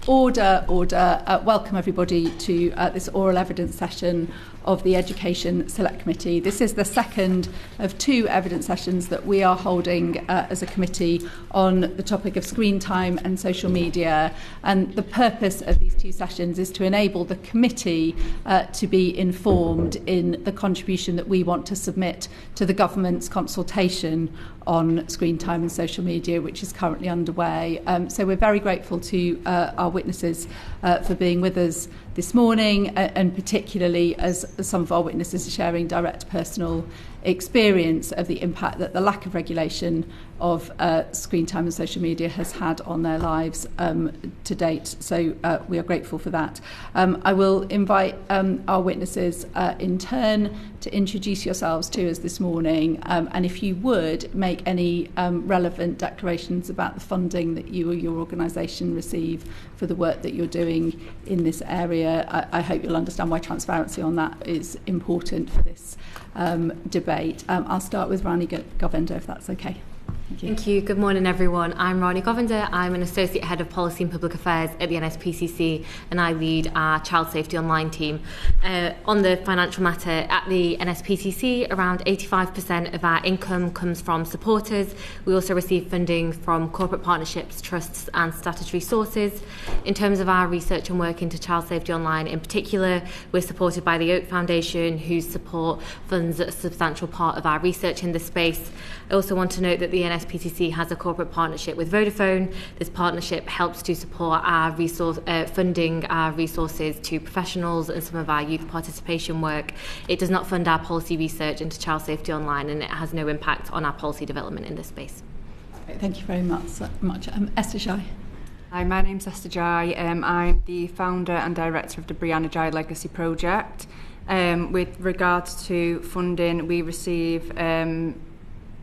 Order. Welcome everybody to this oral evidence session of the Education Select Committee. This is the second of two evidence sessions that we are holding as a committee on the topic of screen time and social media. And the purpose of these two sessions is to enable the committee to be informed in the contribution that we want to submit to the government's consultation on screen time and social media, which is currently underway. So we're very grateful to our witnesses for being with us this morning, and particularly as some of our witnesses are sharing direct personal experience of the impact that the lack of regulation of screen time and social media has had on their lives to date. So we are grateful for that. I will invite our witnesses in turn to introduce yourselves to us this morning, and if you would make any relevant declarations about the funding that you or your organisation receive for the work that you're doing in this area. I hope you'll understand why transparency on that is important for this debate. I'll start with Rani Govender, if that's okay. Thank you. Good morning, everyone. I'm Rani Govender. I'm an Associate Head of Policy and Public Affairs at the NSPCC, and I lead our Child Safety Online team. On the financial matter, at the NSPCC, around 85% of our income comes from supporters. We also receive funding from corporate partnerships, trusts and statutory sources. In terms of our research and work into Child Safety Online in particular, we're supported by the Oak Foundation, whose support funds a substantial part of our research in this space. I also want to note that the NSPCC has a corporate partnership with Vodafone. This partnership helps to support our funding our resources to professionals and some of our youth participation work. It does not fund our policy research into Child Safety Online, and it has no impact on our policy development in this space. Thank you very much. Esther Ghey. Hi, my name's Esther Ghey. I'm the founder and director of the Brianna Ghey Legacy Project. With regards to funding, we receive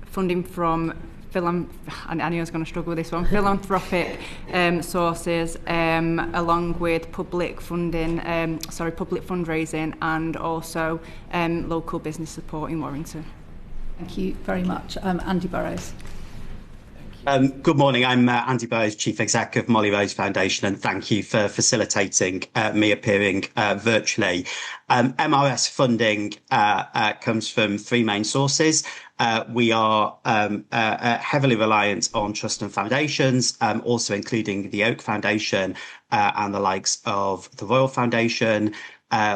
funding from I knew I was going to struggle with this one. Philanthropic sources, along with public fundraising, and also local business support in Warrington. Thank you very much. Andy Burrows. Good morning. I'm Andy Burrows, Chief Exec of Molly Rose Foundation, and thank you for facilitating me appearing virtually. MRS funding comes from three main sources. We are heavily reliant on trust and foundations, also including the Oak Foundation and the likes of the Royal Foundation.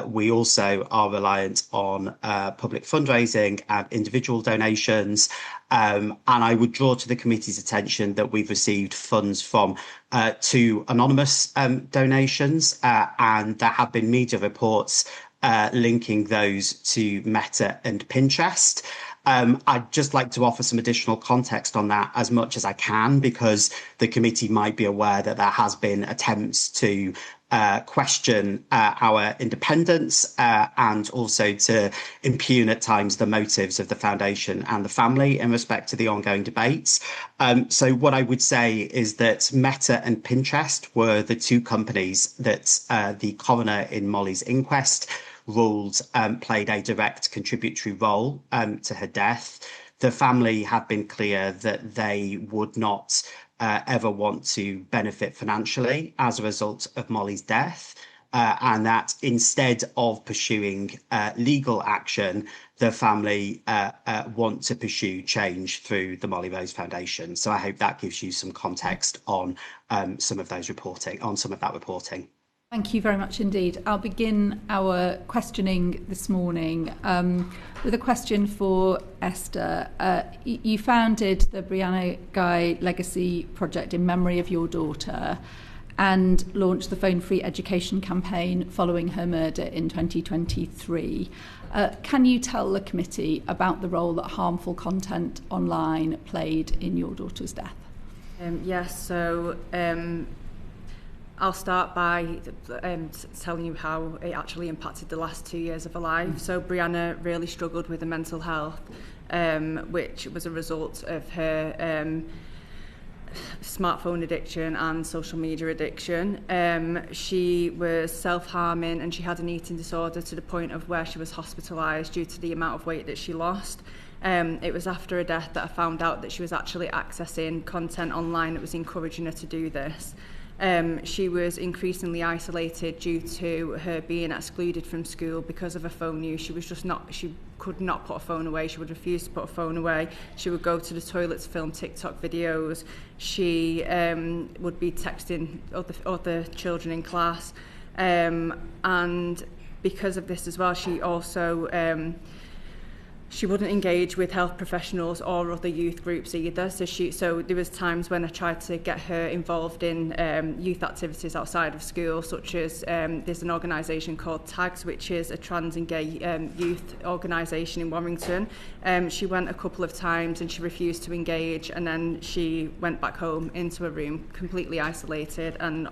We also are reliant on public fundraising and individual donations. And I would draw to the committee's attention that we've received funds from two anonymous donations, and there have been media reports linking those to Meta and Pinterest. I'd just like to offer some additional context on that as much as I can, because the committee might be aware that there has been attempts to question our independence and also to impugn at times the motives of the foundation and the family in respect to the ongoing debates. So what I would say is that Meta and Pinterest were the two companies that the coroner in Molly's inquest ruled played a direct contributory role to her death. The family have been clear that they would not ever want to benefit financially as a result of Molly's death, and that instead of pursuing legal action, the family want to pursue change through the Molly Rose Foundation. So I hope that gives you some context on some of that reporting. Thank you very much indeed. I'll begin our questioning this morning with a question for Esther. You founded the Brianna Ghey Legacy Project in memory of your daughter and launched the Phone Free Education campaign following her murder in 2023. Can you tell the committee about the role that harmful content online played in your daughter's death? Yes, so I'll start by telling you how it actually impacted the last 2 years of her life. So Brianna really struggled with her mental health, which was a result of her smartphone addiction and social media addiction. She was self-harming, and she had an eating disorder to the point of where she was hospitalised due to the amount of weight that she lost. It was after her death that I found out that she was actually accessing content online that was encouraging her to do this. She was increasingly isolated due to her being excluded from school because of her phone use. She could not put a phone away. She would refuse to put a phone away. She would go to the toilet to film TikTok videos. She would be texting other children in class. And because of this as well, she also she wouldn't engage with health professionals or other youth groups either. So there was times when I tried to get her involved in youth activities outside of school, such as there's an organisation called TAGS, which is a trans and gay youth organisation in Warrington. She went a couple of times and she refused to engage, and then she went back home into a room completely isolated and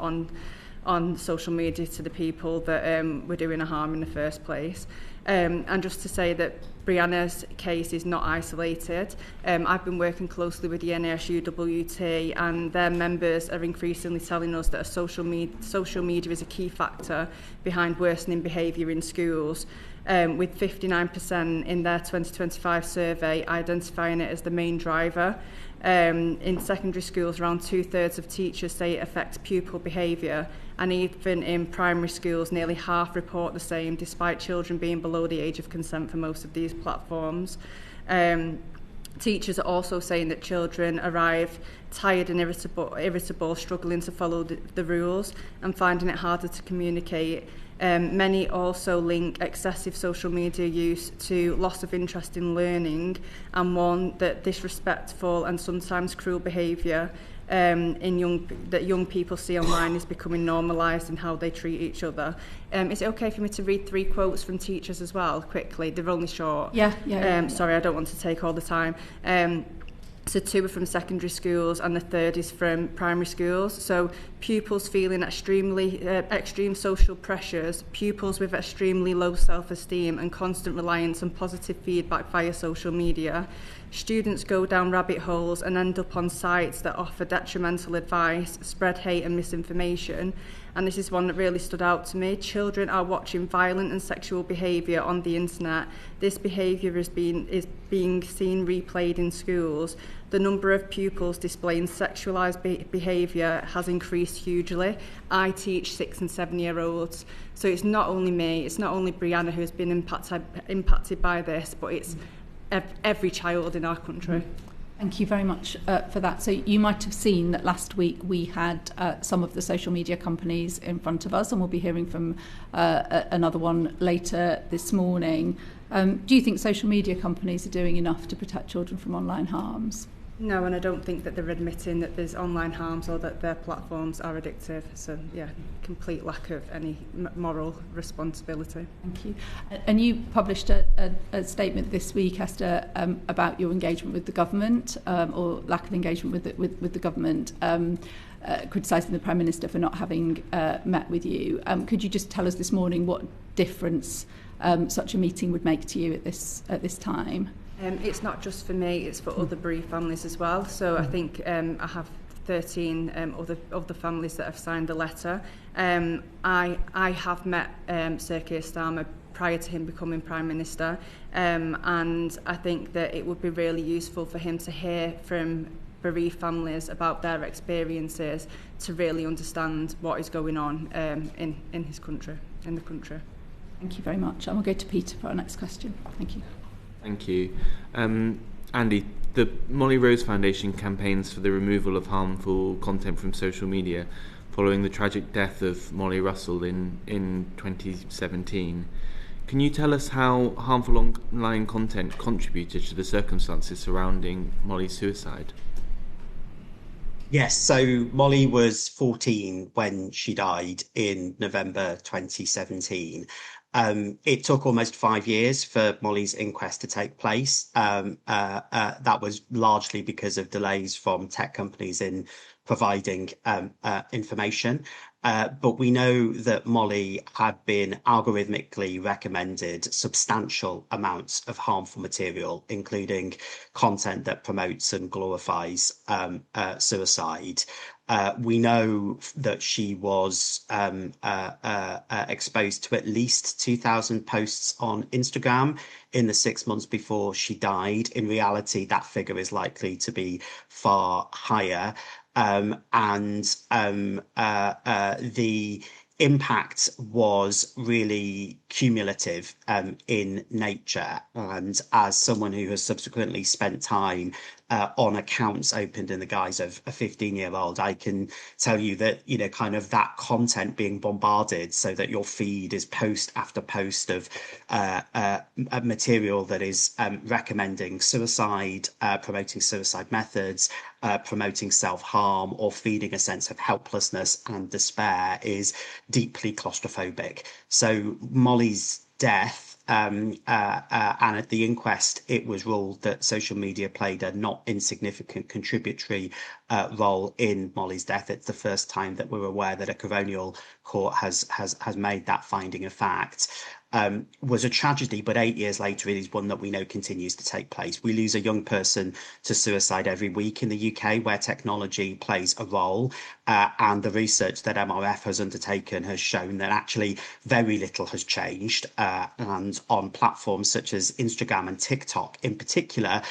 on social media to the people that were doing her harm in the first place. And just to say that Brianna's case is not isolated. I've been working closely with the NASUWT, and their members are increasingly telling us that social media is a key factor behind worsening behaviour in schools, with 59% in their 2025 survey identifying it as the main driver. In secondary schools, around 2/3 of teachers say it affects pupil behaviour, and even in primary schools, nearly half report the same, despite children being below the age of consent for most of these platforms. Teachers are also saying that children arrive tired and irritable, struggling to follow the rules and finding it harder to communicate. Many also link excessive social media use to loss of interest in learning, and warn that disrespectful and sometimes cruel behaviour that young people see online is becoming normalised in how they treat each other. Is it okay for me to read 3 quotes from teachers as well, quickly? They're only short. Yeah. Sorry, I don't want to take all the time. So 2 are from secondary schools and the 3rd is from primary schools. So pupils feeling extreme social pressures, pupils with extremely low self-esteem and constant reliance on positive feedback via social media. Students go down rabbit holes and end up on sites that offer detrimental advice, spread hate and misinformation. And this is one that really stood out to me. Children are watching violent and sexual behaviour on the internet. This behaviour is being seen replayed in schools. The number of pupils displaying sexualised behaviour has increased hugely. I teach 6 and 7-year-olds. So it's not only me, it's not only Brianna who has been impacted by this, but it's every child in our country. Thank you very much for that. So you might have seen that last week we had some of the social media companies in front of us, and we'll be hearing from another one later this morning. Do you think social media companies are doing enough to protect children from online harms? No, and I don't think that they're admitting that there's online harms or that their platforms are addictive. So, yeah, complete lack of any moral responsibility. Thank you. And you published a statement this week, Esther, about your engagement with the government, or lack of engagement with the government, criticising the Prime Minister for not having met with you. Could you just tell us this morning what difference such a meeting would make to you at this time? It's not just for me, it's for other bereaved families as well. So I think I have 13 other families that have signed the letter. I have met Sir Keir Starmer prior to him becoming Prime Minister, and I think that it would be really useful for him to hear from bereaved families about their experiences to really understand what is going on in his country, in the country. Thank you very much. And we'll go to Peter for our next question. Thank you. Thank you. Andy, the Molly Rose Foundation campaigns for the removal of harmful content from social media following the tragic death of Molly Russell in 2017. Can you tell us how harmful online content contributed to the circumstances surrounding Molly's suicide? Yes, so Molly was 14 when she died in November 2017. It took almost 5 years for Molly's inquest to take place. That was largely because of delays from tech companies in providing information. But we know that Molly had been algorithmically recommended substantial amounts of harmful material, including content that promotes and glorifies suicide. We know that she was exposed to at least 2,000 posts on Instagram in the 6 months before she died. In reality, that figure is likely to be far higher. The impact was really cumulative in nature. And as someone who has subsequently spent time on accounts opened in the guise of a 15-year-old, I can tell you that, kind of that content being bombarded so that your feed is post after post of material that is recommending suicide, promoting suicide methods, promoting self-harm, or feeding a sense of helplessness and despair is deeply claustrophobic. So Molly's death, and at the inquest, it was ruled that social media played a not insignificant contributory role in Molly's death. It's the first time that we're aware that a coronial court has made that finding a fact. Was a tragedy, but 8 years later, it is one that we know continues to take place. We lose a young person to suicide every week in the UK, where technology plays a role, and the research that MRF has undertaken has shown that actually very little has changed, and on platforms such as Instagram and TikTok in particular,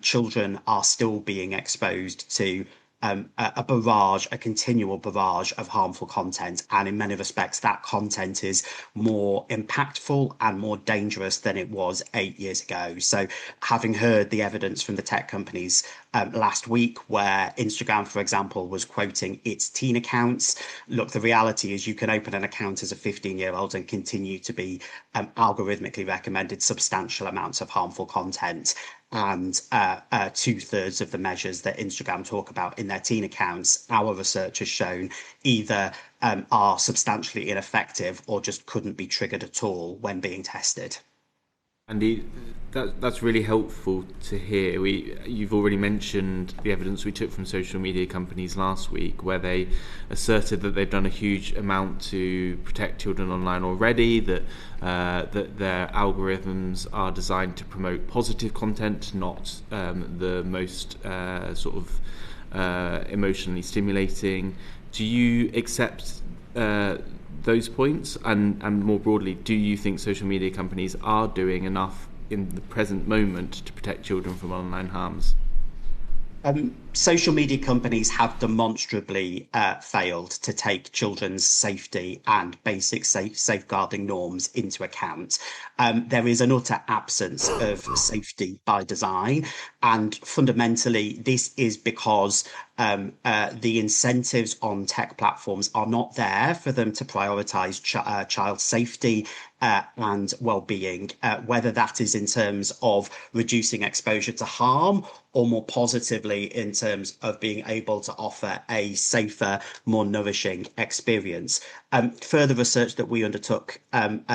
children are still being exposed to a continual barrage of harmful content, and in many respects that content is more impactful and more dangerous than it was 8 years ago. So having heard the evidence from the tech companies last week, where Instagram, for example, was quoting its teen accounts, look, the reality is you can open an account as a 15-year-old and continue to be algorithmically recommended substantial amounts of harmful content. And 2/3 of the measures that Instagram talk about in their teen accounts, our research has shown either are substantially ineffective or just couldn't be triggered at all when being tested. Andy, that's really helpful to hear. You've already mentioned the evidence we took from social media companies last week, where they asserted that they've done a huge amount to protect children online already, that their algorithms are designed to promote positive content, not the most emotionally stimulating. Do you accept those points, and more broadly, do you think social media companies are doing enough in the present moment to protect children from online harms? Social media companies have demonstrably failed to take children's safety and basic safeguarding norms into account. There is an utter absence of safety by design, and fundamentally this is because the incentives on tech platforms are not there for them to prioritise child safety and well-being, whether that is in terms of reducing exposure to harm or more positively in terms of being able to offer a safer, more nourishing experience. Further research that we undertook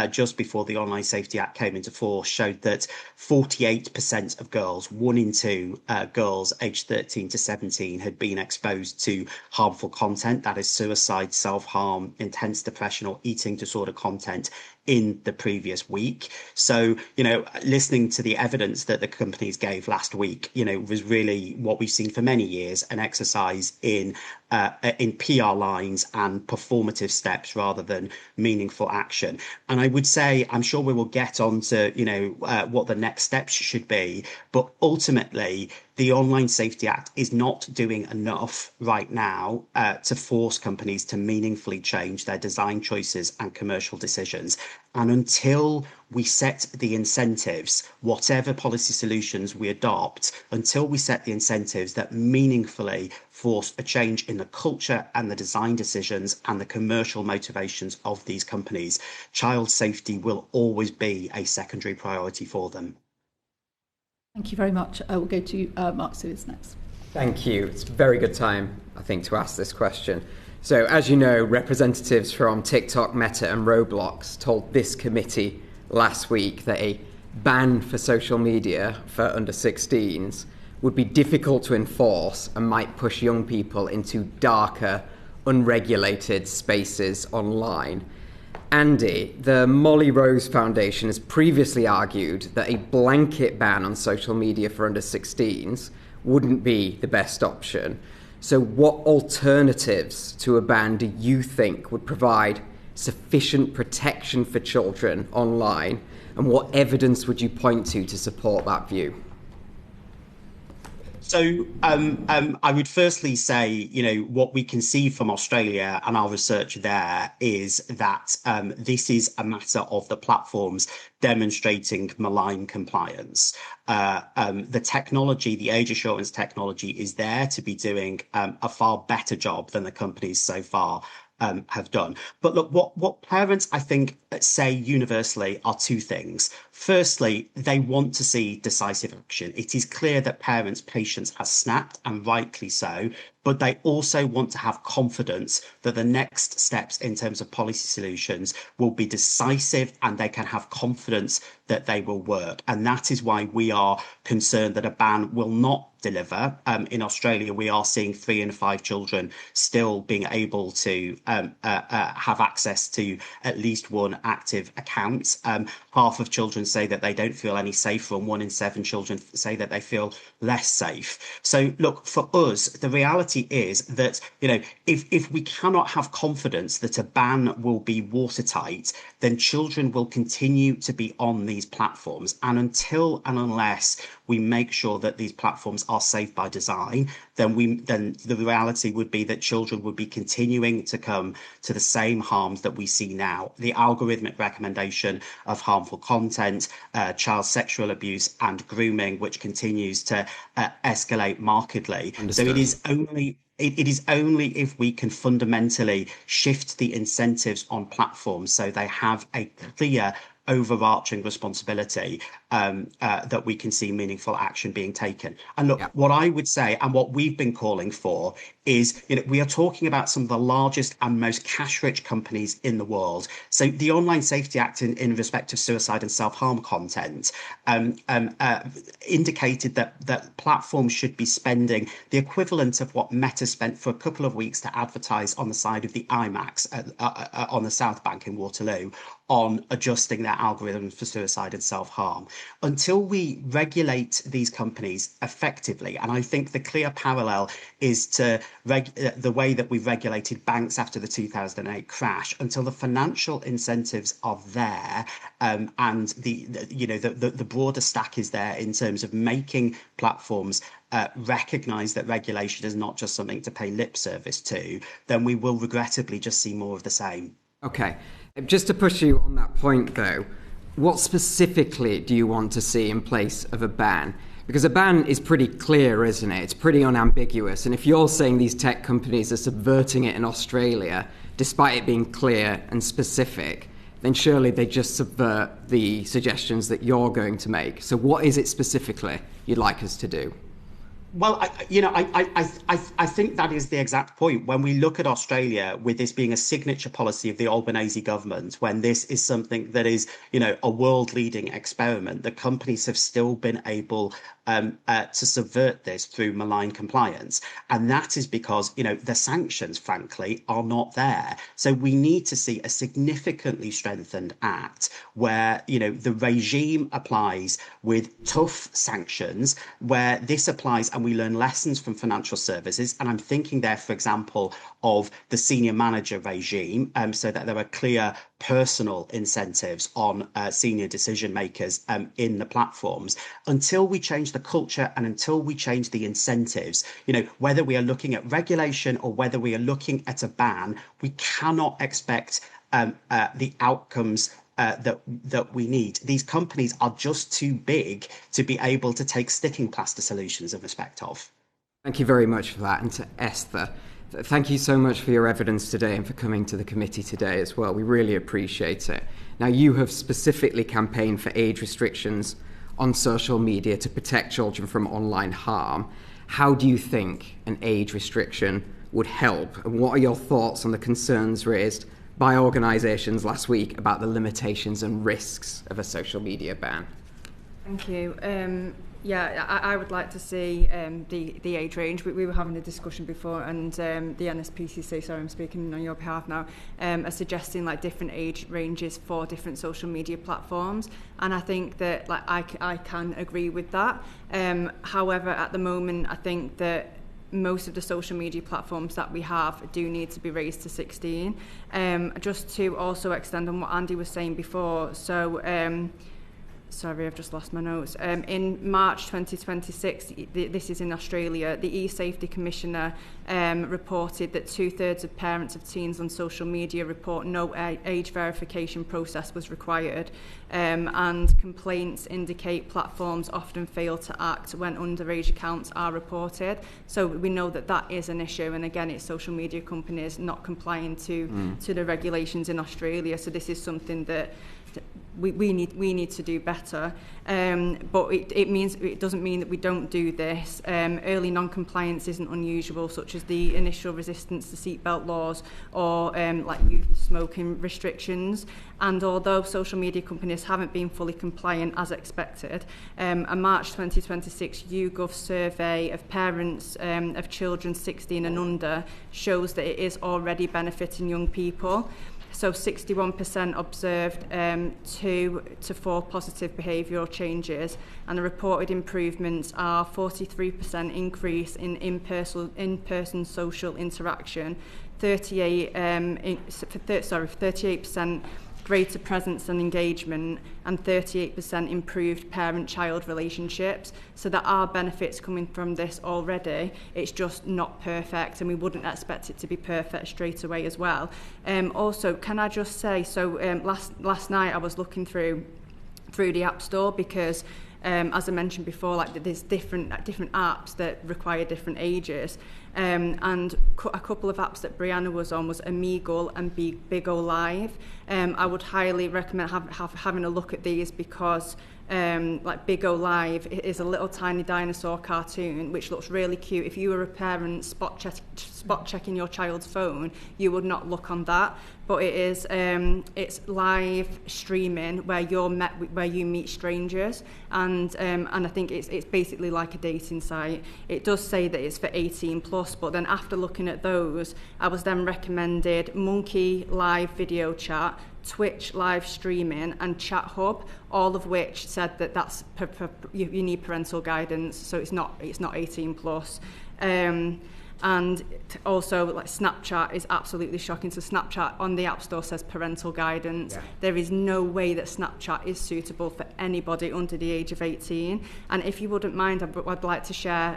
just before the Online Safety Act came into force showed that 48% of girls, 1 in 2 girls aged 13 to 17, had been exposed to harmful content, that is suicide, self-harm, intense depression or eating disorder content in the previous week. So, listening to the evidence that the companies gave last week, was really what we've seen for many years, an exercise in PR lines and performative steps rather than meaningful action. And I would say, I'm sure we will get on to, what the next steps should be, but ultimately, the Online Safety Act is not doing enough right now to force companies to meaningfully change their design choices and commercial decisions. And until we set the incentives, whatever policy solutions we adopt, until we set the incentives that meaningfully force a change in the culture and the design decisions and the commercial motivations of these companies, child safety will always be a secondary priority for them. Thank you very much. We'll go to Mark Suez next. Thank you. It's a very good time, I think, to ask this question. So, as you know, representatives from TikTok, Meta and Roblox told this committee last week that a ban for social media for under 16s would be difficult to enforce and might push young people into darker, unregulated spaces online. Andy, the Molly Rose Foundation has previously argued that a blanket ban on social media for under 16s wouldn't be the best option. So what alternatives to a ban do you think would provide sufficient protection for children online, and what evidence would you point to support that view? So I would firstly say, what we can see from Australia and our research there is that this is a matter of the platforms demonstrating malign compliance. The technology, the age assurance technology, is there to be doing a far better job than the companies so far have done. But look, what parents, I think, say universally are two things. Firstly, they want to see decisive action. It is clear that parents' patience has snapped, and rightly so, but they also want to have confidence that the next steps in terms of policy solutions will be decisive, and they can have confidence that they will work. And that is why we are concerned that a ban will not deliver. In Australia, we are seeing 3 in 5 children still being able to have access to at least one active account. Half of children say that they don't feel any safer, and 1 in 7 children say that they feel less safe. So look, for us, the reality is that, if we cannot have confidence that a ban will be watertight, then children will continue to be on these platforms. And until and unless we make sure that these platforms are safe by design, then the reality would be that children would be continuing to come to the same harms that we see now. The algorithmic recommendation of harmful content, child sexual abuse and grooming, which continues to escalate markedly. Understood. So it is only if we can fundamentally shift the incentives on platforms so they have a clear overarching responsibility that we can see meaningful action being taken. And look, what I would say, and what we've been calling for, is we are talking about some of the largest and most cash-rich companies in the world. So the Online Safety Act in respect of suicide and self-harm content indicated that platforms should be spending the equivalent of what Meta spent for a couple of weeks to advertise on the side of the IMAX on the South Bank in Waterloo on adjusting their algorithms for suicide and self-harm. Until we regulate these companies effectively, and I think the clear parallel is to the way that we regulated banks after the 2008 crash, until the financial incentives are there, and the broader stack is there in terms of making platforms recognise that regulation is not just something to pay lip service to, then we will regrettably just see more of the same. Okay. Just to push you on that point, though, what specifically do you want to see in place of a ban? Because a ban is pretty clear, isn't it? It's pretty unambiguous. And if you're saying these tech companies are subverting it in Australia, despite it being clear and specific, then surely they just subvert the suggestions that you're going to make. So what is it specifically you'd like us to do? Well, I think that is the exact point. When we look at Australia, with this being a signature policy of the Albanese government, when this is something that is, a world-leading experiment, the companies have still been able to subvert this through malign compliance. And that is because, the sanctions, frankly, are not there. So we need to see a significantly strengthened act where, the regime applies with tough sanctions, where this applies and we learn lessons from financial services. And I'm thinking there, for example, of the senior manager regime, so that there are clear personal incentives on senior decision makers in the platforms. Until we change the culture and until we change the incentives, whether we are looking at regulation or whether we are looking at a ban, we cannot expect the outcomes that we need. These companies are just too big to be able to take sticking plaster solutions in respect of. Thank you very much for that. And to Esther, thank you so much for your evidence today and for coming to the committee today as well. We really appreciate it. Now, you have specifically campaigned for age restrictions on social media to protect children from online harm. How do you think an age restriction would help? And what are your thoughts on the concerns raised by organisations last week about the limitations and risks of a social media ban? Thank you. I would like to see the age range. We were having a discussion before, and the NSPCC, sorry, I'm speaking on your behalf now, are suggesting different age ranges for different social media platforms, and I think that I can agree with that. However, at the moment, I think that most of the social media platforms that we have do need to be raised to 16. Just to also extend on what Andy was saying before, so sorry, I've just lost my notes. In March 2026, this is in Australia, the e-Safety Commissioner reported that 2/3 of parents of teens on social media report no age verification process was required, and complaints indicate platforms often fail to act when underage accounts are reported. So we know that that is an issue, and again, it's social media companies not complying to the regulations in Australia. So this is something that we need to do better, but it doesn't mean that we don't do this. Early non-compliance isn't unusual, such as the initial resistance to seatbelt laws or like youth smoking restrictions. And although social media companies haven't been fully compliant as expected, a March 2026 YouGov survey of parents of children 16 and under shows that it is already benefiting young people. So 61% observed 2 to 4 positive behavioural changes, and the reported improvements are 43% increase in in-person social interaction, 38% greater presence and engagement, and 38% improved parent-child relationships. So there are benefits coming from this already. It's just not perfect, and we wouldn't expect it to be perfect straight away as well. Also, can I just say, so last night I was looking through the App Store because as I mentioned before, like there's different apps that require different ages, and a couple of apps that Brianna was on was Omegle and Bigo Live. I would highly recommend having a look at these because like Bigo Live is a little tiny dinosaur cartoon which looks really cute. If you were a parent spot checking your child's phone, you would not look on that. But it is it's live streaming where you meet strangers, and I think it's basically like a dating site. It does say that it's for 18+, but then after looking at those, I was then recommended Monkey Live Video Chat, Twitch live streaming, and Chat Hub, all of which said that that's you need parental guidance, so it's not 18+. And also, like Snapchat is absolutely shocking. So Snapchat on the App Store says parental guidance. Yeah. There is no way that Snapchat is suitable for anybody under the age of 18. And if you wouldn't mind, I'd like to share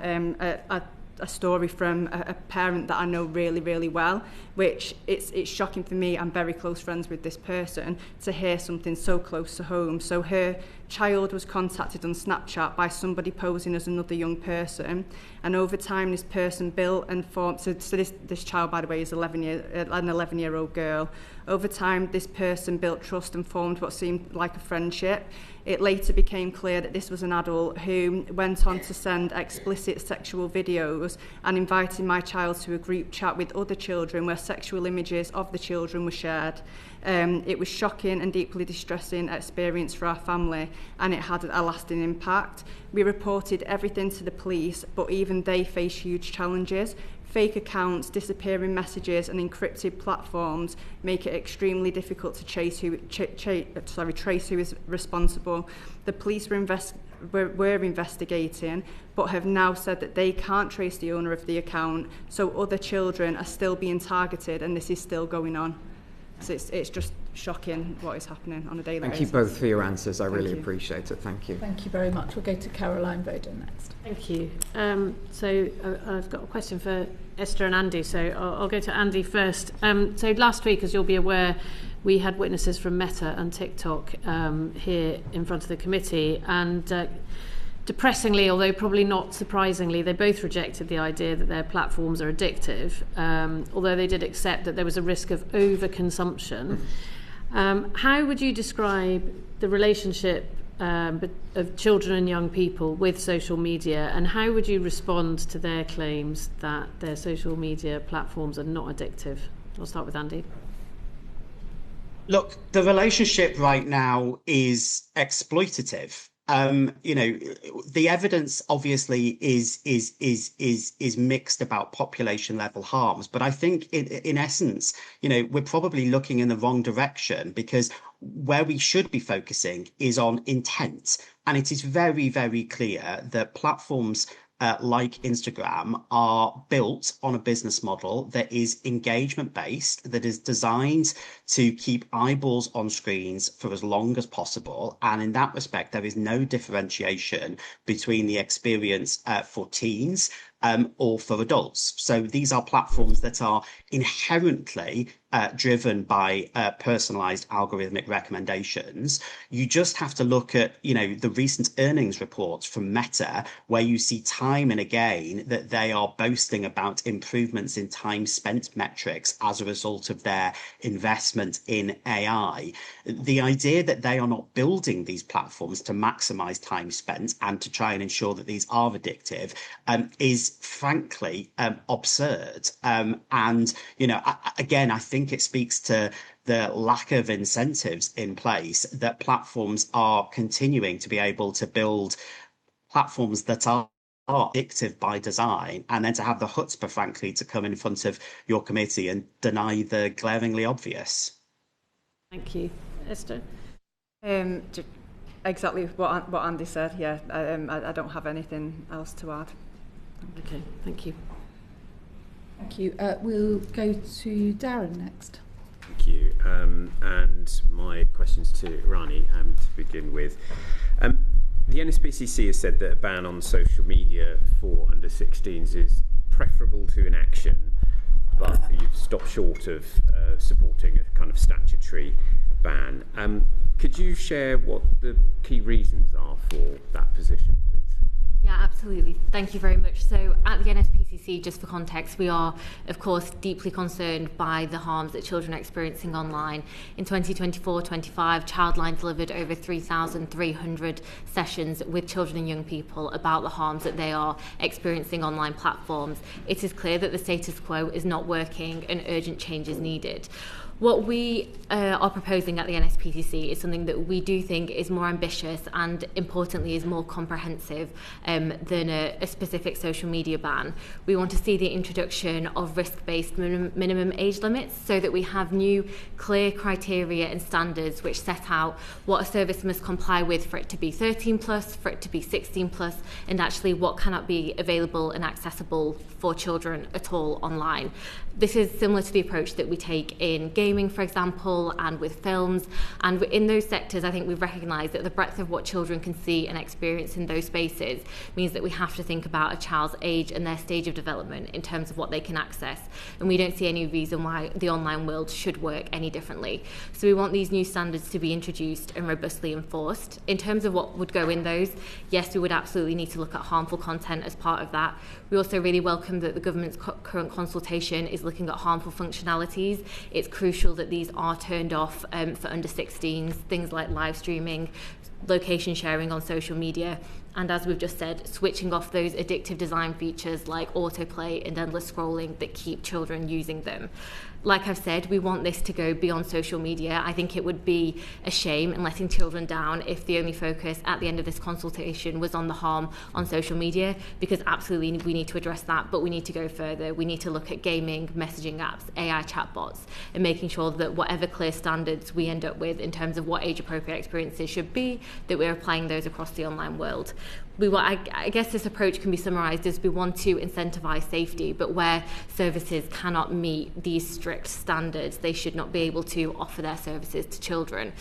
a story from a parent that I know really, really well, which it's shocking for me. I'm very close friends with this person to hear something so close to home. So her child was contacted on Snapchat by somebody posing as another young person, and over time this person built and formed, so this child, by the way, is an 11-year-old girl. Over time this person built trust and formed what seemed like a friendship. It later became clear that this was an adult who went on to send explicit sexual videos and invited my child to a group chat with other children where sexual images of the children were shared. It was shocking and deeply distressing experience for our family, and it had a lasting impact. We reported everything to the police, but even they face huge challenges. Fake accounts, disappearing messages, and encrypted platforms make it extremely difficult to trace who is responsible. The police were investigating, but have now said that they can't trace the owner of the account, so other children are still being targeted, and this is still going on. So it's just shocking what is happening on a daily basis. Thank you both for your answers. I really appreciate it. Thank you. Thank you very much. We'll go to Caroline Bowden next. Thank you. So I've got a question for Esther and Andy. So I'll go to Andy first. So last week, as you'll be aware, we had witnesses from Meta and TikTok here in front of the committee, and depressingly, although probably not surprisingly, they both rejected the idea that their platforms are addictive, although they did accept that there was a risk of overconsumption. How would you describe the relationship of children and young people with social media, and how would you respond to their claims that their social media platforms are not addictive? I'll start with Andy. Look, the relationship right now is exploitative. The evidence obviously is mixed about population level harms, but I think in essence, we're probably looking in the wrong direction, because where we should be focusing is on intent. And it is very, very clear that platforms like Instagram are built on a business model that is engagement based, that is designed to keep eyeballs on screens for as long as possible. And in that respect, there is no differentiation between the experience for teens or for adults. So these are platforms that are inherently driven by personalized algorithmic recommendations. You just have to look at, the recent earnings reports from Meta, where you see time and again that they are boasting about improvements in time spent metrics as a result of their investment in AI. The idea that they are not building these platforms to maximize time spent and to try and ensure that these are addictive is frankly absurd. And, again, I think it speaks to the lack of incentives in place that platforms are continuing to be able to build platforms that are addictive by design, and then to have the chutzpah, frankly, to come in front of your committee and deny the glaringly obvious. Thank you. Esther? Exactly what Andy said, yeah. I don't have anything else to add. Okay, thank you. Thank you. We'll go to Darren next. Thank you. And my questions to Rani to begin with. The NSPCC has said that a ban on social media for under 16s is preferable to inaction, but you've stopped short of supporting a kind of statutory ban. Could you share what the key reasons are for that position, please? Yeah, absolutely. Thank you very much. So at the NSPCC, just for context, we are, of course, deeply concerned by the harms that children are experiencing online. In 2024-25, Childline delivered over 3,300 sessions with children and young people about the harms that they are experiencing online platforms. It is clear that the status quo is not working and urgent change is needed. What we are proposing at the NSPCC is something that we do think is more ambitious and, importantly, is more comprehensive than a specific social media ban. We want to see the introduction of risk-based minimum age limits so that we have new, clear criteria and standards which set out what a service must comply with for it to be 13 plus, for it to be 16 plus, and actually what cannot be available and accessible for children at all online. This is similar to the approach that we take in gaming, for example, and with films. And in those sectors, I think we've recognised that the breadth of what children can see and experience in those spaces means that we have to think about a child's age and their stage of development in terms of what they can access. And we don't see any reason why the online world should work any differently. So we want these new standards to be introduced and robustly enforced. In terms of what would go in those, yes, we would absolutely need to look at harmful content as part of that. We also really welcome that the government's current consultation is looking at harmful functionalities. It's crucial that these are turned off for under 16s, things like live streaming, location sharing on social media, and as we've just said, switching off those addictive design features like autoplay and endless scrolling that keep children using them. Like I've said, we want this to go beyond social media. I think it would be a shame in letting children down if the only focus at the end of this consultation was on the harm on social media, because absolutely we need to address that, but we need to go further. We need to look at gaming, messaging apps, AI chatbots, and making sure that whatever clear standards we end up with in terms of what age-appropriate experiences should be, that we're applying those across the online world. I guess this approach can be summarised as we want to incentivise safety, but where services cannot meet these strict standards, they should not be able to offer their services to children.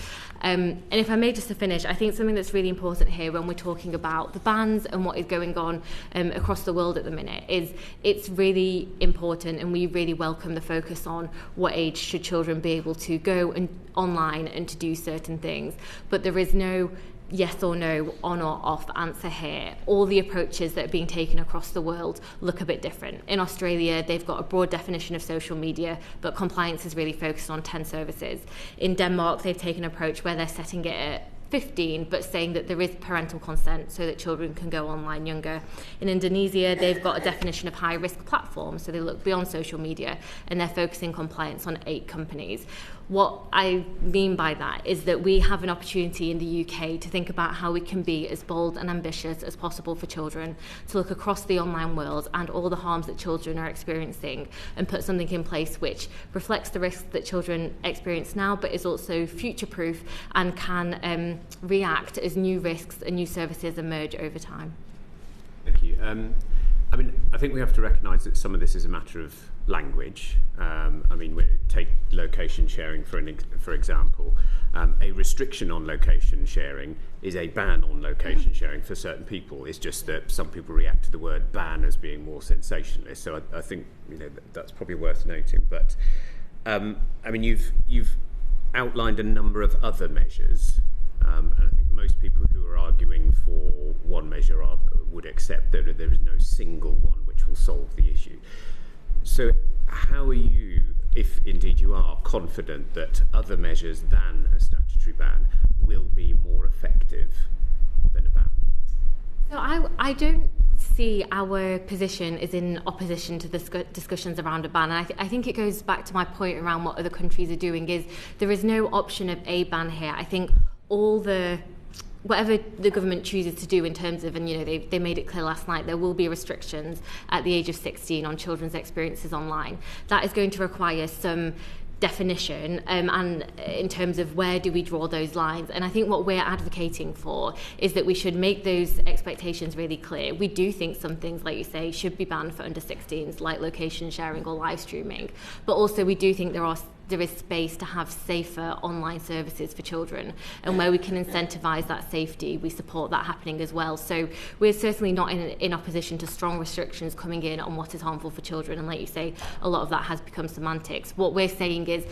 And if I may just to finish, I think something that's really important here when we're talking about the bans and what is going on across the world at the minute is it's really important, and we really welcome the focus on what age should children be able to go and online and to do certain things. But there is no yes or no, on or off answer here. All the approaches that are being taken across the world look a bit different. In Australia, they've got a broad definition of social media, but compliance is really focused on 10 services. In Denmark, they've taken an approach where they're setting it at 15, but saying that there is parental consent so that children can go online younger. In Indonesia, they've got a definition of high-risk platforms, so they look beyond social media, and they're focusing compliance on 8 companies. What I mean by that is that we have an opportunity in the UK to think about how we can be as bold and ambitious as possible for children, to look across the online world and all the harms that children are experiencing and put something in place which reflects the risks that children experience now, but is also future-proof and can react as new risks and new services emerge over time. Thank you. I mean, I think we have to recognise that some of this is a matter of language. I mean, take location sharing for example. A restriction on location sharing is a ban on location sharing for certain people. It's just that some people react to the word ban as being more sensationalist. So I think that's probably worth noting. But I mean, you've outlined a number of other measures, and I think most people who are arguing for one measure would accept that there is no single one which will solve the issue. So how are you, if indeed you are, confident that other measures than a statutory ban will be more effective than a ban? So I don't see our position is in opposition to the discussions around a ban. And I think it goes back to my point around what other countries are doing is there is no option of a ban here. I think whatever the government chooses to do in terms of, and they made it clear last night, there will be restrictions at the age of 16 on children's experiences online. That is going to require some definition and in terms of where do we draw those lines. And I think what we're advocating for is that we should make those expectations really clear. We do think some things, like you say, should be banned for under 16s, like location sharing or live streaming. But also we do think there is space to have safer online services for children, and where we can incentivise that safety, we support that happening as well. So we're certainly not in opposition to strong restrictions coming in on what is harmful for children, and like you say, a lot of that has become semantics. What we're saying is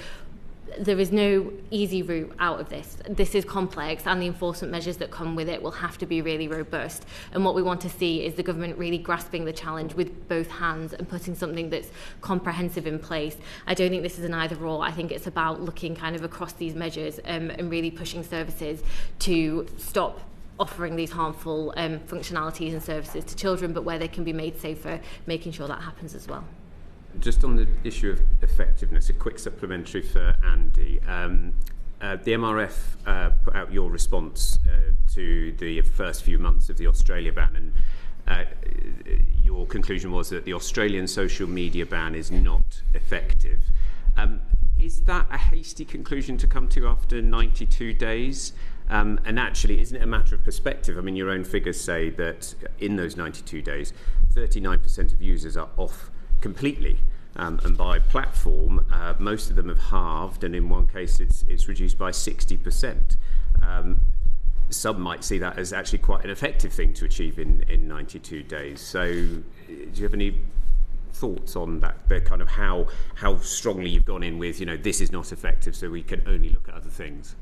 there is no easy route out of this. This is complex, and the enforcement measures that come with it will have to be really robust. And what we want to see is the government really grasping the challenge with both hands and putting something that's comprehensive in place. I don't think this is an either or. I think it's about looking kind of across these measures and really pushing services to stop offering these harmful functionalities and services to children, but where they can be made safer, making sure that happens as well. Just on the issue of effectiveness, a quick supplementary for Andy. The MRF put out your response to the first few months of the Australia ban, and your conclusion was that the Australian social media ban is not effective. Is that a hasty conclusion to come to after 92 days? And actually, isn't it a matter of perspective? I mean, your own figures say that in those 92 days, 39% of users are off completely, and by platform most of them have halved, and in one case it's reduced by 60%. Some might see that as actually quite an effective thing to achieve in 92 days. So do you have any thoughts on that, the kind of how strongly you've gone in with this is not effective, so we can only look at other things?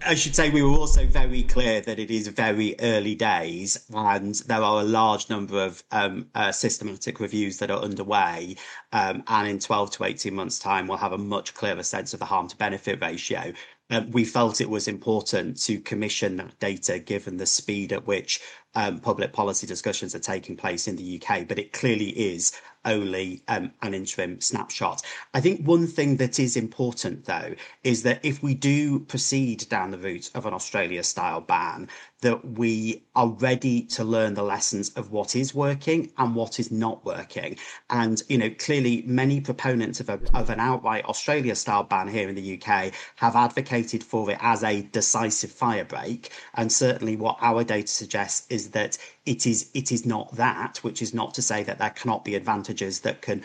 I should say we were also very clear that it is very early days, and there are a large number of systematic reviews that are underway, and in 12 to 18 months' time we'll have a much clearer sense of the harm to benefit ratio. We felt it was important to commission that data given the speed at which public policy discussions are taking place in the UK, but it clearly is only an interim snapshot. I think one thing that is important, though, is that if we do proceed down the route of an Australia-style ban, that we are ready to learn the lessons of what is working and what is not working. And, clearly many proponents of an outright Australia-style ban here in the UK have advocated for it as a decisive firebreak. And certainly what our data suggests is that it is not that, which is not to say that there cannot be advantages that can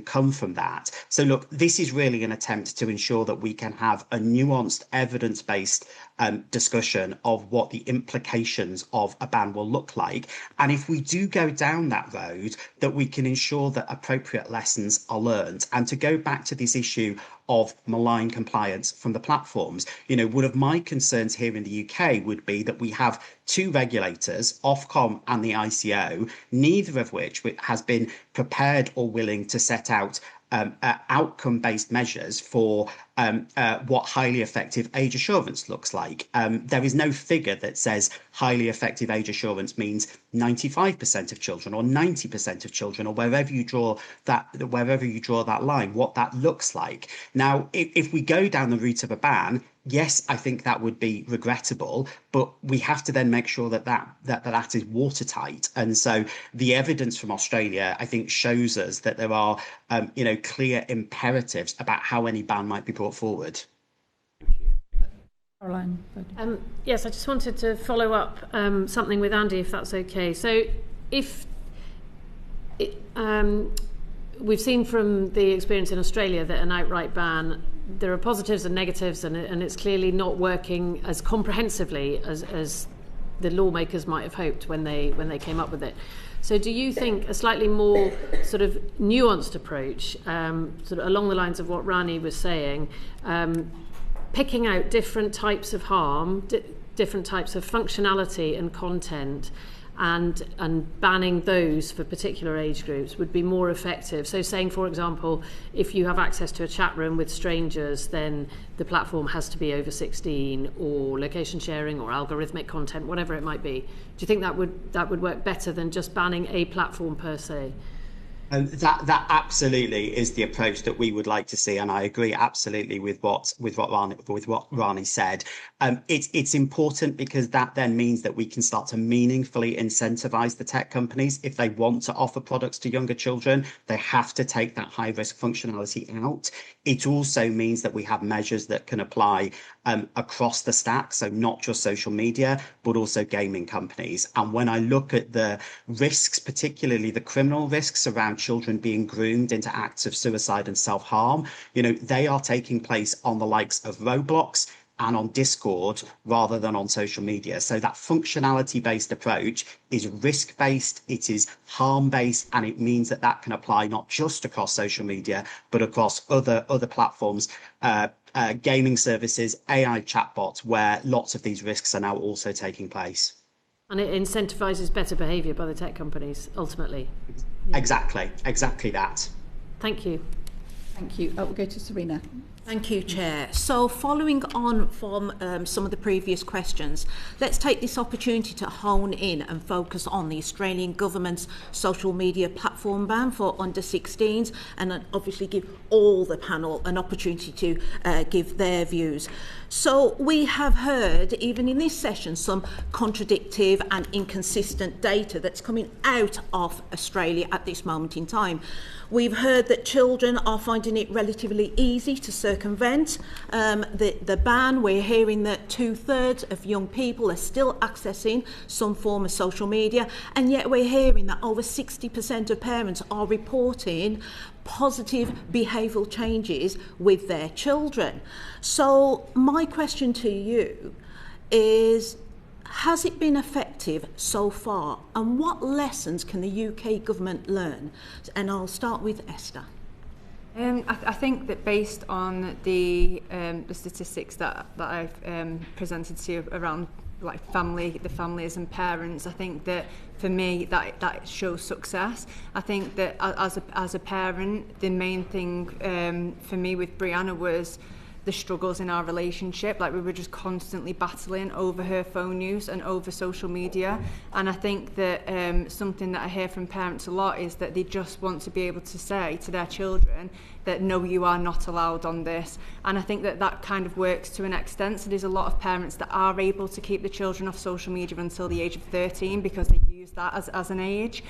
come from that. So look, this is really an attempt to ensure that we can have a nuanced, evidence-based discussion of what the implications of a ban will look like. And if we do go down that road, that we can ensure that appropriate lessons are learned. And to go back to this issue of malign compliance from the platforms, one of my concerns here in the UK would be that we have two regulators, Ofcom and the ICO, neither of which has been prepared or willing to set out outcome-based measures for what highly effective age assurance looks like. There is no figure that says highly effective age assurance means 95% of children or 90% of children, or wherever you draw that line, what that looks like. Now, if we go down the route of a ban, yes, I think that would be regrettable, but we have to then make sure that is watertight. And so the evidence from Australia, I think, shows us that there are, clear imperatives about how any ban might be brought forward. Caroline. Yes, I just wanted to follow up something with Andy, if that's okay. So if we've seen from the experience in Australia that an outright ban, there are positives and negatives, and it's clearly not working as comprehensively as the lawmakers might have hoped when they came up with it. So do you think a slightly more sort of nuanced approach, sort of along the lines of what Rani was saying, picking out different types of harm, different types of functionality and content, and banning those for particular age groups would be more effective? So saying, for example, if you have access to a chat room with strangers, then the platform has to be over 16, or location sharing or algorithmic content, whatever it might be. Do you think that would work better than just banning a platform per se? That absolutely is the approach that we would like to see, and I agree absolutely with what Rani said. It's important because that then means that we can start to meaningfully incentivize the tech companies. If they want to offer products to younger children, they have to take that high risk functionality out. It also means that we have measures that can apply across the stack, so not just social media, but also gaming companies. And when I look at the risks, particularly the criminal risks around children being groomed into acts of suicide and self-harm, they are taking place on the likes of Roblox and on Discord rather than on social media. So that functionality-based approach is risk-based, it is harm-based, and it means that can apply not just across social media, but across other platforms, gaming services, AI chatbots, where lots of these risks are now also taking place. And it incentivises better behaviour by the tech companies, ultimately. Yeah. Exactly that. Thank you. Thank you. We'll go to Serena. Thank you, Chair. So following on from some of the previous questions, let's take this opportunity to hone in and focus on the Australian government's social media platform ban for under 16s, and obviously give all the panel an opportunity to give their views. So we have heard, even in this session, some contradictive and inconsistent data that's coming out of Australia at this moment in time. We've heard that children are finding it relatively easy to circumvent the ban. We're hearing that 2/3 of young people are still accessing some form of social media, and yet we're hearing that over 60% of parents are reporting positive behavioural changes with their children. So my question to you is, has it been effective so far, and what lessons can the UK government learn? And I'll start with Esther. I think that based on the statistics that I've presented to you around like the families and parents, I think that for me that shows success. I think that as a parent, the main thing for me with Brianna was the struggles in our relationship. Like, we were just constantly battling over her phone use and over social media. And I think that something that I hear from parents a lot is that they just want to be able to say to their children that no, you are not allowed on this. And I think that kind of works to an extent. So there's a lot of parents that are able to keep the children off social media until the age of 13 because they use that as an age.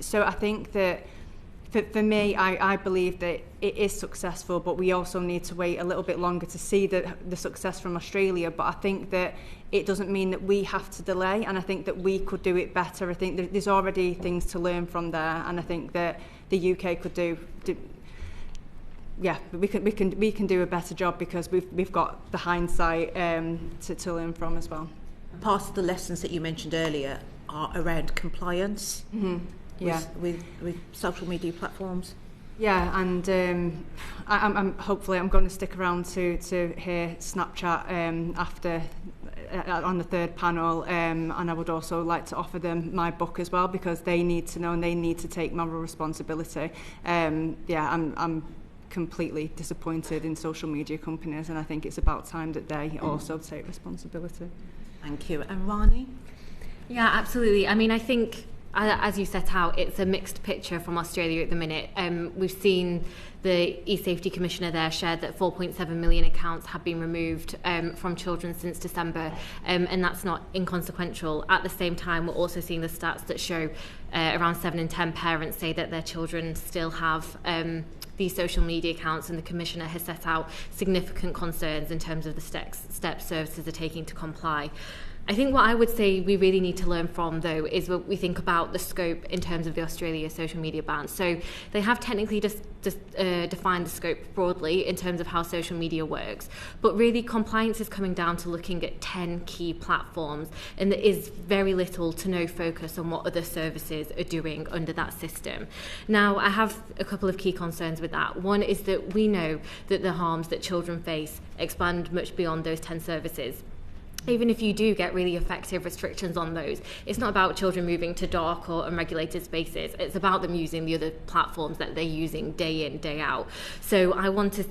So I think that for me, I believe that it is successful, but we also need to wait a little bit longer to see the success from Australia. But I think that it doesn't mean that we have to delay, and I think that we could do it better. I think there's already things to learn from there, and I think that the UK could do we can do a better job because we've got the hindsight to learn from as well. Part of the lessons that you mentioned earlier are around compliance. Mm-hmm. Yeah, with social media platforms. Yeah, and I'm hopefully I'm going to stick around to hear Snapchat after on the third panel, and I would also like to offer them my book as well, because they need to know and they need to take moral responsibility. I'm completely disappointed in social media companies, and I think it's about time that they also take responsibility. Thank you. And Rani? Yeah, absolutely. I mean, I think, as you set out, it's a mixed picture from Australia at the minute. We've seen the eSafety Commissioner there shared that 4.7 million accounts have been removed from children since December, and that's not inconsequential. At the same time, we're also seeing the stats that show around 7 in 10 parents say that their children still have these social media accounts, and the Commissioner has set out significant concerns in terms of the steps services are taking to comply. I think what I would say we really need to learn from, though, is what we think about the scope in terms of the Australia social media ban. So they have technically just defined the scope broadly in terms of how social media works, but really compliance is coming down to looking at 10 key platforms, and there is very little to no focus on what other services are doing under that system. Now, I have a couple of key concerns with that. One is that we know that the harms that children face expand much beyond those 10 services. Even if you do get really effective restrictions on those, it's not about children moving to dark or unregulated spaces. It's about them using the other platforms that they're using day in, day out. So I want to,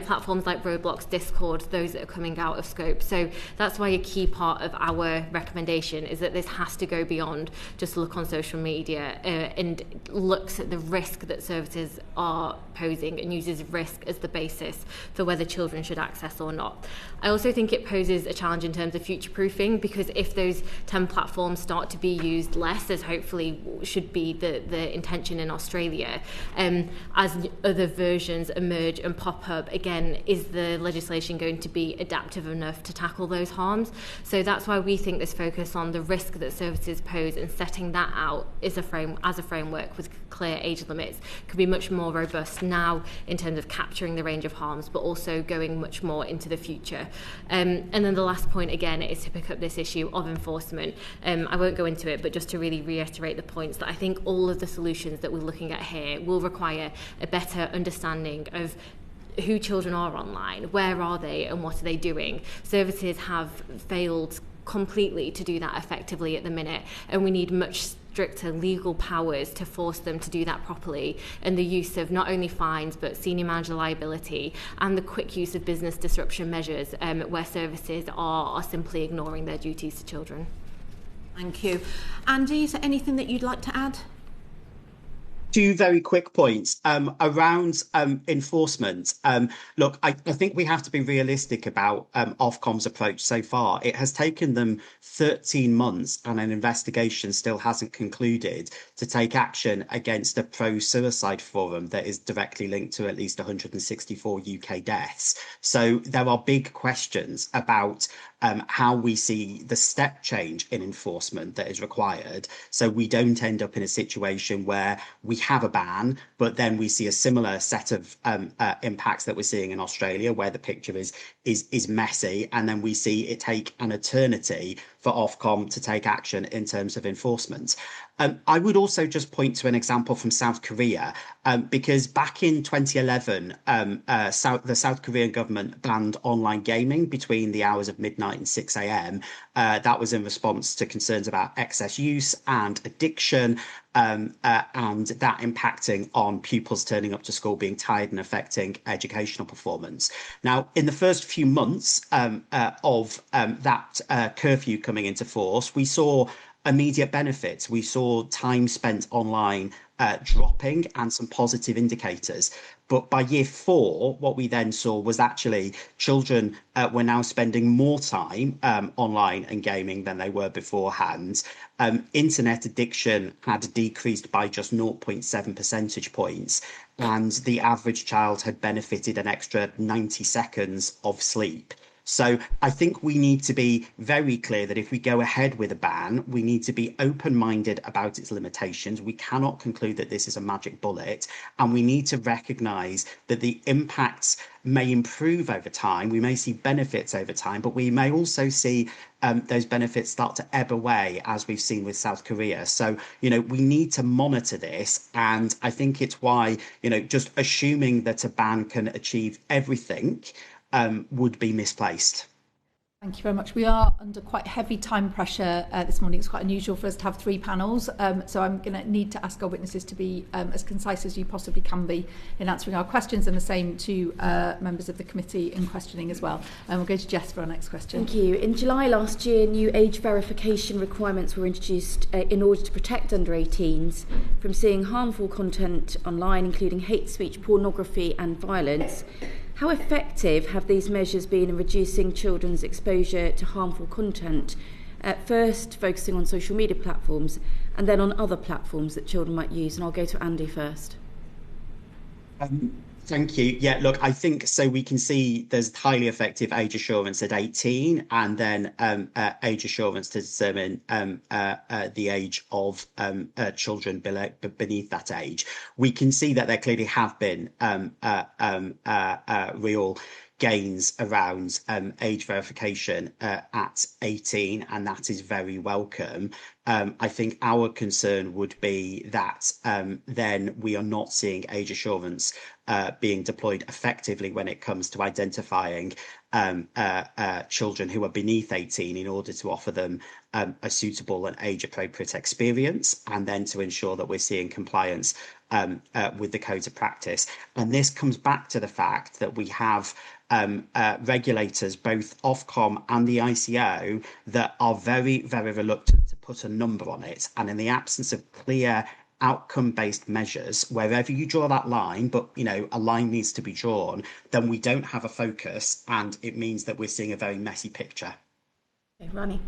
platforms like Roblox, Discord, those that are coming out of scope. So that's why a key part of our recommendation is that this has to go beyond just look on social media and looks at the risk that services are posing and uses risk as the basis for whether children should access or not. I also think it poses a challenge in terms of future-proofing, because if those 10 platforms start to be used less, as hopefully should be the intention in Australia, as other versions emerge and pop up, again, is the legislation going to be adaptive enough to tackle those harms? So that's why we think this focus on the risk that services pose and setting that out as a framework with clear age limits could be much more robust now in terms of capturing the range of harms, but also going much more into the future. And then the last point, again, is to pick up this issue of enforcement. I won't go into it, but just to really reiterate the points that I think all of the solutions that we're looking at here will require a better understanding of who children are online, where are they and what are they doing. Services have failed completely to do that effectively at the minute, and we need much stricter legal powers to force them to do that properly, and the use of not only fines but senior manager liability and the quick use of business disruption measures where services are simply ignoring their duties to children. Thank you. Andy, is there anything that you'd like to add? Two very quick points around enforcement. Look, I think we have to be realistic about Ofcom's approach so far. It has taken them 13 months and an investigation still hasn't concluded to take action against a pro-suicide forum that is directly linked to at least 164 UK deaths. So there are big questions about how we see the step change in enforcement that is required, so we don't end up in a situation where we have a ban, but then we see a similar set of impacts that we're seeing in Australia, where the picture is messy, and then we see it take an eternity for Ofcom to take action in terms of enforcement. I would also just point to an example from South Korea, because back in 2011, the South Korean government banned online gaming between the hours of midnight and 6 a.m. That was in response to concerns about excess use and addiction, and that impacting on pupils turning up to school, being tired and affecting educational performance. Now, in the first few months of that curfew coming into force, we saw immediate benefits. We saw time spent online dropping and some positive indicators. But by year 4, what we then saw was actually children were now spending more time online and gaming than they were beforehand. Internet addiction had decreased by just 0.7 percentage points, and the average child had benefited an extra 90 seconds of sleep. So I think we need to be very clear that if we go ahead with a ban, we need to be open-minded about its limitations. We cannot conclude that this is a magic bullet, and we need to recognise that the impacts may improve over time. We may see benefits over time, but we may also see those benefits start to ebb away, as we've seen with South Korea. So, we need to monitor this, and I think it's why, just assuming that a ban can achieve everything would be misplaced. Thank you very much. We are under quite heavy time pressure this morning. It's quite unusual for us to have 3 panels, so I'm going to need to ask our witnesses to be as concise as you possibly can be in answering our questions, and the same to members of the committee in questioning as well. And we'll go to Jess for our next question. Thank you. In July last year, new age verification requirements were introduced in order to protect under 18s from seeing harmful content online, including hate speech, pornography and violence. How effective have these measures been in reducing children's exposure to harmful content, at first focusing on social media platforms and then on other platforms that children might use? And I'll go to Andy first. Thank you. Yeah, look, I think so. We can see there's highly effective age assurance at 18, and then age assurance to determine the age of children beneath that age. We can see that there clearly have been real gains around age verification at 18, and that is very welcome. I think our concern would be that then we are not seeing age assurance being deployed effectively when it comes to identifying children who are beneath 18 in order to offer them a suitable and age-appropriate experience, and then to ensure that we're seeing compliance with the codes of practice. And this comes back to the fact that we have regulators, both Ofcom and the ICO, that are very, very reluctant to put a number on it. And in the absence of clear outcome-based measures, wherever you draw that line, but a line needs to be drawn, then we don't have a focus, and it means that we're seeing a very messy picture. Okay, Rani.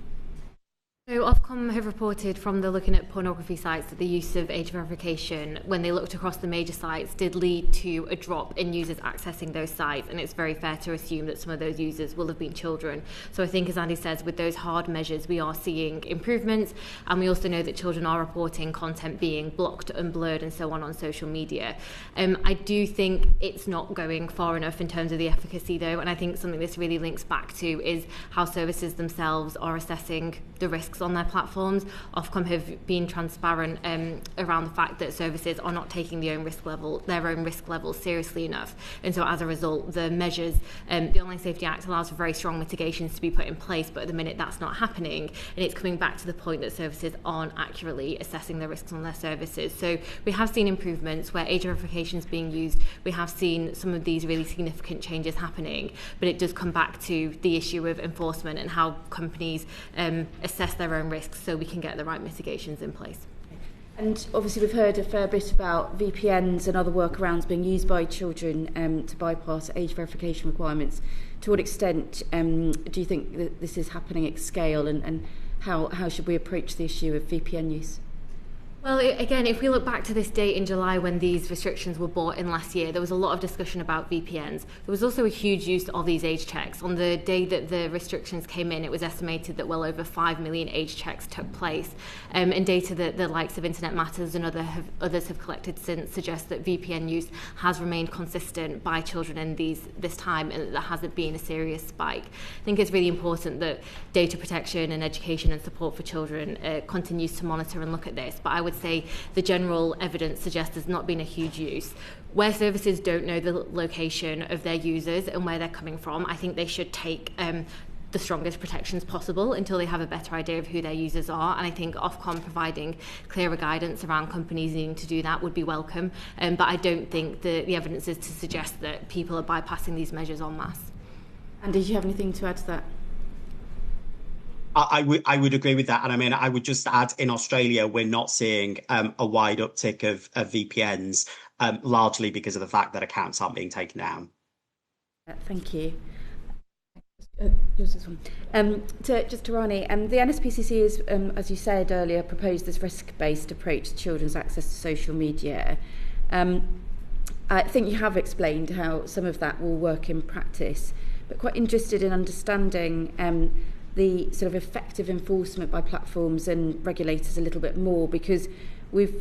So Ofcom have reported from the looking at pornography sites that the use of age verification, when they looked across the major sites, did lead to a drop in users accessing those sites, and it's very fair to assume that some of those users will have been children. So I think, as Andy says, with those hard measures we are seeing improvements, and we also know that children are reporting content being blocked and blurred and so on social media. I do think it's not going far enough in terms of the efficacy though, and I think something this really links back to is how services themselves are assessing the risks on their platforms. Ofcom have been transparent around the fact that services are not taking their own risk level seriously enough, and so as a result the measures, the Online Safety Act allows for very strong mitigations to be put in place, but at the minute that's not happening, and it's coming back to the point that services aren't accurately assessing the risks on their services. So we have seen improvements where age verification is being used, we have seen some of these really significant changes happening, but it does come back to the issue of enforcement and how companies assess their own risks so we can get the right mitigations in place. And obviously we've heard a fair bit about VPNs and other workarounds being used by children to bypass age verification requirements. To what extent do you think that this is happening at scale, and how should we approach the issue of VPN use? Well, again, if we look back to this date in July when these restrictions were brought in last year, there was a lot of discussion about VPNs. There was also a huge use of these age checks. On the day that the restrictions came in, it was estimated that well over 5 million age checks took place. And data that the likes of Internet Matters and others have collected since suggests that VPN use has remained consistent by children in this time, and that there hasn't been a serious spike. I think it's really important that data protection and education and support for children continues to monitor and look at this, but I would say the general evidence suggests there's not been a huge use. Where services don't know the location of their users and where they're coming from, I think they should take the strongest protections possible until they have a better idea of who their users are, and I think Ofcom providing clearer guidance around companies needing to do that would be welcome, but I don't think the evidence is to suggest that people are bypassing these measures en masse. And did you have anything to add to that? I would agree with that, and I mean I would just add, in Australia we're not seeing a wide uptick of VPNs, largely because of the fact that accounts aren't being taken down. Thank you. Yours is one. To Rani, the NSPCC has, as you said earlier, proposed this risk-based approach to children's access to social media. I think you have explained how some of that will work in practice, but quite interested in understanding the sort of effective enforcement by platforms and regulators a little bit more, because we've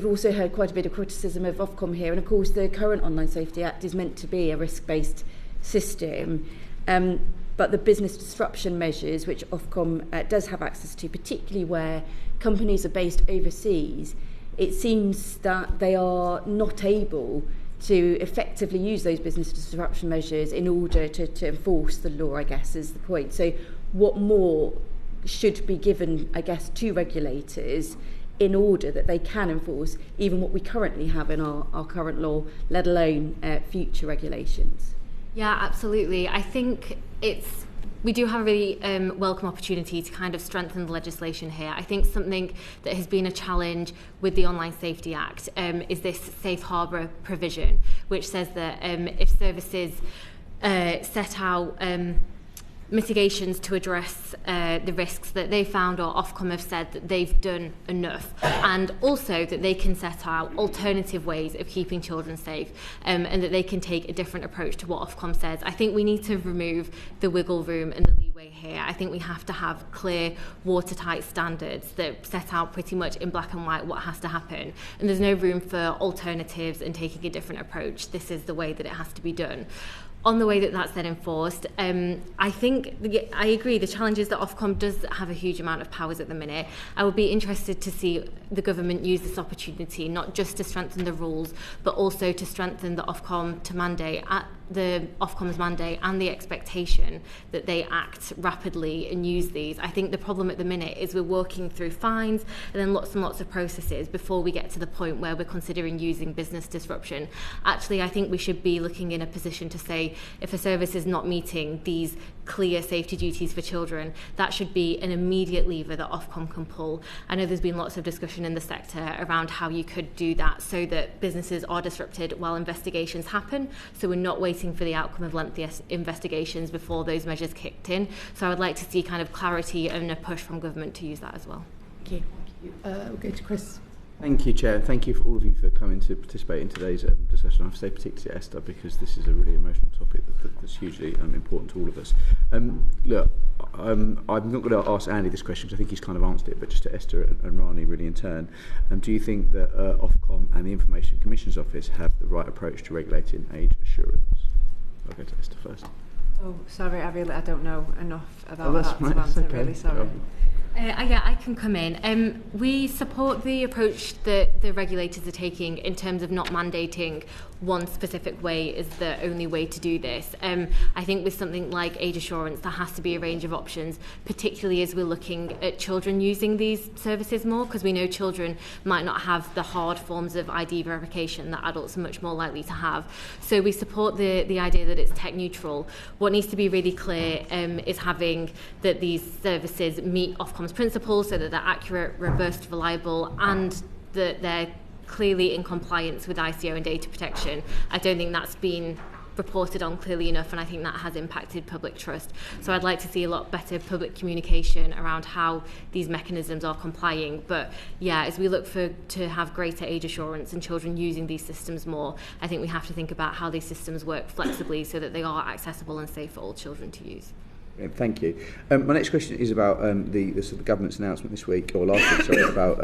also heard quite a bit of criticism of Ofcom here, and of course the current Online Safety Act is meant to be a risk-based system, but the business disruption measures, which Ofcom does have access to, particularly where companies are based overseas, it seems that they are not able to effectively use those business disruption measures in order to enforce the law, I guess, is the point. So what more should be given, I guess, to regulators in order that they can enforce even what we currently have in our current law, let alone future regulations? Yeah, absolutely. I think we do have a really welcome opportunity to kind of strengthen the legislation here. I think something that has been a challenge with the Online Safety Act is this safe harbour provision, which says that if services set out mitigations to address the risks that they found, or Ofcom have said that they've done enough, and also that they can set out alternative ways of keeping children safe, and that they can take a different approach to what Ofcom says. I think we need to remove the wiggle room and the leeway here. I think we have to have clear, watertight standards that set out pretty much in black and white what has to happen, and there's no room for alternatives and taking a different approach. This is the way that it has to be done. On the way that that's then enforced, I think, I agree, the challenge is that Ofcom does have a huge amount of powers at the minute. I would be interested to see the government use this opportunity, not just to strengthen the rules, but also to strengthen the Ofcom's mandate and the expectation that they act rapidly and use these. I think the problem at the minute is we're working through fines and then lots and lots of processes before we get to the point where we're considering using business disruption. Actually, I think we should be looking in a position to say, if a service is not meeting these clear safety duties for children, that should be an immediate lever that Ofcom can pull. I know there's been lots of discussion in the sector around how you could do that so that businesses are disrupted while investigations happen, so we're not waiting for the outcome of lengthy investigations before those measures kicked in. So I would like to see kind of clarity and a push from government to use that as well. Thank you. We'll go to Chris. Thank you, Chair. Thank you for all of you for coming to participate in today's discussion. I have to say particularly Esther, because this is a really emotional topic that's hugely important to all of us. Look, I'm not going to ask Andy this question because I think he's kind of answered it, but just to Esther and Rani really in turn. Do you think that Ofcom and the Information Commission's Office have the right approach to regulating age assurance? I'll go to Esther first. Oh, sorry, I don't know enough about that right. to answer, Okay. really sorry. Yeah, I can come in. We support the approach that the regulators are taking in terms of not mandating one specific way is the only way to do this. I think with something like age assurance, there has to be a range of options, particularly as we're looking at children using these services more, because we know children might not have the hard forms of ID verification that adults are much more likely to have. So we support the idea that it's tech neutral. What needs to be really clear is having that these services meet Ofcom's principles so that they're accurate, robust, reliable, and that they're clearly in compliance with ICO and data protection. I don't think that's been reported on clearly enough, and I think that has impacted public trust. So I'd like to see a lot better public communication around how these mechanisms are complying. But yeah, as we look to have greater age assurance and children using these systems more, I think we have to think about how these systems work flexibly so that they are accessible and safe for all children to use. Thank you. My next question is about the sort of government's announcement this week, or last week, sorry, about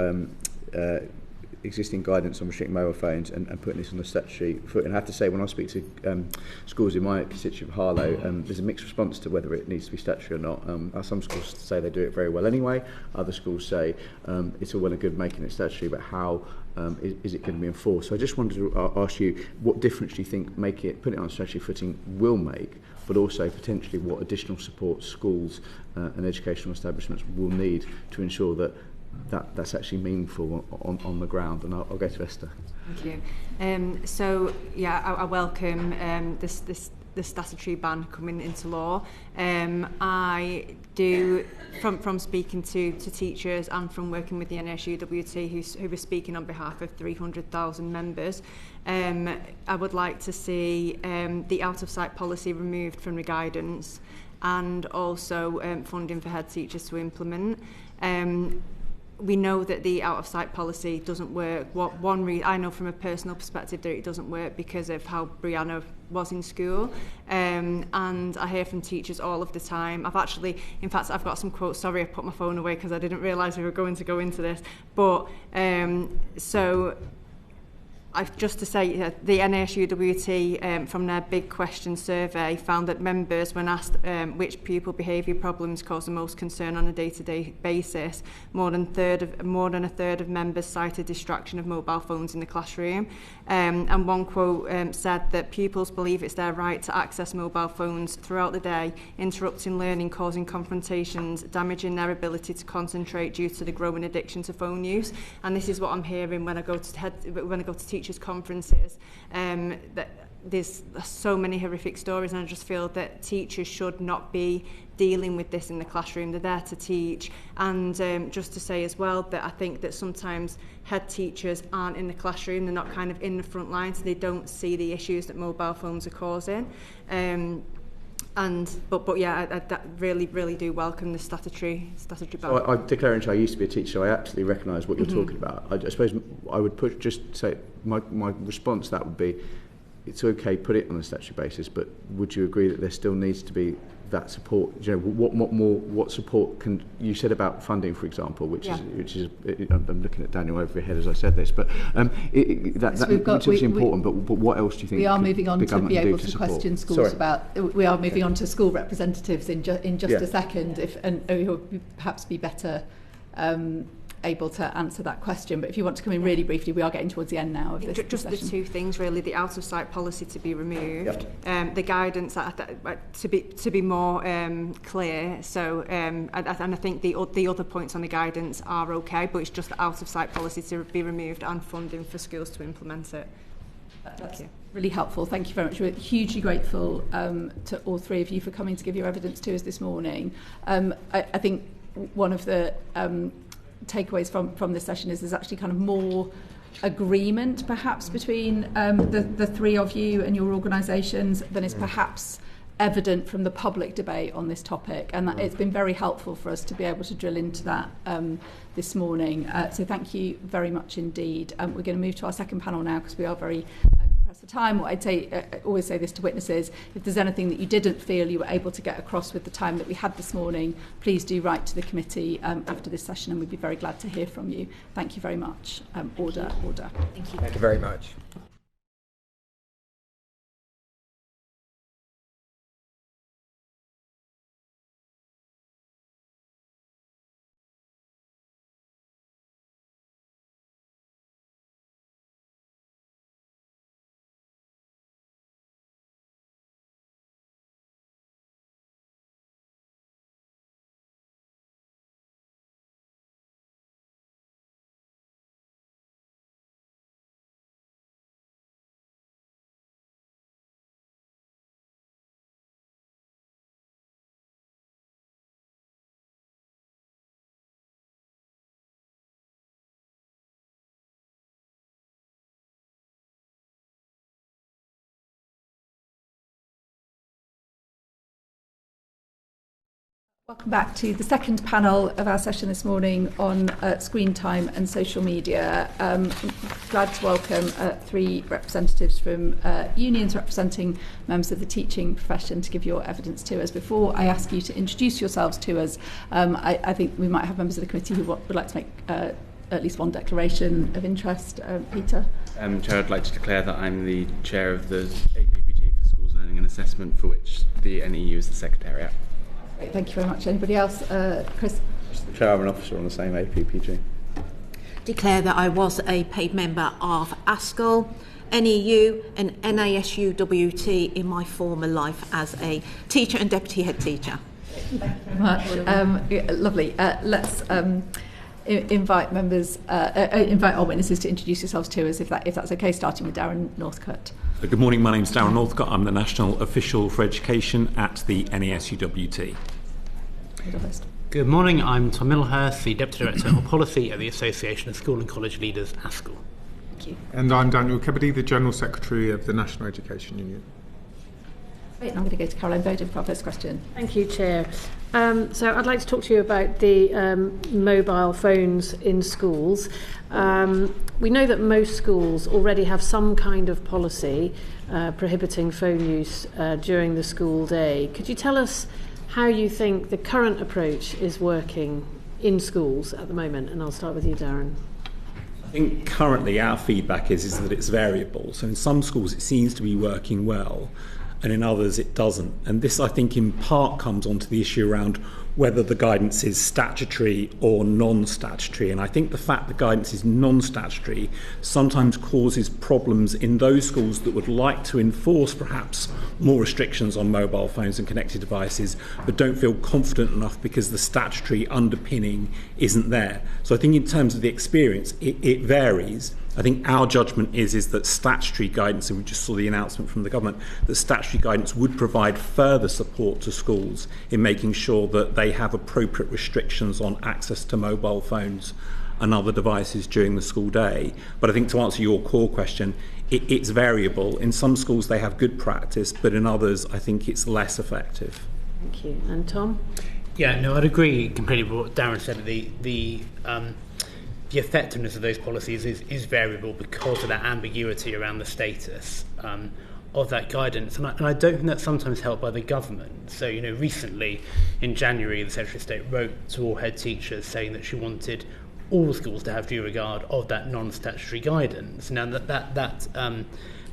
existing guidance on restricting mobile phones and putting this on the statutory foot. And I have to say, when I speak to schools in my constituent of Harlow, there's a mixed response to whether it needs to be statutory or not. Some schools say they do it very well anyway. Other schools say it's all well and good making it statutory, but how is it going to be enforced? So I just wanted to ask you, what difference do you think putting it on statutory footing will make, but also potentially what additional support schools and educational establishments will need to ensure that's actually meaningful on the ground? And I'll go to Esther. Thank you. So yeah, I welcome the statutory ban coming into law. I do, from speaking to teachers and from working with the NSUWT, who are speaking on behalf of 300,000 members, I would like to see the out-of-sight policy removed from the guidance, and also funding for head teachers to implement. We know that the out-of-sight policy doesn't work. I know from a personal perspective that it doesn't work because of how Brianna was in school, and I hear from teachers all of the time. I've got some quotes. Sorry, I put my phone away because I didn't realise we were going to go into this. But just to say, the NASUWT, from their Big Question survey, found that members, when asked which pupil behaviour problems cause the most concern on a day-to-day basis, more than a third of members cited distraction of mobile phones in the classroom. And one quote said that pupils believe it's their right to access mobile phones throughout the day, interrupting learning, causing confrontations, damaging their ability to concentrate due to the growing addiction to phone use. And this is what I'm hearing when I go to teachers' conferences. That there's so many horrific stories, and I just feel that teachers should not be dealing with this in the classroom. They're there to teach. And just to say as well that I think that sometimes head teachers aren't in the classroom, they're not kind of in the front line, so they don't see the issues that mobile phones are causing. But yeah, I really do welcome the statutory ban. So I declare I used to be a teacher, so I absolutely recognise what you're talking about. I suppose I would just say my response to that would be, it's okay, put it on a statutory basis, but would you agree that there still needs to be that support? You know, what support can you said about funding, for example, which is I'm looking at Daniel over your head as I said this, but that's important. But what else do you think we are moving on to be able to question schools about? We are moving on to school representatives in just a second, who would perhaps be better able to answer that question. But if you want to come in really briefly, we are getting towards the end now of this just session. The two things really: the out of sight policy to be removed, the guidance to be more clear. So and I think the other points on the guidance are okay, but it's just the out of sight policy to be removed and funding for schools to implement it. That's really helpful. Thank you very much. We're hugely grateful to all three of you for coming to give your evidence to us this morning. I think one of the takeaways from this session is there's actually kind of more agreement perhaps between the three of you and your organisations than is perhaps evident from the public debate on this topic, and that it's been very helpful for us to be able to drill into that this morning. So thank you very much indeed. We're going to move to our second panel now because we are very pressed for time. What I'd say, always say this to witnesses, if there's anything that you didn't feel you were able to get across with the time that we had this morning, please do write to the committee after this session, and we'd be very glad to hear from you. Thank you very much. Order. Thank you. Thank you very much. Welcome back to the second panel of our session this morning on screen time and social media. Glad to welcome three representatives from unions representing members of the teaching profession to give your evidence to us. Before I ask you to introduce yourselves to us, I think we might have members of the committee who would like to make at least one declaration of interest. Peter? Chair, I'd like to declare that I'm the chair of the APPG for Schools Learning and Assessment, for which the NEU is the secretariat. Thank you very much. Anybody else? Chris? Just the chair of an officer on the same APPG. Declare that I was a paid member of ASCL, NEU and NASUWT in my former life as a teacher and deputy head teacher. Thank you very much. Lovely. Let's invite members, invite our witnesses to introduce yourselves to us, if that's okay, starting with Darren Northcott. Good morning, my name's Darren Northcott. I'm the National Official for Education at the NASUWT. Middlehurst. Good morning, I'm Tom Middlehurst, the Deputy Director of Policy at the Association of School and College Leaders, ASCL. Thank you. And I'm Daniel Kebede, the General Secretary of the National Education Union. Great, and I'm going to go to Caroline Bowden for our first question. Thank you, Chair. So I'd like to talk to you about the mobile phones in schools. We know that most schools already have some kind of policy prohibiting phone use during the school day. Could you tell us how you think the current approach is working in schools at the moment? And I'll start with you, Darren. I think currently our feedback is that it's variable. So in some schools it seems to be working well, and in others it doesn't. And this, I think, in part comes onto the issue around whether the guidance is statutory or non-statutory. And I think the fact the guidance is non-statutory sometimes causes problems in those schools that would like to enforce perhaps more restrictions on mobile phones and connected devices, but don't feel confident enough because the statutory underpinning isn't there. So I think in terms of the experience, it varies. I think our judgment is that statutory guidance, and we just saw the announcement from the government, that statutory guidance would provide further support to schools in making sure that they have appropriate restrictions on access to mobile phones and other devices during the school day. But I think to answer your core question, it's variable. In some schools they have good practice, but in others I think it's less effective. Thank you. And Tom? Yeah, no, I'd agree completely with what Darren said. The effectiveness of those policies is variable because of that ambiguity around the status of that guidance, and I don't think that's sometimes helped by the government. So, recently in January, the Secretary of State wrote to all head teachers saying that she wanted all schools to have due regard of that non-statutory guidance. Now that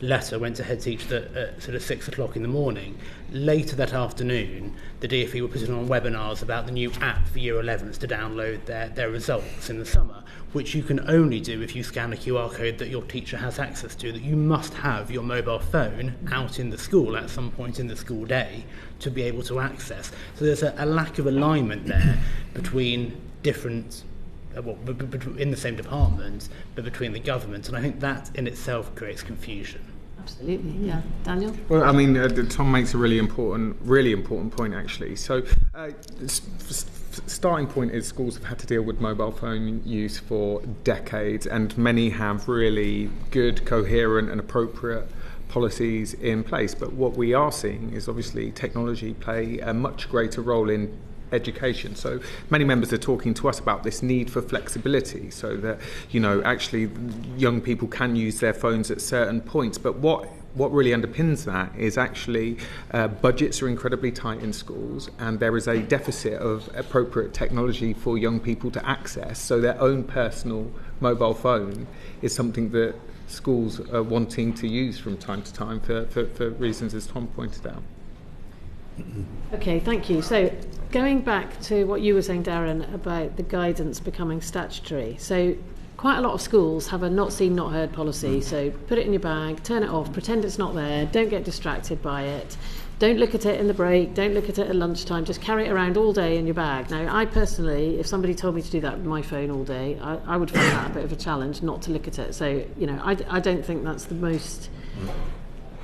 letter went to head teachers at sort of 6 o'clock in the morning. Later that afternoon, the DfE were putting on webinars about the new app for Year 11s to download their results in the summer, which you can only do if you scan a QR code that your teacher has access to, that you must have your mobile phone out in the school at some point in the school day to be able to access. So there's a lack of alignment there between different, in the same department, but between the government, and I think that in itself creates confusion. Absolutely, yeah. Daniel? Well, I mean, Tom makes a really important point, actually. So, starting point is schools have had to deal with mobile phone use for decades, and many have really good, coherent and appropriate policies in place. But what we are seeing is obviously technology play a much greater role in education. So many members are talking to us about this need for flexibility, so that actually young people can use their phones at certain points. But what really underpins that is actually budgets are incredibly tight in schools, and there is a deficit of appropriate technology for young people to access. So their own personal mobile phone is something that schools are wanting to use from time to time for reasons as Tom pointed out. Okay, thank you. So going back to what you were saying, Darren, about the guidance becoming statutory. So quite a lot of schools have a not seen, not heard policy. So put it in your bag, turn it off, pretend it's not there, don't get distracted by it. Don't look at it in the break, don't look at it at lunchtime, just carry it around all day in your bag. Now, I personally, if somebody told me to do that with my phone all day, I would find that a bit of a challenge not to look at it. So, I don't think that's the most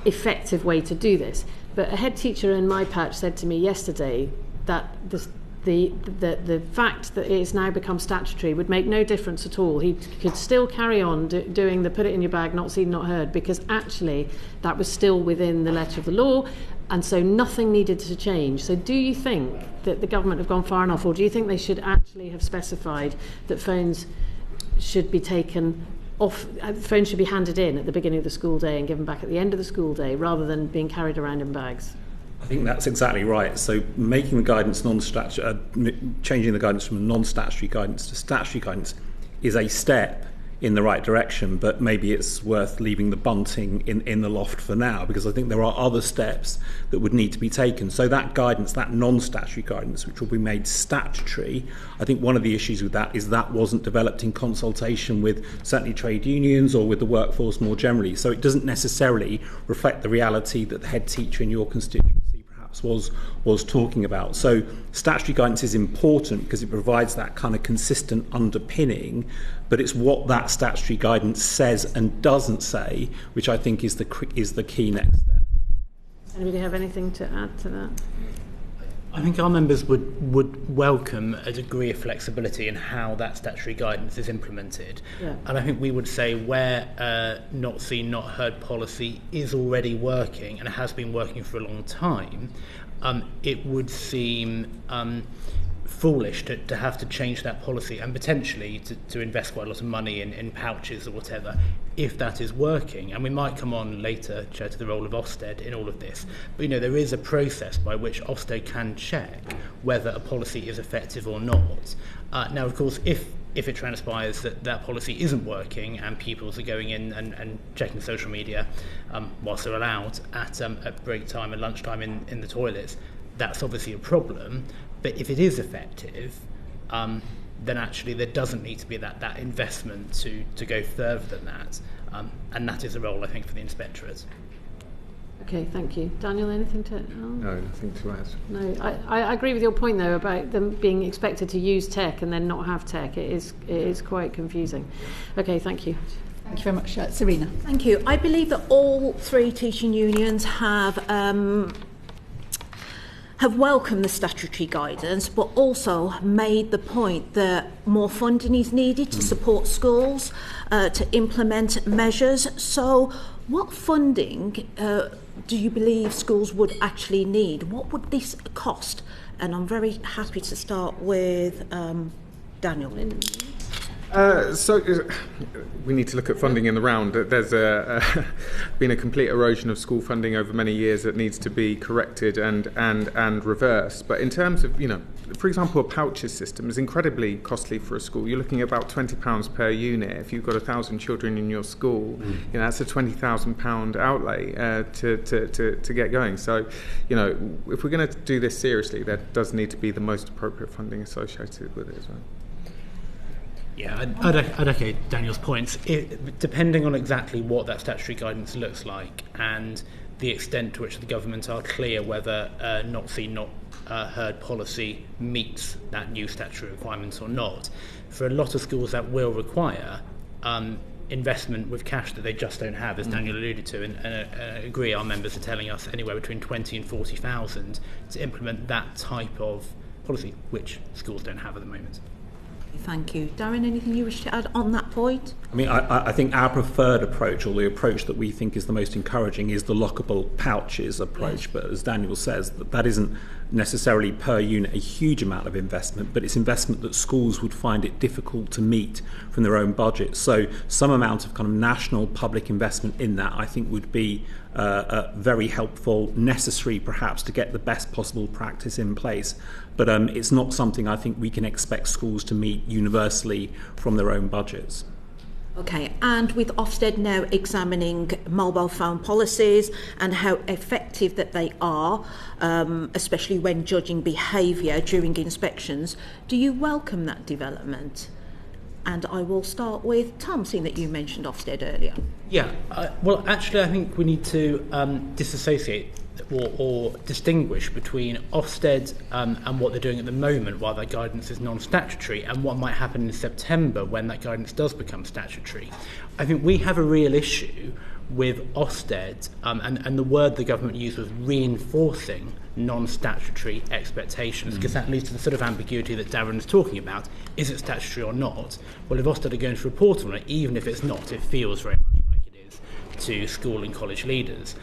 effective way to do this. But a head teacher in my patch said to me yesterday that the fact that it has now become statutory would make no difference at all. He could still carry on doing the put it in your bag, not seen, not heard, because actually that was still within the letter of the law, and so nothing needed to change. So do you think that the government have gone far enough, or do you think they should actually have specified that phones should be taken off, phones should be handed in at the beginning of the school day and given back at the end of the school day, rather than being carried around in bags? I think that's exactly right. So making the guidance non-statutory, changing the guidance from a non-statutory guidance to statutory guidance is a step in the right direction, but maybe it's worth leaving the bunting in the loft for now, because I think there are other steps that would need to be taken. So that guidance, that non-statutory guidance, which will be made statutory, I think one of the issues with that is that wasn't developed in consultation with certainly trade unions or with the workforce more generally. So it doesn't necessarily reflect the reality that the head teacher in your constituency was talking about. So statutory guidance is important because it provides that kind of consistent underpinning, but it's what that statutory guidance says and doesn't say, which I think is the key next step. Anybody have anything to add to that? I think our members would welcome a degree of flexibility in how that statutory guidance is implemented. Yeah. And I think we would say where not seen, not heard policy is already working and has been working for a long time, it would seem foolish to have to change that policy and potentially to invest quite a lot of money in pouches or whatever if that is working. And we might come on later to the role of Ofsted in all of this, but there is a process by which Ofsted can check whether a policy is effective or not. Now, of course, if it transpires that policy isn't working and pupils are going in and checking social media whilst they're allowed at break time and lunchtime in the toilets, that's obviously a problem. But if it is effective, then actually there doesn't need to be that investment to go further than that. And that is a role, I think, for the inspectorate. Okay, thank you. Daniel, anything to add? No, nothing to add. No, I agree with your point, though, about them being expected to use tech and then not have tech. It is quite confusing. Okay, thank you. Thank you very much. Serena. Thank you. I believe that all three teaching unions have have welcomed the statutory guidance, but also made the point that more funding is needed to support schools, to implement measures. So what funding do you believe schools would actually need? What would this cost? And I'm very happy to start with Daniel. So we need to look at funding in the round. There's been a complete erosion of school funding over many years that needs to be corrected and reversed. But in terms of, for example, a pouches system is incredibly costly for a school. You're looking at about £20 per unit. If you've got 1,000 children in your school, that's a £20,000 outlay to get going. So, if we're going to do this seriously, there does need to be the most appropriate funding associated with it as well. Yeah, I'd echo Daniel's points. Depending on exactly what that statutory guidance looks like and the extent to which the government are clear whether not seen, not heard policy meets that new statutory requirement or not, for a lot of schools that will require investment with cash that they just don't have, as Daniel alluded to, and I agree, our members are telling us anywhere between 20 and 40,000 to implement that type of policy, which schools don't have at the moment. Thank you. Darren, anything you wish to add on that point? I mean, I think our preferred approach, or the approach that we think is the most encouraging, is the lockable pouches approach. Yes. But as Daniel says, that isn't necessarily per unit a huge amount of investment, but it's investment that schools would find it difficult to meet from their own budget. So some amount of kind of national public investment in that, I think, would be very helpful, necessary perhaps to get the best possible practice in place. But it's not something I think we can expect schools to meet universally from their own budgets. Okay, and with Ofsted now examining mobile phone policies and how effective that they are, especially when judging behaviour during inspections, do you welcome that development? And I will start with Tom, seeing that you mentioned Ofsted earlier. Yeah, well, actually, I think we need to disassociate or distinguish between Ofsted and what they're doing at the moment while that guidance is non-statutory and what might happen in September when that guidance does become statutory. I think we have a real issue with Ofsted, and the word the government used was reinforcing non-statutory expectations, because that leads to the sort of ambiguity that Darren is talking about. Is it statutory or not? Well, if Ofsted are going to report on it, even if it's not, it feels very much like it is to school and college leaders.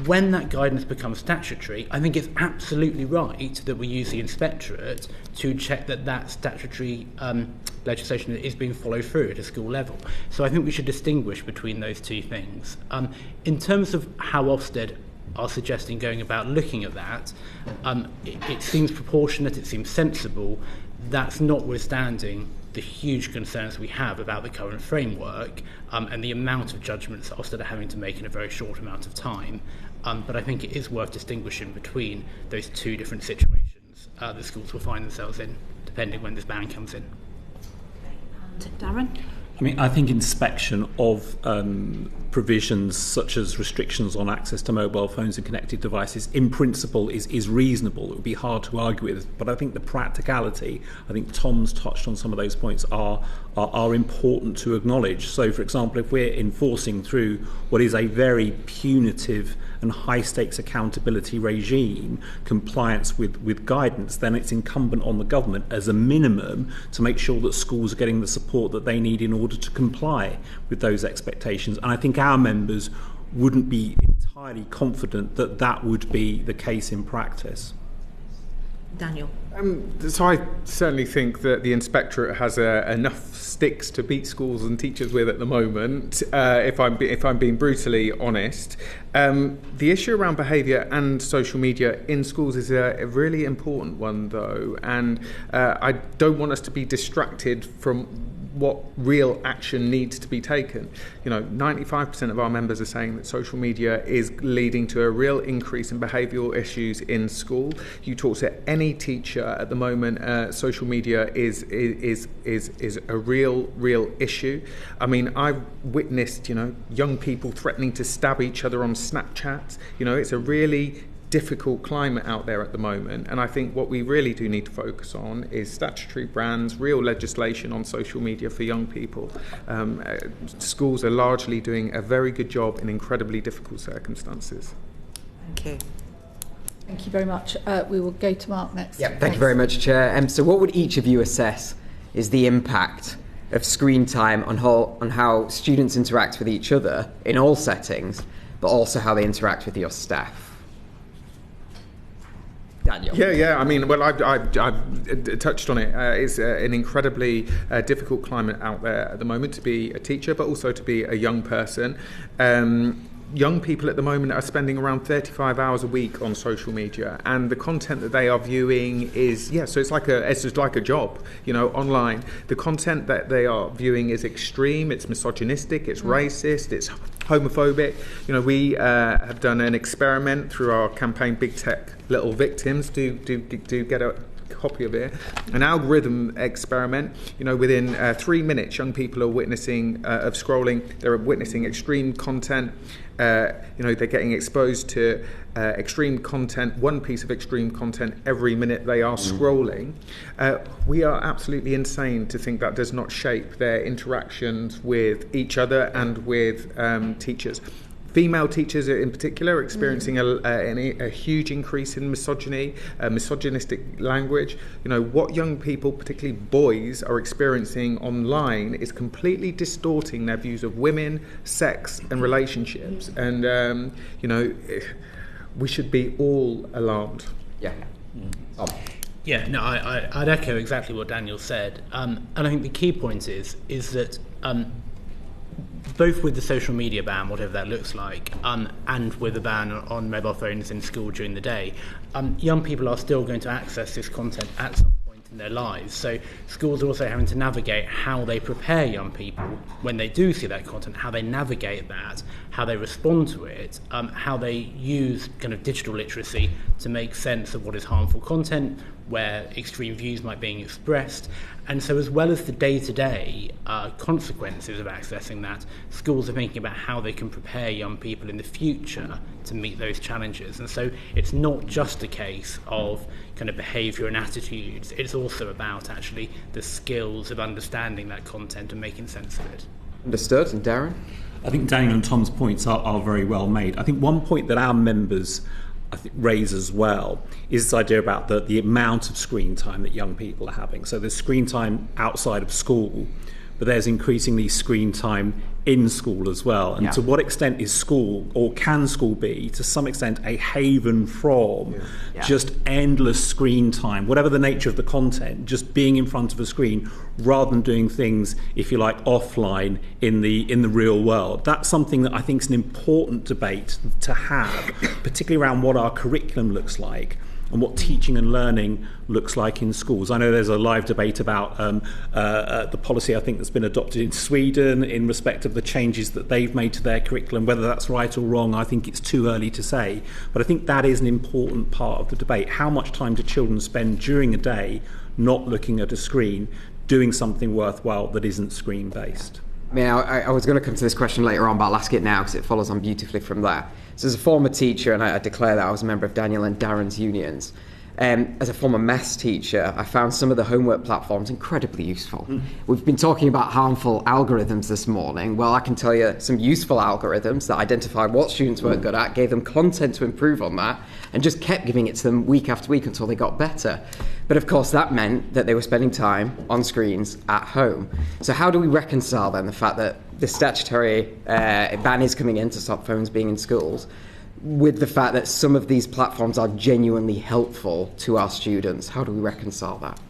When that guidance becomes statutory, I think it's absolutely right that we use the inspectorate to check that that statutory legislation is being followed through at a school level. So I think we should distinguish between those two things. In terms of how Ofsted are suggesting going about looking at that, it seems proportionate, it seems sensible. That's notwithstanding the huge concerns we have about the current framework and the amount of judgments that Ofsted are having to make in a very short amount of time. But I think it is worth distinguishing between those two different situations that schools will find themselves in, depending when this ban comes in. And Darren? I mean, I think inspection of provisions such as restrictions on access to mobile phones and connected devices in principle is reasonable. It would be hard to argue with, but I think the practicality, I think Tom's touched on some of those points, are important to acknowledge. So, for example, if we're enforcing through what is a very punitive and high-stakes accountability regime compliance with guidance, then it's incumbent on the government as a minimum to make sure that schools are getting the support that they need in order to comply with those expectations. And I think our members wouldn't be entirely confident that that would be the case in practice. Daniel? So I certainly think that the inspectorate has enough sticks to beat schools and teachers with at the moment, if I'm being brutally honest. The issue around behaviour and social media in schools is a really important one, though, and I don't want us to be distracted from what real action needs to be taken. 95% of our members are saying that social media is leading to a real increase in behavioural issues in school. You talk to any teacher at the moment, social media is a real issue. I mean, I've witnessed, young people threatening to stab each other on Snapchat. It's a really difficult climate out there at the moment, and I think what we really do need to focus on is statutory bans, real legislation on social media for young people. Schools are largely doing a very good job in incredibly difficult circumstances. Thank you. Thank you very much. We will go to Mark next. Yeah, thank you very much, Chair. So what would each of you assess is the impact of screen time on how students interact with each other in all settings, but also how they interact with your staff? Daniel. Yeah. I mean, well, I've touched on it. It's an incredibly difficult climate out there at the moment to be a teacher, but also to be a young person. Young people at the moment are spending around 35 hours a week on social media, and the content that they are viewing is, so it's just like a job, online. The content that they are viewing is extreme, it's misogynistic, it's racist, it's homophobic. We have done an experiment through our campaign Big Tech Little Victims to get a copy of it, an algorithm experiment. Within 3 minutes, young people are witnessing they're witnessing extreme content. They're getting exposed to extreme content, one piece of extreme content every minute they are scrolling. We are absolutely insane to think that does not shape their interactions with each other and with teachers. Female teachers in particular are experiencing a huge increase in misogyny, misogynistic language. What young people, particularly boys, are experiencing online is completely distorting their views of women, sex and relationships. And, we should be all alarmed. Yeah. Yeah, no, I'd echo exactly what Daniel said. And I think the key point is that both with the social media ban, whatever that looks like, and with the ban on mobile phones in school during the day, young people are still going to access this content at some point in their lives. So schools are also having to navigate how they prepare young people when they do see that content, how they navigate that, how they respond to it, how they use kind of digital literacy to make sense of what is harmful content, where extreme views might be being expressed. And so as well as the day-to-day consequences of accessing that, schools are thinking about how they can prepare young people in the future to meet those challenges. And so it's not just a case of kind of behaviour and attitudes, it's also about actually the skills of understanding that content and making sense of it. Understood. And Darren? I think Daniel and Tom's points are very well made. I think one point that our members raise as well is this idea about the amount of screen time that young people are having. So there's screen time outside of school, but there's increasingly screen time in school as well. And to what extent is school, or can school be, to some extent, a haven from just endless screen time, whatever the nature of the content, just being in front of a screen rather than doing things, if you like, offline in the real world? That's something that I think is an important debate to have, particularly around what our curriculum looks like and what teaching and learning looks like in schools. I know there's a live debate about the policy, I think, that's been adopted in Sweden in respect of the changes that they've made to their curriculum. Whether that's right or wrong, I think it's too early to say. But I think that is an important part of the debate. How much time do children spend during a day not looking at a screen, doing something worthwhile that isn't screen-based? I mean, I was going to come to this question later on, but I'll ask it now because it follows on beautifully from there. So as a former teacher, and I declare that I was a member of Daniel and Darren's unions, as a former maths teacher, I found some of the homework platforms incredibly useful. We've been talking about harmful algorithms this morning. Well, I can tell you some useful algorithms that identified what students weren't good at, gave them content to improve on that, and just kept giving it to them week after week until they got better. But of course, that meant that they were spending time on screens at home. So how do we reconcile then the fact that the statutory ban is coming in to stop phones being in schools with the fact that some of these platforms are genuinely helpful to our students? How do we reconcile that?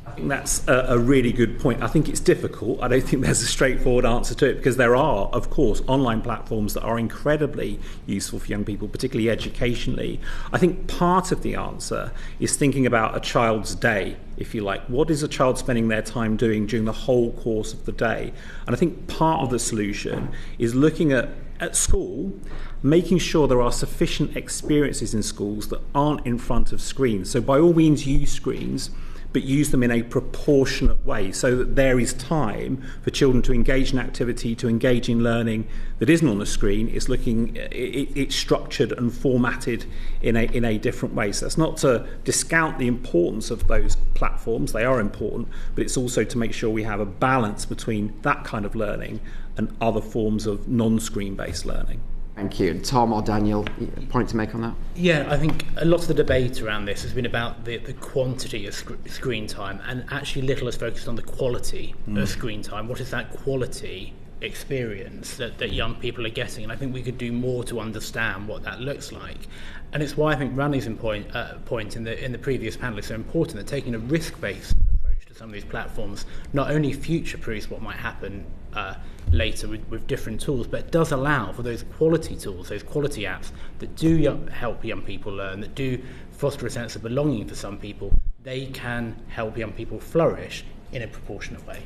I think that's a really good point. I think it's difficult. I don't think there's a straightforward answer to it, because there are, of course, online platforms that are incredibly useful for young people, particularly educationally. I think part of the answer is thinking about a child's day, if you like. What is a child spending their time doing during the whole course of the day? And I think part of the solution is looking at school, making sure there are sufficient experiences in schools that aren't in front of screens. So by all means use screens, but use them in a proportionate way so that there is time for children to engage in activity, to engage in learning that isn't on the screen. It's structured and formatted in a different way. So that's not to discount the importance of those platforms. They are important, but it's also to make sure we have a balance between that kind of learning and other forms of non-screen based learning. Thank you. Tom or Daniel, a point to make on that? Yeah, I think a lot of the debate around this has been about the quantity of screen time, and actually little is focused on the quality of screen time. What is that quality experience that young people are getting? And I think we could do more to understand what that looks like. And it's why I think Rani's point in the previous panel is so important, that taking a risk-based approach to some of these platforms not only future-proofs what might happen later with different tools, but it does allow for those quality tools, those quality apps that do help young people learn, that do foster a sense of belonging for some people. They can help young people flourish in a proportionate way.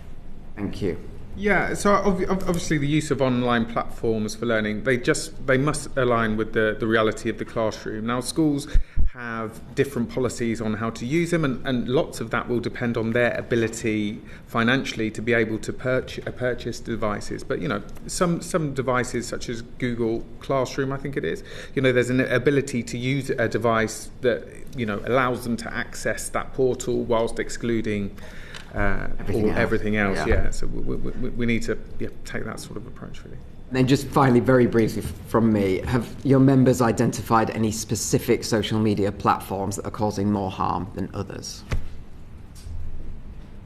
Thank you. Yeah, so obviously the use of online platforms for learning, they must align with the reality of the classroom. Now, schools have different policies on how to use them, and lots of that will depend on their ability financially to be able to purchase devices. But, some devices such as Google Classroom, I think it is, there's an ability to use a device that, allows them to access that portal whilst excluding everything else. Yeah. So we need to take that sort of approach, really. And then just finally, very briefly from me, have your members identified any specific social media platforms that are causing more harm than others?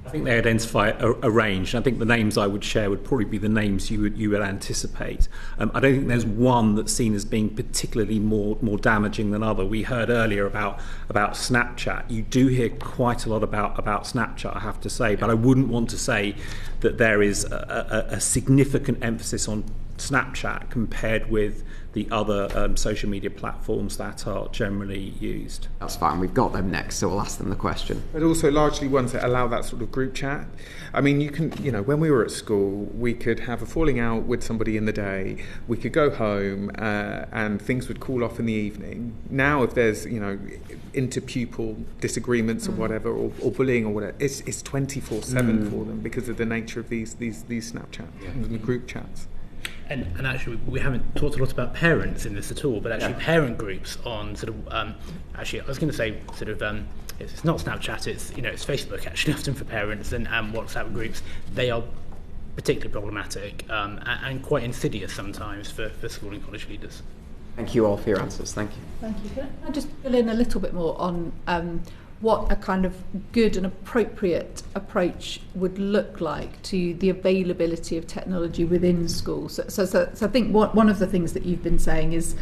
I think they identify a range. I think the names I would share would probably be the names you would anticipate. I don't think there's one that's seen as being particularly more damaging than other. We heard earlier about Snapchat. You do hear quite a lot about Snapchat, I have to say, but I wouldn't want to say that there is a significant emphasis on Snapchat compared with the other social media platforms that are generally used. That's fine, we've got them next, so we'll ask them the question. But also largely ones that allow that sort of group chat. I mean, you can, when we were at school, we could have a falling out with somebody in the day, we could go home and things would cool off in the evening. Now, if there's, inter-pupil disagreements or whatever, or bullying or whatever, it's 24/7 for them because of the nature of these Snapchat and group chats. And actually, we haven't talked a lot about parents in this at all, but actually parent groups on sort of, actually, I was going to say sort of, it's not Snapchat, it's Facebook actually, often for parents, and WhatsApp groups. They are particularly problematic and quite insidious sometimes for school and college leaders. Thank you all for your answers. Thank you. Thank you. Can I just fill in a little bit more on what a kind of good and appropriate approach would look like to the availability of technology within schools? So I think one of the things that you've been saying is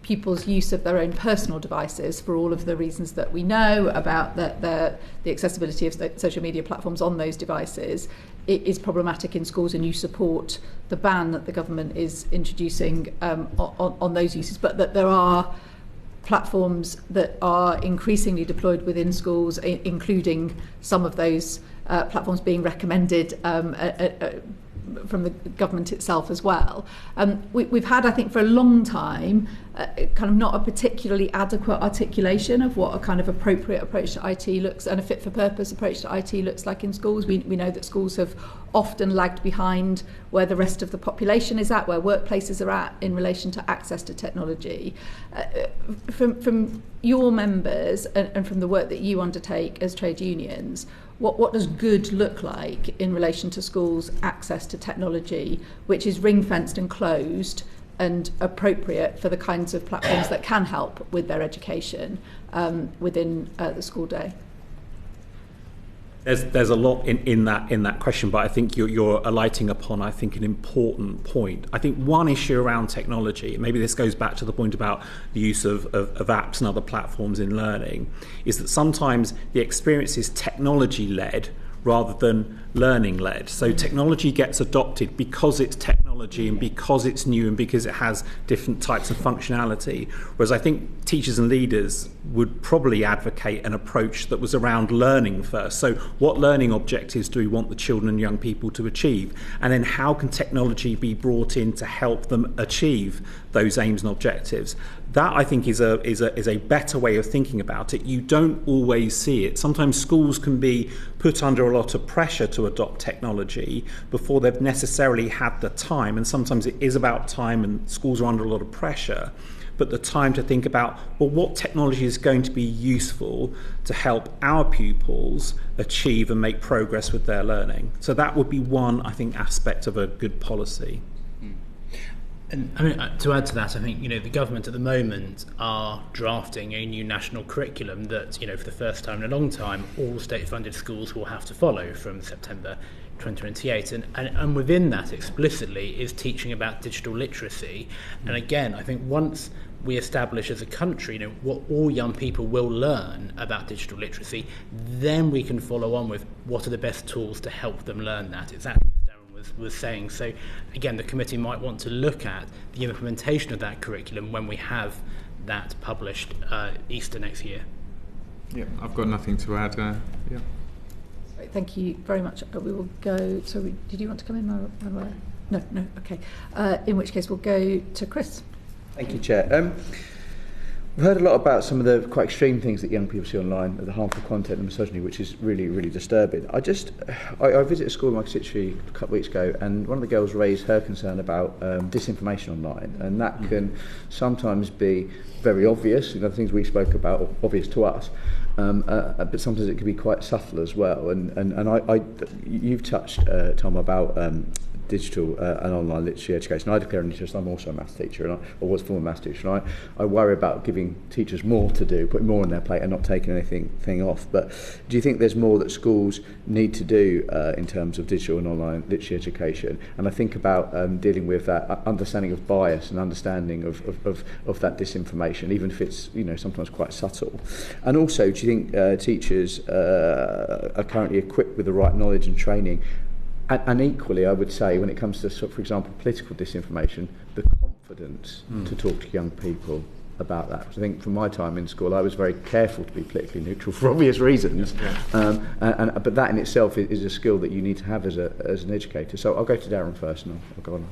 pupils' use of their own personal devices, for all of the reasons that we know about the accessibility of social media platforms on those devices, it is problematic in schools, and you support the ban that the government is introducing on those uses, but that there are platforms that are increasingly deployed within schools, including some of those platforms being recommended from the government itself as well. We've had, I think, for a long time, kind of not a particularly adequate articulation of what a kind of appropriate approach to IT looks, and a fit-for-purpose approach to IT looks like in schools. We know that schools have often lagged behind where the rest of the population is at, where workplaces are at in relation to access to technology. From your members and from the work that you undertake as trade unions, what does good look like in relation to schools' access to technology, which is ring-fenced and closed and appropriate for the kinds of platforms that can help with their education within the school day? There's a lot in that question, but I think you're alighting upon, I think, an important point. I think one issue around technology, and maybe this goes back to the point about the use of apps and other platforms in learning, is that sometimes the experience is technology-led rather than learning-led. So technology gets adopted because it's technology and because it's new and because it has different types of functionality. Whereas I think teachers and leaders would probably advocate an approach that was around learning first. So what learning objectives do we want the children and young people to achieve? And then how can technology be brought in to help them achieve those aims and objectives? That, I think, is a better way of thinking about it. You don't always see it. Sometimes schools can be put under a lot of pressure to adopt technology before they've necessarily had the time, and sometimes it is about time, and schools are under a lot of pressure, but the time to think about, well, what technology is going to be useful to help our pupils achieve and make progress with their learning. So that would be one, I think, aspect of a good policy. And I mean, to add to that, I think, the government at the moment are drafting a new national curriculum that, for the first time in a long time, all state-funded schools will have to follow from September 2028. And within that explicitly is teaching about digital literacy. And again, I think once we establish as a country, what all young people will learn about digital literacy, then we can follow on with what are the best tools to help them learn that. Exactly as Darren was saying. So again, the committee might want to look at the implementation of that curriculum when we have that published Easter next year. Yeah, I've got nothing to add. Yeah. Thank you very much. We will go. So, did you want to come in? No. Okay. In which case, we'll go to Chris. Thank you, Chair. We've heard a lot about some of the quite extreme things that young people see online, the harmful content and misogyny, which is really, really disturbing. I visited a school in my constituency a couple of weeks ago, and one of the girls raised her concern about disinformation online, and that can sometimes be very obvious, the things we spoke about, are obvious to us, but sometimes it can be quite subtle as well. And you've touched, Tom, about digital and online literacy education. I declare an interest. I'm also a maths teacher, or was a former maths teacher, and I worry about giving teachers more to do, putting more on their plate and not taking anything off. But do you think there's more that schools need to do in terms of digital and online literacy education? And I think about dealing with that understanding of bias and understanding of that disinformation, even if it's sometimes quite subtle. And also, do you think teachers are currently equipped with the right knowledge and training? And equally, I would say, when it comes to, for example, political disinformation, the confidence to talk to young people about that. Because I think from my time in school, I was very careful to be politically neutral for obvious reasons. But that in itself is a skill that you need to have as an educator. So I'll go to Darren first, and I'll go on.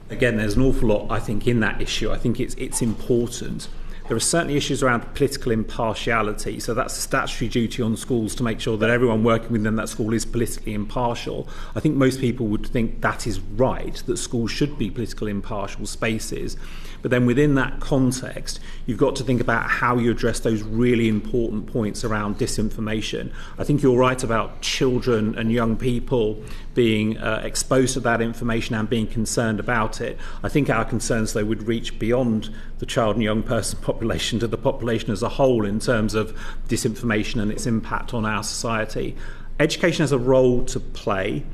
Again, there's an awful lot, I think, in that issue. I think it's important. There are certainly issues around political impartiality, so that's a statutory duty on schools to make sure that everyone working within that school is politically impartial. I think most people would think that is right, that schools should be political impartial spaces. But then within that context, you've got to think about how you address those really important points around disinformation. I think you're right about children and young people being exposed to that information and being concerned about it. I think our concerns, though, would reach beyond the child and young person population to the population as a whole in terms of disinformation and its impact on our society. Education has a role to play,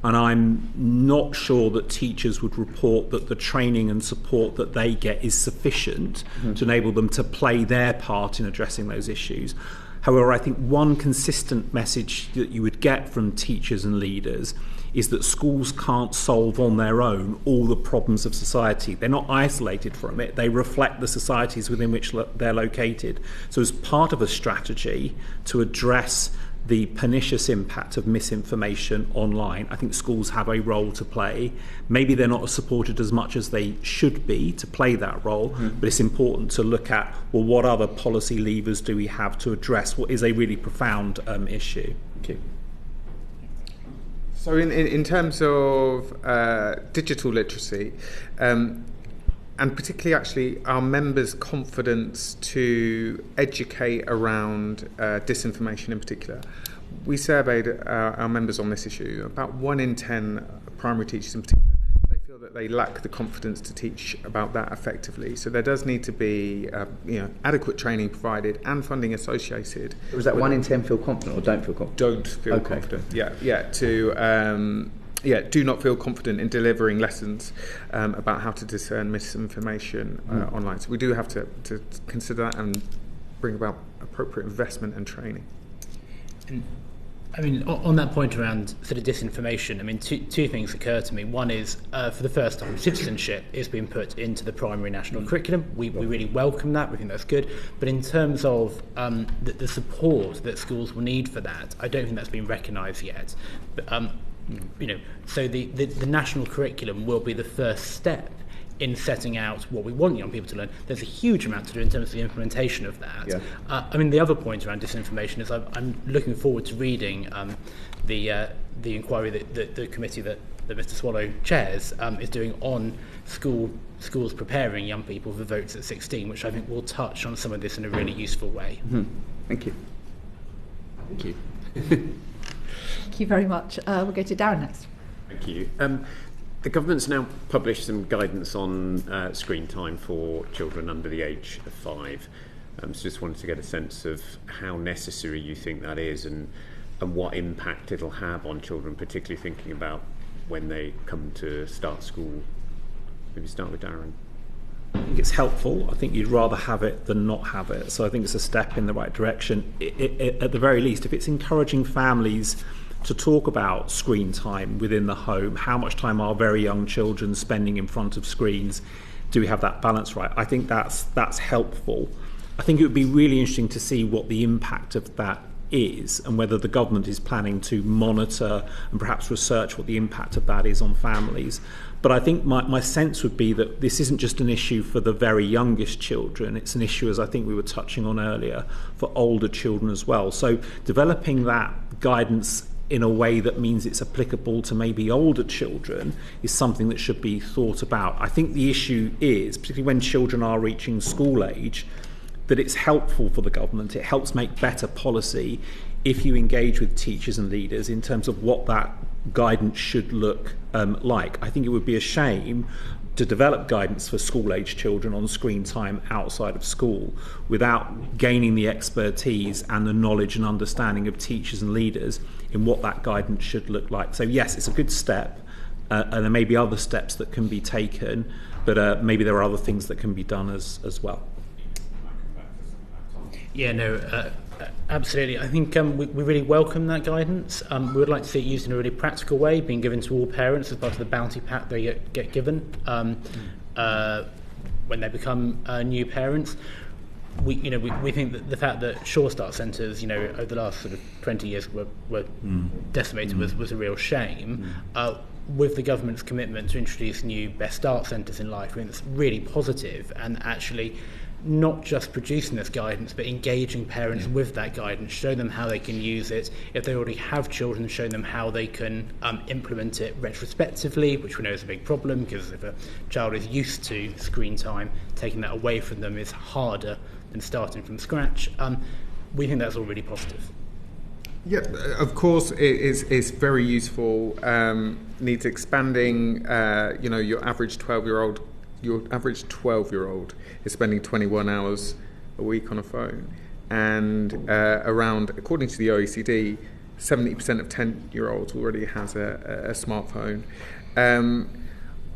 and I'm not sure that teachers would report that the training and support that they get is sufficient to enable them to play their part in addressing those issues. However, I think one consistent message that you would get from teachers and leaders is that schools can't solve on their own all the problems of society. They're not isolated from it. They reflect the societies within which they're located. So as part of a strategy to address the pernicious impact of misinformation online, I think schools have a role to play. Maybe they're not supported as much as they should be to play that role, but it's important to look at, well, what other policy levers do we have to address what is a really profound issue? Thank you. So in terms of digital literacy, and particularly actually our members' confidence to educate around disinformation in particular. We surveyed our members on this issue. About 1 in 10 primary teachers in particular, they feel that they lack the confidence to teach about that effectively. So there does need to be adequate training provided and funding associated. Was that 1 in 10 feel confident or don't feel confident? Don't feel confident. Do not feel confident in delivering lessons about how to discern misinformation online. So we do have to consider that and bring about appropriate investment and training. And, I mean, on that point around sort of disinformation, I mean, two things occur to me. One is, for the first time, citizenship is being put into the primary national curriculum. We really welcome that. We think that's good. But in terms of the support that schools will need for that, I don't think that's been recognised yet. But, so the national curriculum will be the first step in setting out what we want young people to learn. There's a huge amount to do in terms of the implementation of that. Yeah. I mean, the other point around disinformation is I'm looking forward to reading the inquiry that the committee that Mr. Swallow chairs is doing on schools preparing young people for votes at 16, which I think will touch on some of this in a really useful way. Thank you. Thank you. Thank you very much. We'll go to Darren next. Thank you. The government's now published some guidance on screen time for children under the age of 5. So just wanted to get a sense of how necessary you think that is and what impact it'll have on children, particularly thinking about when they come to start school. Maybe start with Darren. I think it's helpful. I think you'd rather have it than not have it. So I think it's a step in the right direction. At the very least, if it's encouraging families to talk about screen time within the home, how much time are very young children spending in front of screens, do we have that balance right? I think that's helpful. I think it would be really interesting to see what the impact of that is and whether the government is planning to monitor and perhaps research what the impact of that is on families. But I think my sense would be that this isn't just an issue for the very youngest children, it's an issue, as I think we were touching on earlier, for older children as well. So developing that guidance in a way that means it's applicable to maybe older children is something that should be thought about. I think the issue is, particularly when children are reaching school age, that it's helpful for the government, it helps make better policy if you engage with teachers and leaders in terms of what that guidance should look like. I think it would be a shame to develop guidance for school-age children on screen time outside of school without gaining the expertise and the knowledge and understanding of teachers and leaders in what that guidance should look like. So yes, it's a good step, and there may be other steps that can be taken, but maybe there are other things that can be done as well. Yeah, no, absolutely. I think we really welcome that guidance. We would like to see it used in a really practical way, being given to all parents as part of the bounty pack they get given when they become new parents. We think that the fact that Sure Start centres, over the last sort of 20 years were decimated was a real shame. With the government's commitment to introduce new Best Start centres in life, I think that's really positive, and actually not just producing this guidance but engaging parents with that guidance, show them how they can use it. If they already have children, show them how they can implement it retrospectively, which we know is a big problem, because if a child is used to screen time, taking that away from them is harder than starting from scratch. We think that's all really positive. Yeah, of course, it's very useful. Needs expanding. Your average 12-year-old is spending 21 hours a week on a phone, and according to the OECD, 70% of 10-year-olds already has a smartphone.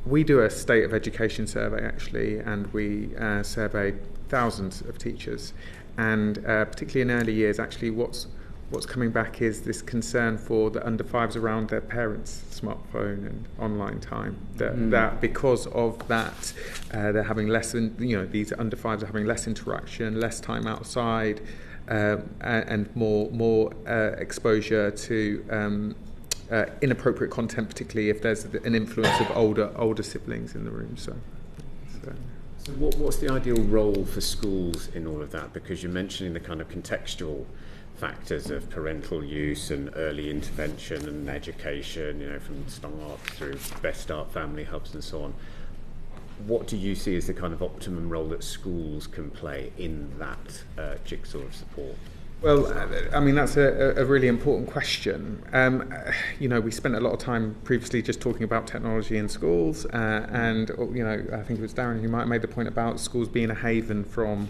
We do a state of education survey actually, and we survey thousands of teachers, and particularly in early years, actually what's coming back is this concern for the under 5s around their parents' smartphone and online time. That because of that, they're having less. These under 5s are having less interaction, less time outside, and more exposure to inappropriate content, particularly if there's an influence of older siblings in the room. So what's the ideal role for schools in all of that? Because you're mentioning the kind of contextual factors of parental use and early intervention and education, from Start through Best Start, family hubs and so on. What do you see as the kind of optimum role that schools can play in that jigsaw of support? Well, that's a really important question. We spent a lot of time previously just talking about technology in schools, and I think it was Darren who might have made the point about schools being a haven from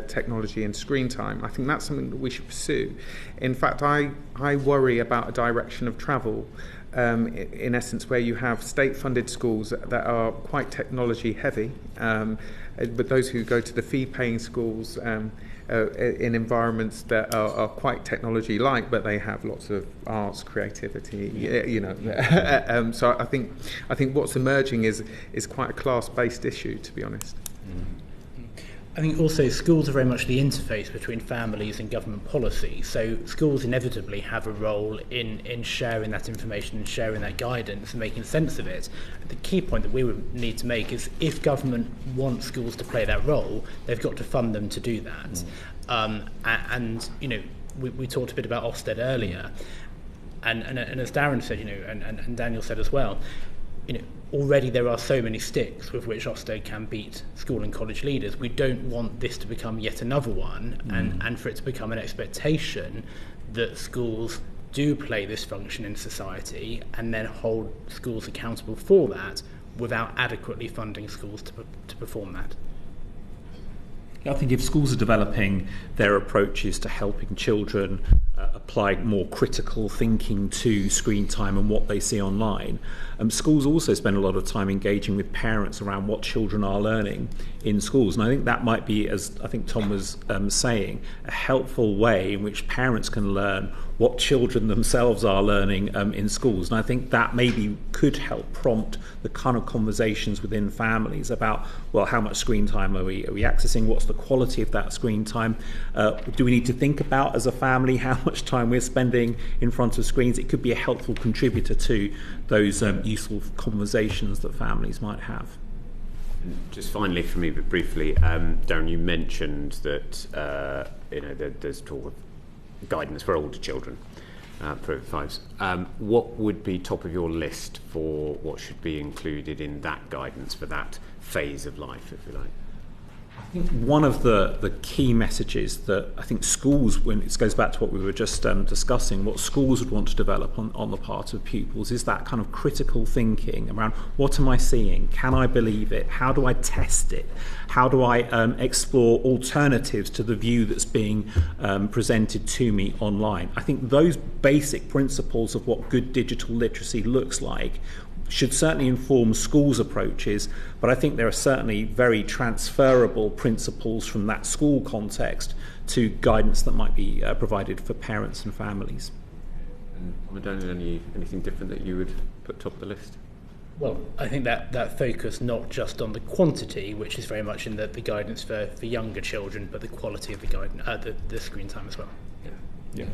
technology and screen time. I think that's something that we should pursue. In fact, I worry about a direction of travel, in essence, where you have state-funded schools that are quite technology heavy, but those who go to the fee-paying schools in environments that are quite technology-like, but they have lots of arts, creativity. So I think what's emerging is quite a class-based issue, to be honest. I think also schools are very much the interface between families and government policy. So schools inevitably have a role in sharing that information and sharing that guidance and making sense of it. The key point that we would need to make is if government wants schools to play that role, they've got to fund them to do that. We talked a bit about Ofsted earlier, and as Darren said, and Daniel said as well, already there are so many sticks with which Ofsted can beat school and college leaders. We don't want this to become yet another one, and for it to become an expectation that schools do play this function in society and then hold schools accountable for that without adequately funding schools to perform that. I think if schools are developing their approaches to helping children apply more critical thinking to screen time and what they see online, schools also spend a lot of time engaging with parents around what children are learning in schools. And I think that might be, as I think Tom was saying, a helpful way in which parents can learn what children themselves are learning in schools. And I think that maybe could help prompt the kind of conversations within families about, well, how much screen time are we accessing? What's the quality of that screen time? Do we need to think about as a family how much time we're spending in front of screens? It could be a helpful contributor to those useful conversations that families might have. Just finally for me, but briefly, Darren, you mentioned that there's talk of guidance for older children, for fives. What would be top of your list for what should be included in that guidance for that phase of life, if you like? I think one of the key messages that I think schools, when it goes back to what we were just discussing, what schools would want to develop on the part of pupils is that kind of critical thinking around what am I seeing? Can I believe it? How do I test it? How do I explore alternatives to the view that's being presented to me online? I think those basic principles of what good digital literacy looks like should certainly inform schools' approaches, but I think there are certainly very transferable principles from that school context to guidance that might be provided for parents and families. And Darren, anything different that you would put top of the list? Well, I think that focus not just on the quantity, which is very much in the guidance for younger children, but the quality of the guidance, the screen time as well. Yeah.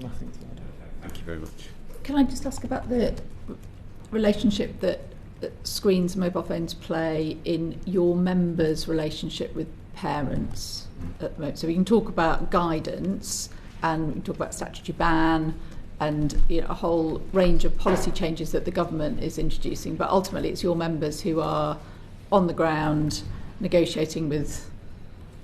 Nothing to add. Thank you very much. Can I just ask about the relationship that screens and mobile phones play in your members' relationship with parents at the moment? So we can talk about guidance and we can talk about statutory ban and a whole range of policy changes that the government is introducing, but ultimately it's your members who are on the ground negotiating with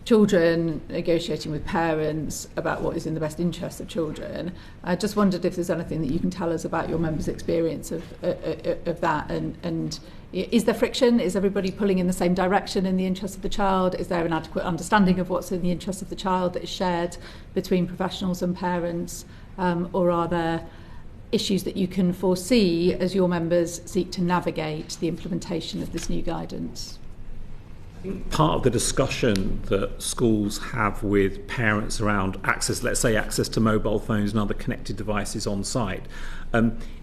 children, negotiating with parents about what is in the best interest of children. I just wondered if there's anything that you can tell us about your members' experience of that, and is there friction? Is everybody pulling in the same direction in the interest of the child? Is there an adequate understanding of what's in the interest of the child that is shared between professionals and parents, or are there issues that you can foresee as your members seek to navigate the implementation of this new guidance? Part of the discussion that schools have with parents around access, let's say access to mobile phones and other connected devices on site,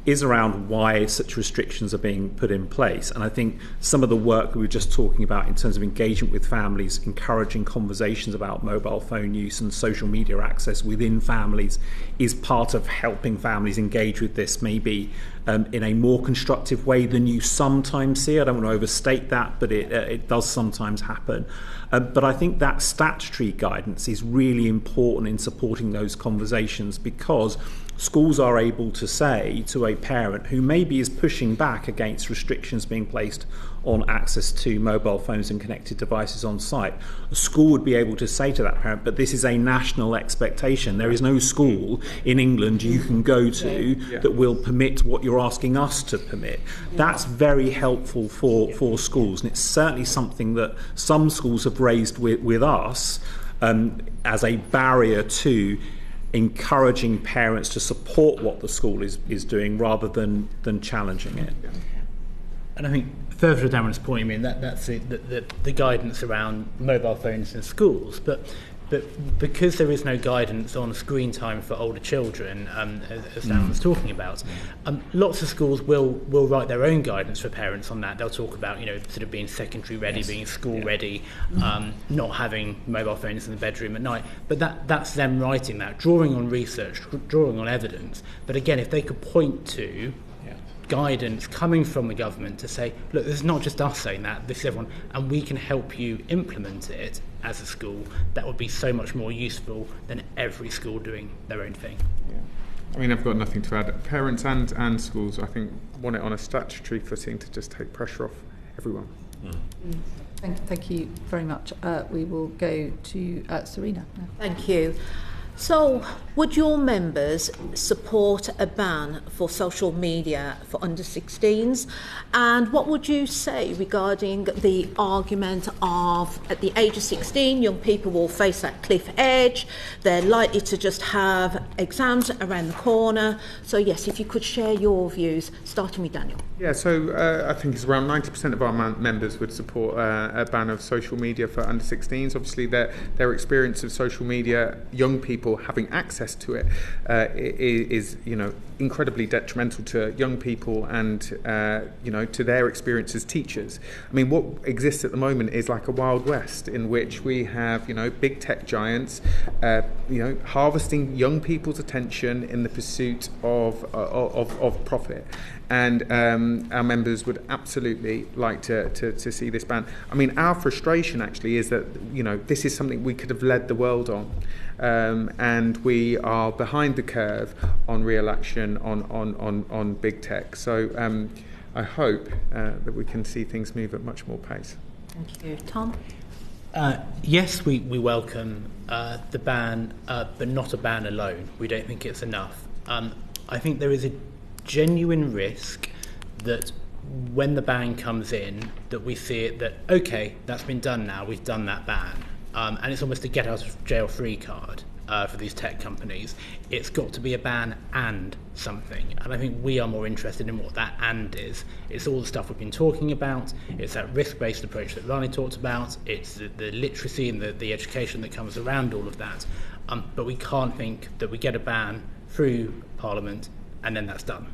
is around why such restrictions are being put in place. And I think some of the work we were just talking about in terms of engagement with families, encouraging conversations about mobile phone use and social media access within families is part of helping families engage with this maybe in a more constructive way than you sometimes see. I don't want to overstate that, but it does sometimes happen. But I think that statutory guidance is really important in supporting those conversations, because schools are able to say to a parent who maybe is pushing back against restrictions being placed on access to mobile phones and connected devices on site, a school would be able to say to that parent, but this is a national expectation. There is no school in England you can go to that will permit what you're asking us to permit. That's very helpful for schools, and it's certainly something that some schools have raised with us as a barrier to encouraging parents to support what the school is doing rather than challenging it. And I think further to Darren's point, I mean that's the guidance around mobile phones in schools, but because there is no guidance on screen time for older children, as Darren was talking about, lots of schools will write their own guidance for parents on that. They'll talk about sort of being secondary ready, being school ready, not having mobile phones in the bedroom at night. But that's them writing that, drawing on research, drawing on evidence. But again, if they could point to guidance coming from the government to say, look, this is not just us saying that, this is everyone, and we can help you implement it as a school, that would be so much more useful than every school doing their own thing. I mean, I've got nothing to add. Parents and schools, I think, want it on a statutory footing to just take pressure off everyone. Thank you very much. We will go to Serena now. Thank you. So, would your members support a ban for social media for under 16s? And what would you say regarding the argument of at the age of 16, young people will face that cliff edge, they're likely to just have exams around the corner. So yes, if you could share your views, starting with Daniel. Yeah, so I think it's around 90% of our members would support a ban of social media for under 16s. Obviously, their experience of social media, young people having access to it, is incredibly detrimental to young people and to their experience as teachers. I mean, what exists at the moment is like a Wild West in which we have big tech giants harvesting young people's attention in the pursuit of profit. And our members would absolutely like to see this ban. I mean, our frustration actually is that this is something we could have led the world on, and we are behind the curve on real action on big tech. So I hope that we can see things move at much more pace. Thank you, Tom. Yes, we welcome the ban, but not a ban alone. We don't think it's enough. I think there is a genuine risk that when the ban comes in, that we see it that, okay, that's been done now, we've done that ban. And it's almost a get out of jail free card for these tech companies. It's got to be a ban and something. And I think we are more interested in what that and is. It's all the stuff we've been talking about. It's that risk-based approach that Rani talked about. It's the literacy and the education that comes around all of that. But we can't think that we get a ban through Parliament and then that's done.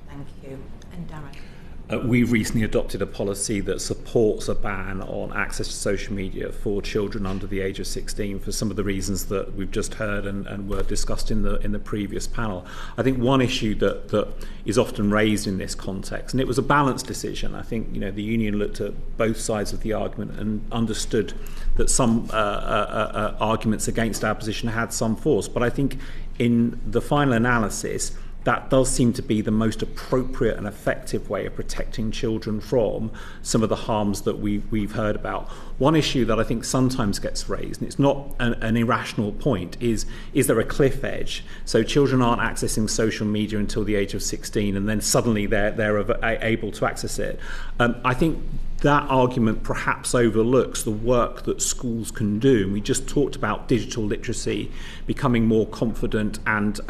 Thank you. And Darren. We've recently adopted a policy that supports a ban on access to social media for children under the age of 16 for some of the reasons that we've just heard and were discussed in the previous panel. I think one issue that is often raised in this context, and it was a balanced decision. I think the union looked at both sides of the argument and understood that some arguments against our position had some force. But I think in the final analysis, that does seem to be the most appropriate and effective way of protecting children from some of the harms that we've heard about. One issue that I think sometimes gets raised, and it's not an irrational point, is there a cliff edge? So children aren't accessing social media until the age of 16 and then suddenly they're able to access it. I think that argument perhaps overlooks the work that schools can do. And we just talked about digital literacy, becoming more confident and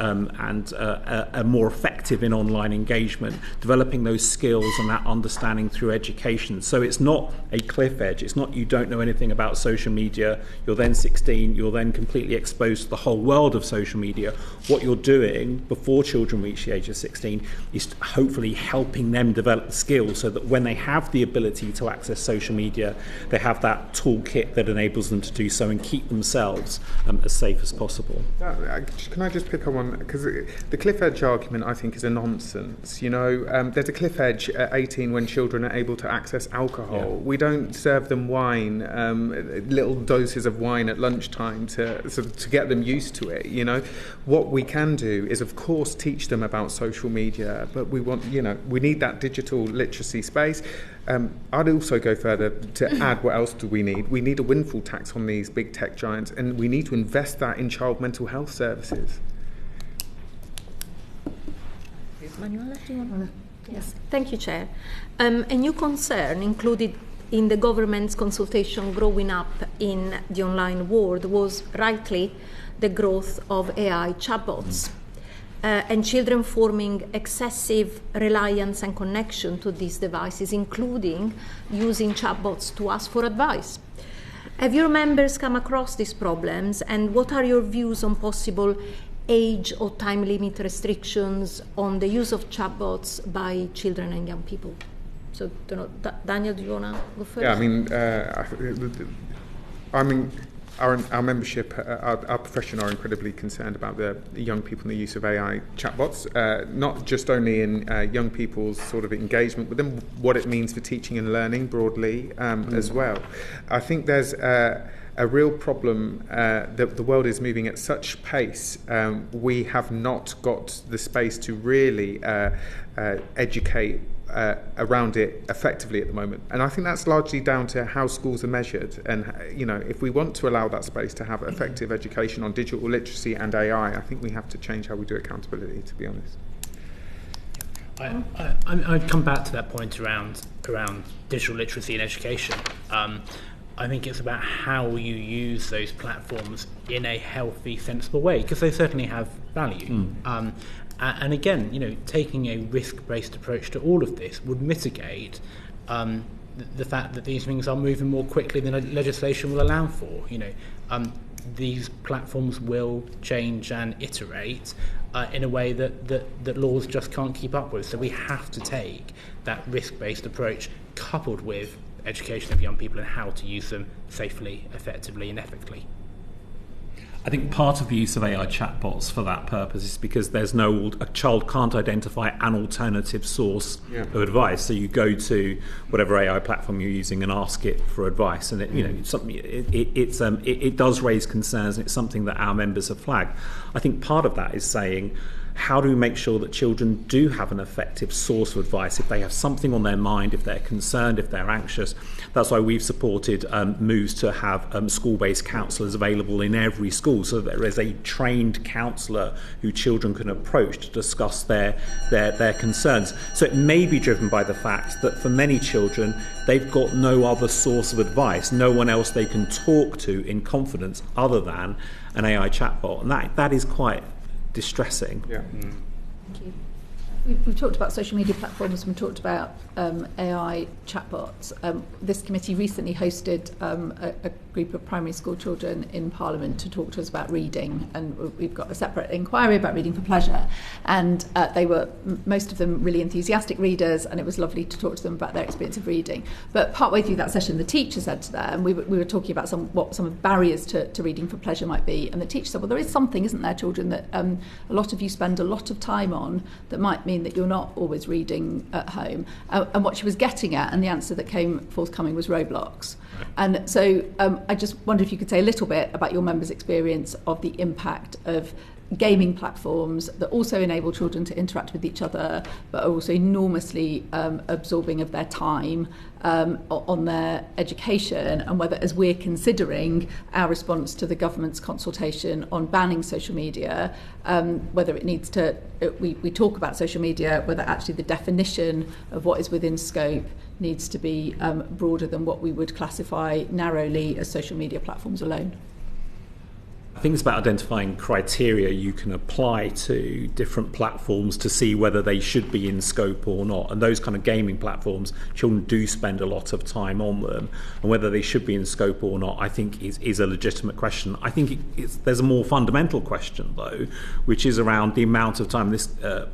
more effective in online engagement, developing those skills and that understanding through education. So it's not a cliff edge. It's not you don't know anything about social media, you're then 16, you're then completely exposed to the whole world of social media. What you're doing before children reach the age of 16 is hopefully helping them develop the skills so that when they have the ability to access social media, they have that toolkit that enables them to do so and keep themselves as safe as possible. Can I just pick on one? Because the cliff edge argument, I think, is a nonsense. There's a cliff edge at 18 when children are able to access alcohol. Yeah. We don't serve them wine, little doses of wine at lunchtime to get them used to it. What we can do is, of course, teach them about social media, but we need that digital literacy space. I'd also go further to add, what else do we need? We need a windfall tax on these big tech giants, and we need to invest that in child mental health services. Manuela, do you want to? Yes, thank you, Chair. A new concern included in the government's consultation growing up in the online world was rightly the growth of AI chatbots. And children forming excessive reliance and connection to these devices, including using chatbots to ask for advice. Have your members come across these problems, and what are your views on possible age or time limit restrictions on the use of chatbots by children and young people? So, Daniel, do you want to go first? Yeah, our membership, our profession are incredibly concerned about the young people and the use of AI chatbots, not just only in young people's sort of engagement with them, what it means for teaching and learning broadly as well. I think there's a real problem that the world is moving at such pace. We have not got the space to really educate around it effectively at the moment. And I think that's largely down to how schools are measured. And, if we want to allow that space to have effective education on digital literacy and AI, I think we have to change how we do accountability, to be honest. I'd come back to that point around digital literacy and education. I think it's about how you use those platforms in a healthy, sensible way, because they certainly have value. And again, taking a risk-based approach to all of this would mitigate the fact that these things are moving more quickly than legislation will allow for. These platforms will change and iterate in a way that laws just can't keep up with. So we have to take that risk-based approach coupled with education of young people and how to use them safely, effectively and ethically. I think part of the use of AI chatbots for that purpose is because a child can't identify an alternative source of advice. So you go to whatever AI platform you're using and ask it for advice, and it does raise concerns, and it's something that our members have flagged. I think part of that is saying, how do we make sure that children do have an effective source of advice if they have something on their mind, if they're concerned, if they're anxious? That's why we've supported moves to have school-based counsellors available in every school, so that there is a trained counsellor who children can approach to discuss their concerns. So it may be driven by the fact that for many children, they've got no other source of advice, no one else they can talk to in confidence other than an AI chatbot, and that is quite distressing. Thank you. We've talked about social media platforms, we've talked about AI chatbots. This committee recently hosted a group of primary school children in Parliament to talk to us about reading, and we've got a separate inquiry about reading for pleasure, and they were, most of them, really enthusiastic readers, and it was lovely to talk to them about their experience of reading. But partway through that session, the teacher said to them, we were talking about what some of the barriers to reading for pleasure might be, and the teacher said, well, there is something, isn't there, children, that a lot of you spend a lot of time on that might mean that you're not always reading at home. And what she was getting at, and the answer that came forthcoming, was Roblox. And so I just wonder if you could say a little bit about your members' experience of the impact of gaming platforms that also enable children to interact with each other, but are also enormously absorbing of their time on their education, and whether, as we're considering our response to the government's consultation on banning social media, whether it needs to, we talk about social media, whether actually the definition of what is within scope needs to be broader than what we would classify narrowly as social media platforms alone. I think it's about identifying criteria you can apply to different platforms to see whether they should be in scope or not. And those kind of gaming platforms, children do spend a lot of time on them, and whether they should be in scope or not, I think is a legitimate question. I think there's a more fundamental question, though, which is around the amount of time. This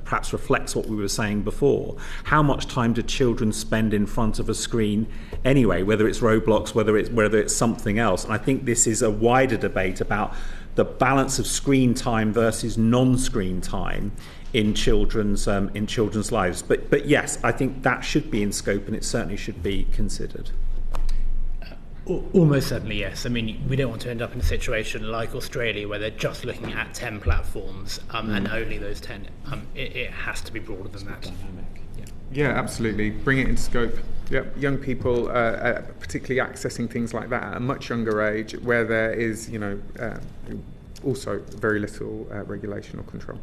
perhaps reflects what we were saying before. How much time do children spend in front of a screen anyway, whether it's Roblox, whether it's something else? And I think this is a wider debate about the balance of screen time versus non-screen time in children's lives. But yes, I think that should be in scope, and it certainly should be considered. Almost certainly, yes. I mean, we don't want to end up in a situation like Australia where they're just looking at 10 platforms and only those 10. It has to be broader than that. Yeah, absolutely. Bring it into scope. Yep. Young people, particularly accessing things like that at a much younger age, where there is, also very little regulation or control.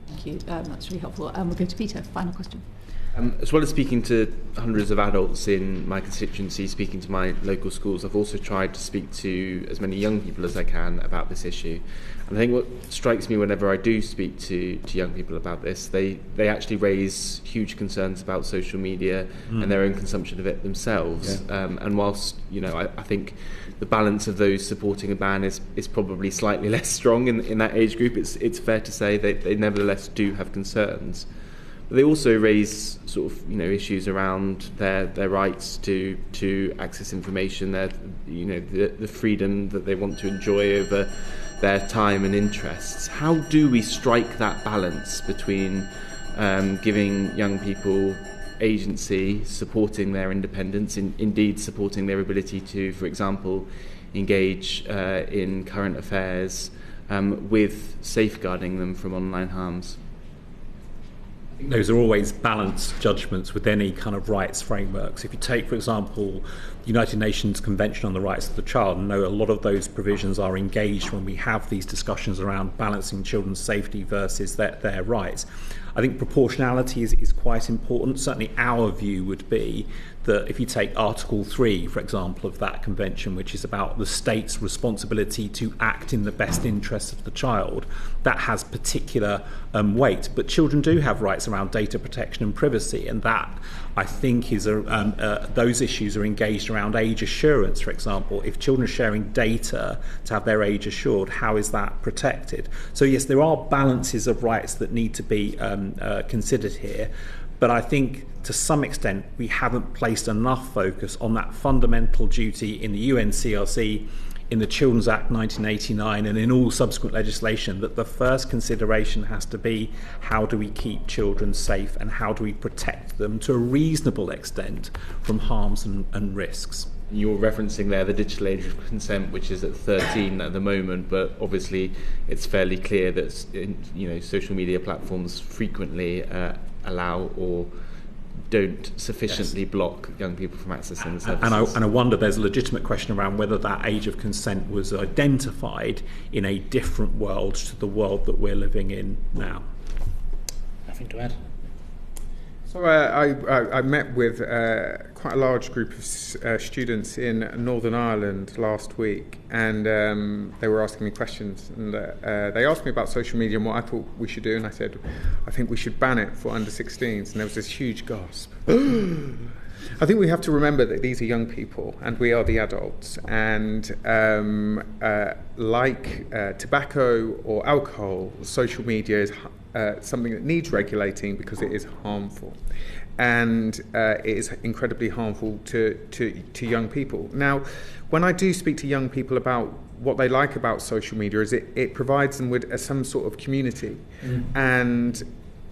Thank you. That's really helpful. We'll go to Peter. Final question. As well as speaking to hundreds of adults in my constituency, speaking to my local schools, I've also tried to speak to as many young people as I can about this issue. And I think what strikes me whenever I do speak to young people about this, they actually raise huge concerns about social media and their own consumption of it themselves. Yeah. And whilst, I think the balance of those supporting a ban is probably slightly less strong in that age group, it's fair to say that they nevertheless do have concerns. But they also raise sort of issues around their rights to access information, the freedom that they want to enjoy over their time and interests. How do we strike that balance between giving young people agency, supporting their independence, indeed supporting their ability to, for example, engage in current affairs, with safeguarding them from online harms? Those are always balanced judgments with any kind of rights frameworks. If you take, for example, the United Nations Convention on the Rights of the Child, and know a lot of those provisions are engaged when we have these discussions around balancing children's safety versus their rights. I think proportionality is quite important. Certainly our view would be that if you take Article 3, for example, of that convention, which is about the state's responsibility to act in the best interests of the child, that has particular weight. But children do have rights around data protection and privacy, and that, I think, is those issues are engaged around age assurance, for example. If children are sharing data to have their age assured, how is that protected? So yes, there are balances of rights that need to be considered here. But I think to some extent we haven't placed enough focus on that fundamental duty in the UNCRC, in the Children's Act 1989, and in all subsequent legislation, that the first consideration has to be how do we keep children safe and how do we protect them to a reasonable extent from harms and risks. You're referencing there the digital age of consent, which is at 13 at the moment, but obviously it's fairly clear that social media platforms frequently allow or don't sufficiently block young people from accessing the services. And I wonder there's a legitimate question around whether that age of consent was identified in a different world to the world that we're living in now. Nothing to add. So I met with quite a large group of students in Northern Ireland last week, and they were asking me questions, and they asked me about social media and what I thought we should do, and I said, I think we should ban it for under 16s, and there was this huge gasp. I think we have to remember that these are young people and we are the adults, and like tobacco or alcohol, social media is something that needs regulating because it is harmful, and it is incredibly harmful to young people. Now, when I do speak to young people about what they like about social media, is it provides them with some sort of community, and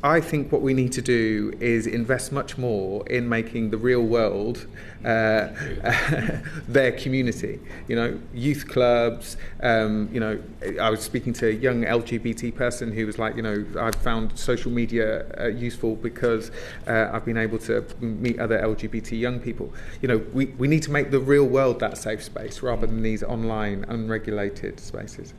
I think what we need to do is invest much more in making the real world their community. Youth clubs. I was speaking to a young LGBT person who was like, I've found social media useful because I've been able to meet other LGBT young people. We need to make the real world that safe space rather than these online unregulated spaces.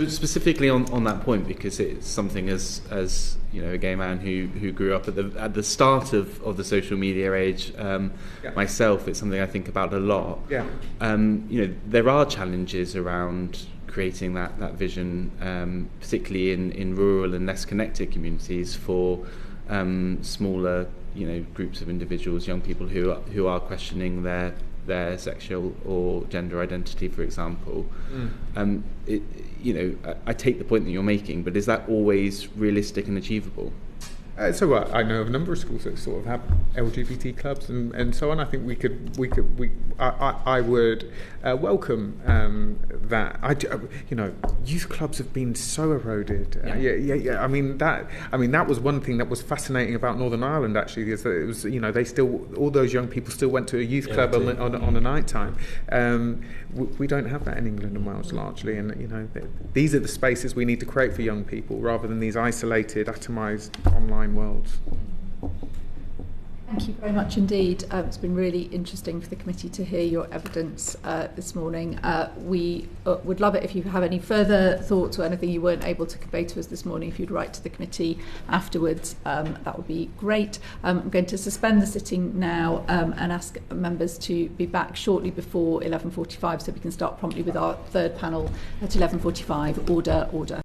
Specifically on that point, because it's something as a gay man who grew up at the start of the social media age, myself, it's something I think about a lot. There are challenges around creating that vision, particularly in rural and less connected communities, for smaller groups of individuals, young people who are questioning their sexual or gender identity, for example. I take the point that you're making, but is that always realistic and achievable? So I know of a number of schools that sort of have LGBT clubs and so on. I think I would welcome that. Youth clubs have been so eroded. I mean that was one thing that was fascinating about Northern Ireland. Actually, is that it was they still, all those young people still went to a youth club on a night time. We don't have that in England and Wales largely, and these are the spaces we need to create for young people rather than these isolated, atomised online worlds. Thank you very much indeed. It's been really interesting for the committee to hear your evidence this morning. We would love it if you have any further thoughts or anything you weren't able to convey to us this morning. If you'd write to the committee afterwards, that would be great. I'm going to suspend the sitting now and ask members to be back shortly before 11:45 so we can start promptly with our third panel at 11:45. Order.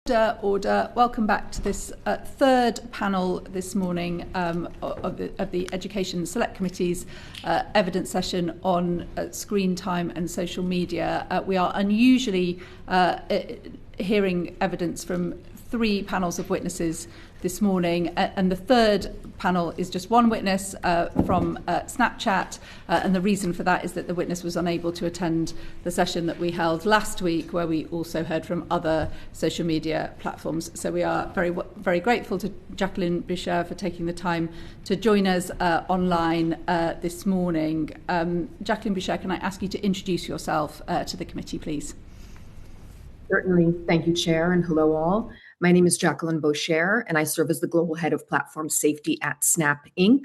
Order. Welcome back to this third panel this morning of the Education Select Committee's evidence session on screen time and social media. We are unusually hearing evidence from three panels of witnesses this morning, and the third panel is just one witness from Snapchat, and the reason for that is that the witness was unable to attend the session that we held last week, where we also heard from other social media platforms. So we are very grateful to Jacqueline Boucher for taking the time to join us online this morning. Jacqueline Boucher, can I ask you to introduce yourself to the committee, please? Certainly. Thank you, Chair, and hello all. My name is Jacqueline Boucher, and I serve as the Global Head of Platform Safety at Snap Inc.,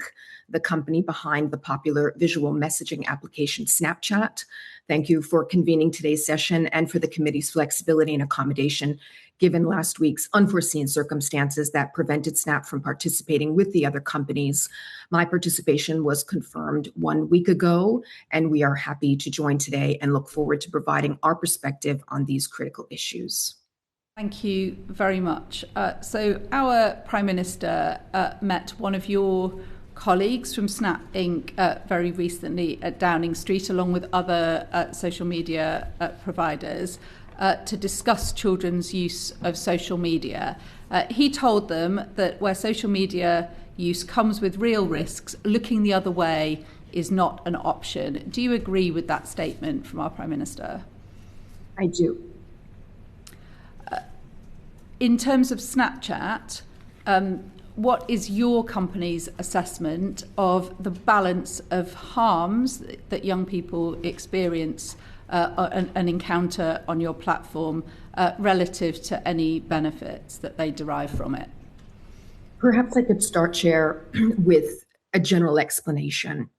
the company behind the popular visual messaging application Snapchat. Thank you for convening today's session and for the committee's flexibility and accommodation given last week's unforeseen circumstances that prevented Snap from participating with the other companies. My participation was confirmed 1 week ago, and we are happy to join today and look forward to providing our perspective on these critical issues. Thank you very much. So our Prime Minister met one of your colleagues from Snap Inc. Very recently at Downing Street, along with other social media providers, to discuss children's use of social media. He told them that where social media use comes with real risks, looking the other way is not an option. Do you agree with that statement from our Prime Minister? I do. In terms of Snapchat, what is your company's assessment of the balance of harms that young people experience and encounter on your platform relative to any benefits that they derive from it? Perhaps I could start, Chair, with a general explanation.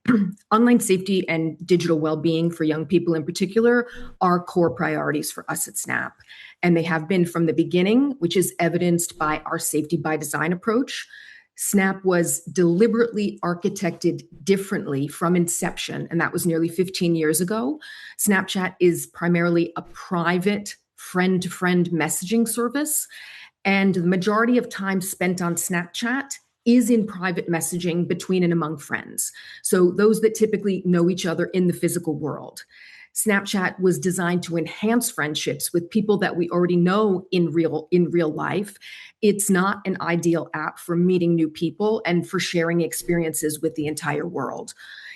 Online safety and digital well-being for young people in particular are core priorities for us at Snap. And they have been from the beginning, which is evidenced by our safety by design approach. Snap was deliberately architected differently from inception, and that was nearly 15 years ago. Snapchat is primarily a private friend-to-friend messaging service, and the majority of time spent on Snapchat is in private messaging between and among friends. So those that typically know each other in the physical world. Snapchat was designed to enhance friendships with people that we already know in real life. It's not an ideal app for meeting new people and for sharing experiences with the entire world.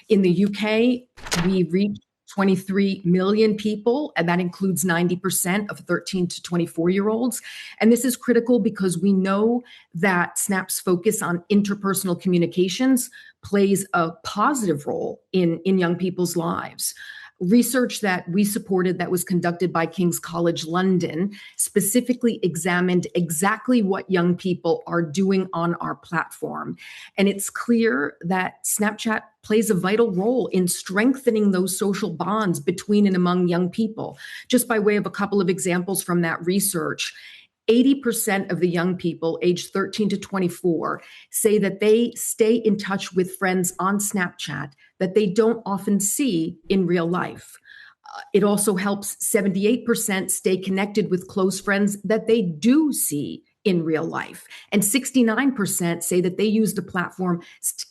In the UK, we reached 23 million people, and that includes 90% of 13 to 24-year-olds. And this is critical because we know that Snap's focus on interpersonal communications plays a positive role in young people's lives. Research that we supported that was conducted by King's College London specifically examined exactly what young people are doing on our platform. And it's clear that Snapchat plays a vital role in strengthening those social bonds between and among young people. Just by way of a couple of examples from that research, 80% of the young people aged 13 to 24 say that they stay in touch with friends on Snapchat that they don't often see in real life. It also helps 78% stay connected with close friends that they do see in real life. And 69% say that they use the platform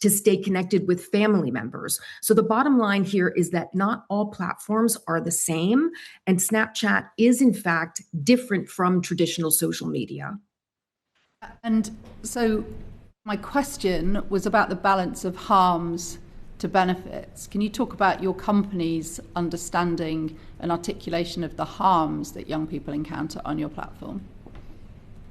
to stay connected with family members. So the bottom line here is that not all platforms are the same, and Snapchat is in fact different from traditional social media. And so my question was about the balance of harms to benefits. Can you talk about your company's understanding and articulation of the harms that young people encounter on your platform?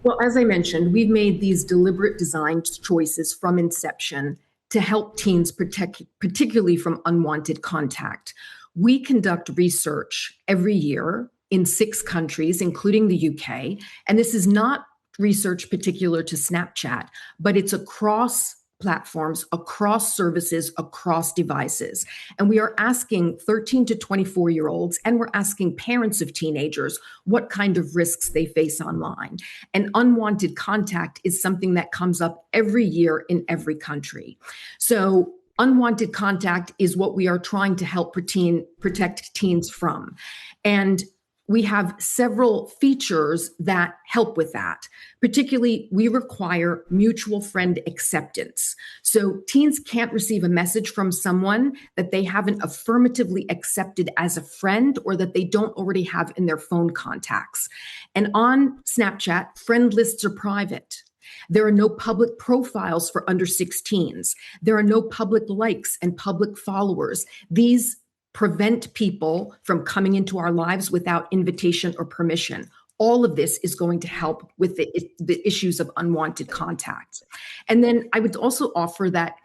Well, as I mentioned, we've made these deliberate design choices from inception to help teens protect, particularly from unwanted contact. We conduct research every year in 6 countries, including the UK, and this is not research particular to Snapchat, but it's across platforms, across services, across devices. And we are asking 13 to 24-year-olds, and we're asking parents of teenagers what kind of risks they face online. And unwanted contact is something that comes up every year in every country. So unwanted contact is what we are trying to help protect teens from. And we have several features that help with that. Particularly, we require mutual friend acceptance. So teens can't receive a message from someone that they haven't affirmatively accepted as a friend or that they don't already have in their phone contacts. And on Snapchat, friend lists are private. There are no public profiles for under 16s. There are no public likes and public followers. These prevent people from coming into our lives without invitation or permission. All of this is going to help with the issues of unwanted contact. And then I would also offer that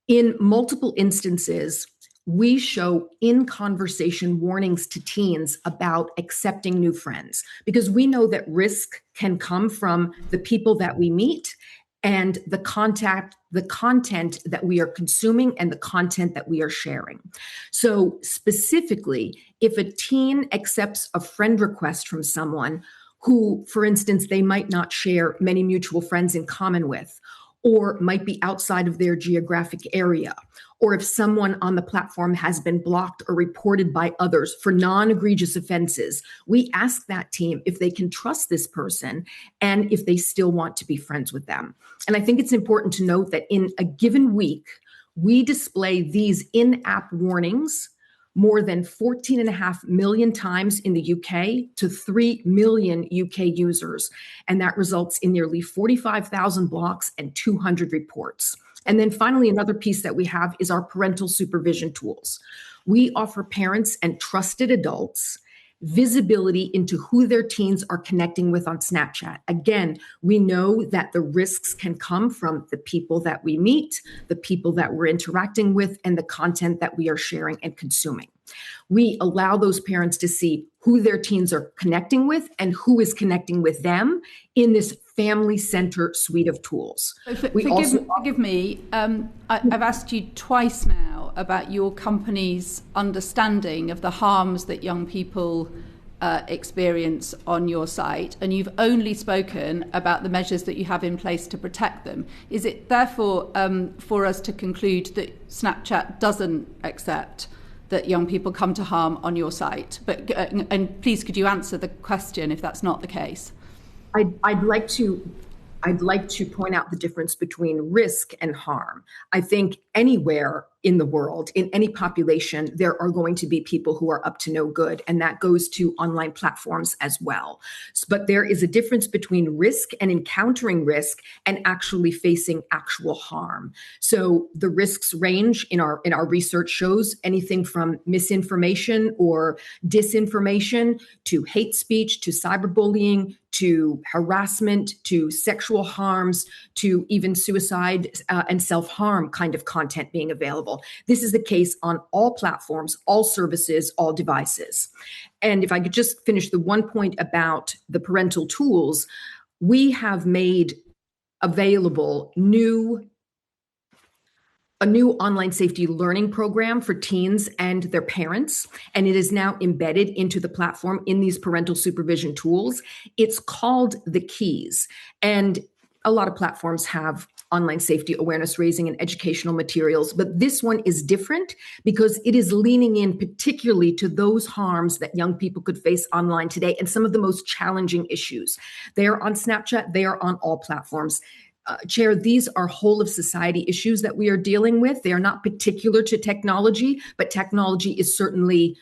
in multiple instances, we show in conversation warnings to teens about accepting new friends, because we know that risk can come from the people that we meet and the content that we are consuming and the content that we are sharing. So specifically, if a teen accepts a friend request from someone who, for instance, they might not share many mutual friends in common with, or might be outside of their geographic area, or if someone on the platform has been blocked or reported by others for non-egregious offenses, we ask that team if they can trust this person and if they still want to be friends with them. And I think it's important to note that in a given week, we display these in-app warnings more than 14.5 million times in the UK to 3 million UK users. And that results in nearly 45,000 blocks and 200 reports. And then finally, another piece that we have is our parental supervision tools. We offer parents and trusted adults visibility into who their teens are connecting with on Snapchat. Again, we know that the risks can come from the people that we meet, the people that we're interacting with, and the content that we are sharing and consuming. We allow those parents to see who their teens are connecting with and who is connecting with them in this family center suite of tools. So forgive me, I've asked you twice now about your company's understanding of the harms that young people experience on your site, and you've only spoken about the measures that you have in place to protect them. Is it therefore for us to conclude that Snapchat doesn't accept that young people come to harm on your site? But and please, could you answer the question if that's not the case? I'd like to point out the difference between risk and harm. I think anywhere in the world, in any population, there are going to be people who are up to no good, and that goes to online platforms as well. But there is a difference between risk and encountering risk and actually facing actual harm. So the risks range in our research shows anything from misinformation or disinformation to hate speech to cyberbullying to harassment to sexual harms to even suicide and self-harm kind of content being available. This is the case on all platforms, all services, all devices. And if I could just finish the one point about the parental tools, we have made available a new online safety learning program for teens and their parents, and it is now embedded into the platform in these parental supervision tools. It's called The Keys, and a lot of platforms have online safety awareness raising and educational materials, but this one is different because it is leaning in particularly to those harms that young people could face online today and some of the most challenging issues. They are on Snapchat, they are on all platforms. Chair, these are whole of society issues that we are dealing with. They are not particular to technology, but technology is certainly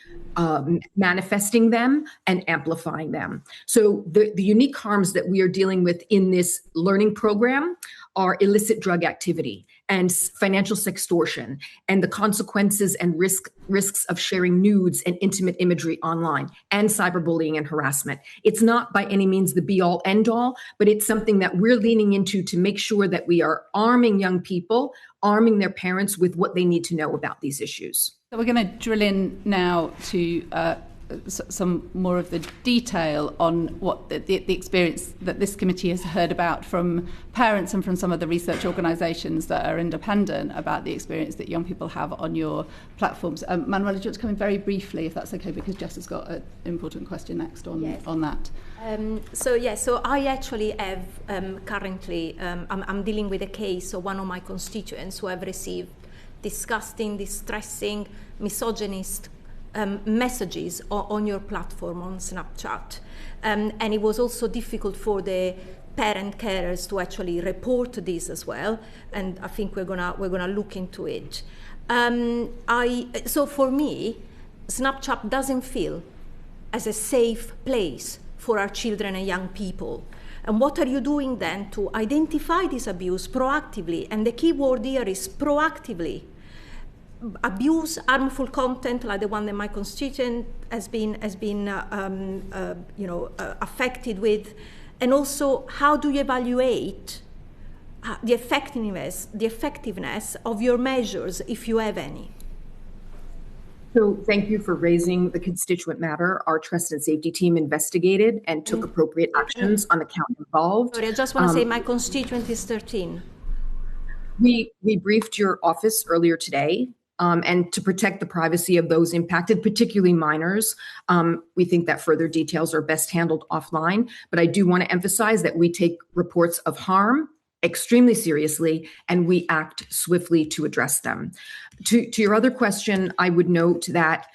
manifesting them and amplifying them. So the unique harms that we are dealing with in this learning program are illicit drug activity and financial sextortion and the consequences and risks of sharing nudes and intimate imagery online and cyberbullying and harassment. It's not by any means the be-all, end-all, but it's something that we're leaning into to make sure that we are arming young people, arming their parents with what they need to know about these issues. So we're going to drill in now to some more of the detail on what the experience that this committee has heard about from parents and from some of the research organisations that are independent about the experience that young people have on your platforms. Manuela, do you want to come in very briefly, if that's okay, because Jess has got an important question next on that. So I actually have currently, I'm dealing with a case of one of my constituents who have received disgusting, distressing, misogynist messages on your platform on Snapchat. And it was also difficult for the parent carers to actually report this as well. And I think we're gonna look into it. So for me, Snapchat doesn't feel as a safe place for our children and young people. And what are you doing then to identify this abuse proactively? And the key word here is proactively. Abuse, harmful content like the one that my constituent has been affected with, and also how do you evaluate the effectiveness of your measures if you have any? So thank you for raising the constituent matter. Our trust and safety team investigated and took appropriate actions on the count involved. Sorry, I just want to say my constituent is 13. We briefed your office earlier today. And to protect the privacy of those impacted, particularly minors, we think that further details are best handled offline. But I do want to emphasize that we take reports of harm extremely seriously, and we act swiftly to address them. To your other question, I would note that,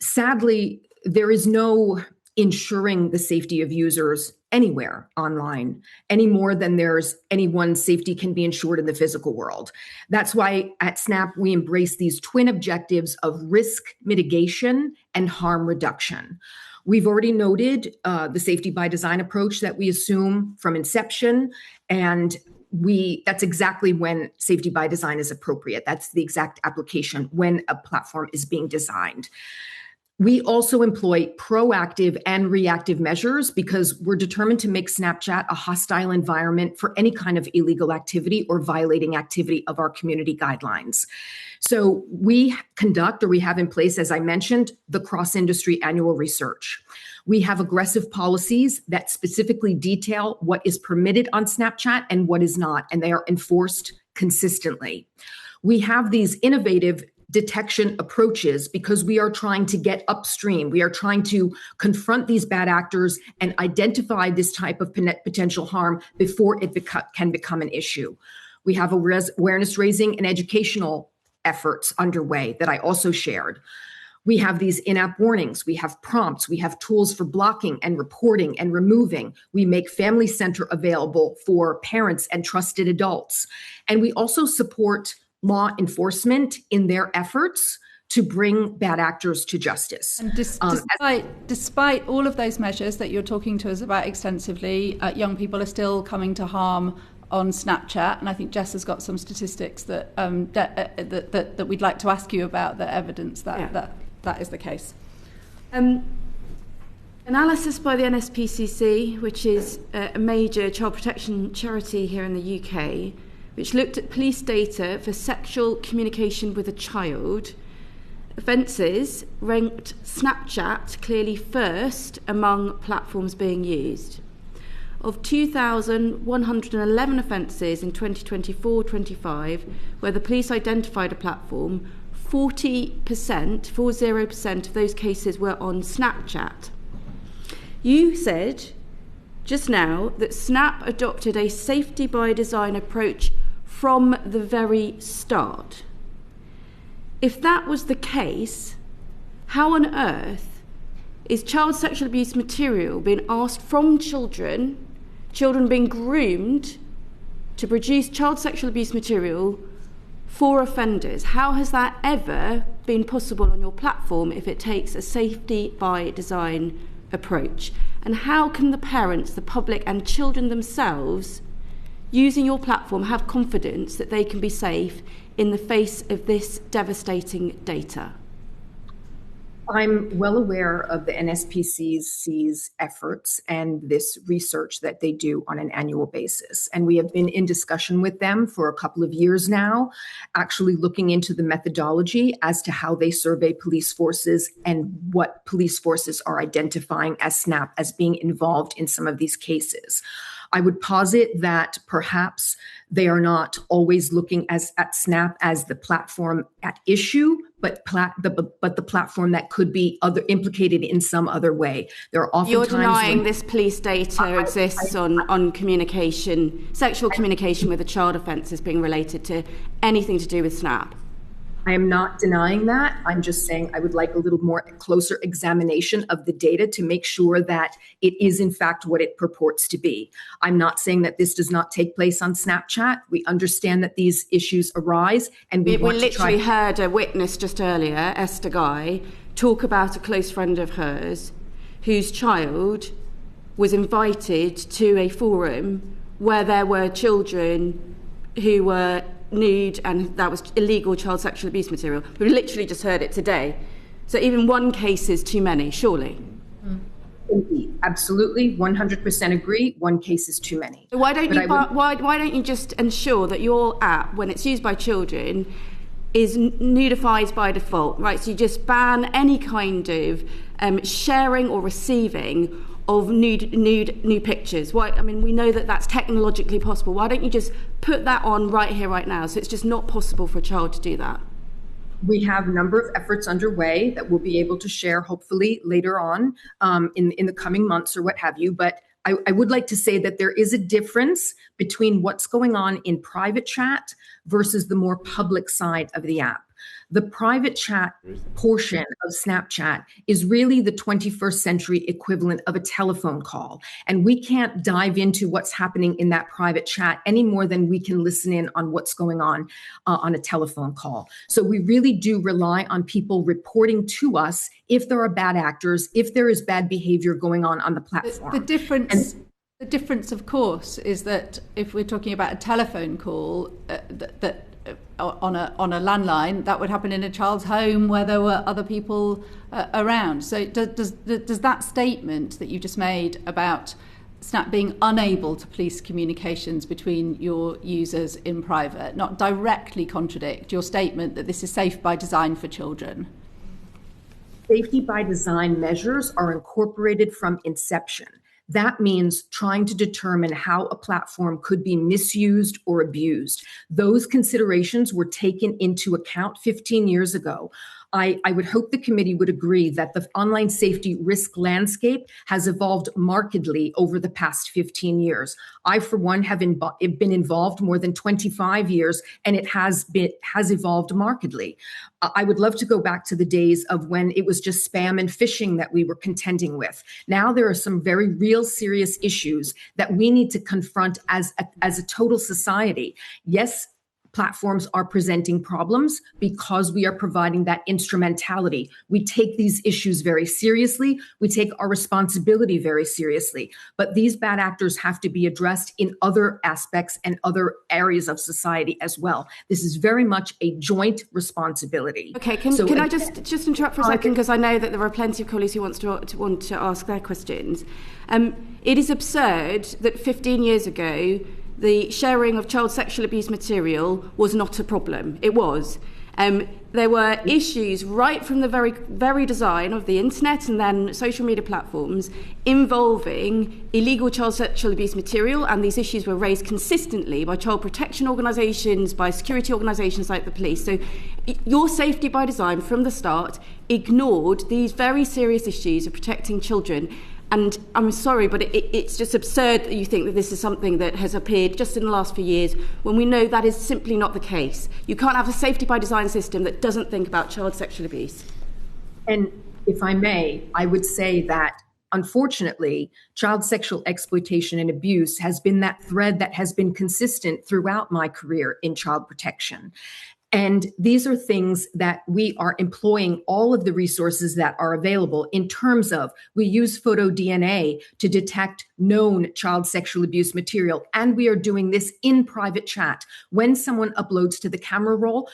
sadly, there is no ensuring the safety of users anywhere online, any more than there's anyone's safety can be ensured in the physical world. That's why at SNAP, we embrace these twin objectives of risk mitigation and harm reduction. We've already noted the safety by design approach that we assume from inception, and that's exactly when safety by design is appropriate. That's the exact application when a platform is being designed. We also employ proactive and reactive measures because we're determined to make Snapchat a hostile environment for any kind of illegal activity or violating activity of our community guidelines. So we have in place, as I mentioned, the cross-industry annual research. We have aggressive policies that specifically detail what is permitted on Snapchat and what is not, and they are enforced consistently. We have these innovative detection approaches because we are trying to get upstream. We are trying to confront these bad actors and identify this type of potential harm before it can become an issue. We have awareness raising and educational efforts underway that I also shared. We have these in-app warnings. We have prompts. We have tools for blocking and reporting and removing. We make Family Center available for parents and trusted adults. And we also support law enforcement in their efforts to bring bad actors to justice. And despite all of those measures that you're talking to us about extensively, young people are still coming to harm on Snapchat, and I think Jess has got some statistics that that we'd like to ask you about, the evidence that is the case. Analysis by the NSPCC, which is a major child protection charity here in the UK, which looked at police data for sexual communication with a child, offences ranked Snapchat clearly first among platforms being used. Of 2,111 offences in 2024-25, where the police identified a platform, 40% of those cases were on Snapchat. You said just now that Snap adopted a safety by design approach from the very start. If that was the case, how on earth is child sexual abuse material being asked from children being groomed to produce child sexual abuse material for offenders? How has that ever been possible on your platform if it takes a safety by design approach? And how can the parents, the public and children themselves using your platform have confidence that they can be safe in the face of this devastating data? I'm well aware of the NSPCC's efforts and this research that they do on an annual basis. And we have been in discussion with them for a couple of years now, actually looking into the methodology as to how they survey police forces and what police forces are identifying as SNAP as being involved in some of these cases. I would posit that perhaps they are not always looking at SNAP as the platform at issue, but the platform that could be implicated in some other way. There are often You're denying this police data exists on communication, sexual communication with a child offences being related to anything to do with SNAP. I am not denying that. I'm just saying I would like a little more closer examination of the data to make sure that it is in fact what it purports to be. I'm not saying that this does not take place on Snapchat. We understand that these issues arise, and we literally heard a witness just earlier, Esther Ghey, talk about a close friend of hers whose child was invited to a forum where there were children who were nude, and that was illegal child sexual abuse material. We literally just heard it today. So even one case is too many, surely. Indeed, absolutely, 100% agree. One case is too many. So why don't you just ensure that your app, when it's used by children, is nudified by default, right? So you just ban any kind of sharing or receiving of nude pictures. Why? I mean, we know that that's technologically possible. Why don't you just put that on right here, right now? So it's just not possible for a child to do that. We have a number of efforts underway that we'll be able to share hopefully later on in the coming months or what have you. But I would like to say that there is a difference between what's going on in private chat versus the more public side of the app. The private chat portion of Snapchat is really the 21st century equivalent of a telephone call. And we can't dive into what's happening in that private chat any more than we can listen in on what's going on a telephone call. So we really do rely on people reporting to us if there are bad actors, if there is bad behavior going on the platform. The difference, of course, is that if we're talking about a telephone call on a landline, that would happen in a child's home where there were other people around. So does that statement that you just made about Snap being unable to police communications between your users in private not directly contradict your statement that this is safe by design for children? Safety by design measures are incorporated from inception. That means trying to determine how a platform could be misused or abused. Those considerations were taken into account 15 years ago. I would hope the committee would agree that the online safety risk landscape has evolved markedly over the past 15 years. I, for one, have been involved more than 25 years, and it has evolved markedly. I would love to go back to the days of when it was just spam and phishing that we were contending with. Now there are some very real serious issues that we need to confront as a total society. Yes, platforms are presenting problems because we are providing that instrumentality. We take these issues very seriously. We take our responsibility very seriously. But these bad actors have to be addressed in other aspects and other areas of society as well. This is very much a joint responsibility. Okay, can I just interrupt for a second, because I know that there are plenty of colleagues who want to ask their questions. It is absurd that 15 years ago, the sharing of child sexual abuse material was not a problem. It was. There were issues right from the very design of the internet and then social media platforms involving illegal child sexual abuse material, and these issues were raised consistently by child protection organisations, by security organisations like the police. So your safety by design from the start ignored these very serious issues of protecting children. And I'm sorry, but it's just absurd that you think that this is something that has appeared just in the last few years when we know that is simply not the case. You can't have a safety by design system that doesn't think about child sexual abuse. And if I may, I would say that unfortunately, child sexual exploitation and abuse has been that thread that has been consistent throughout my career in child protection. And these are things that we are employing all of the resources that are available in terms of we use photo DNA to detect known child sexual abuse material. And we are doing this in private chat. When someone uploads to the camera roll,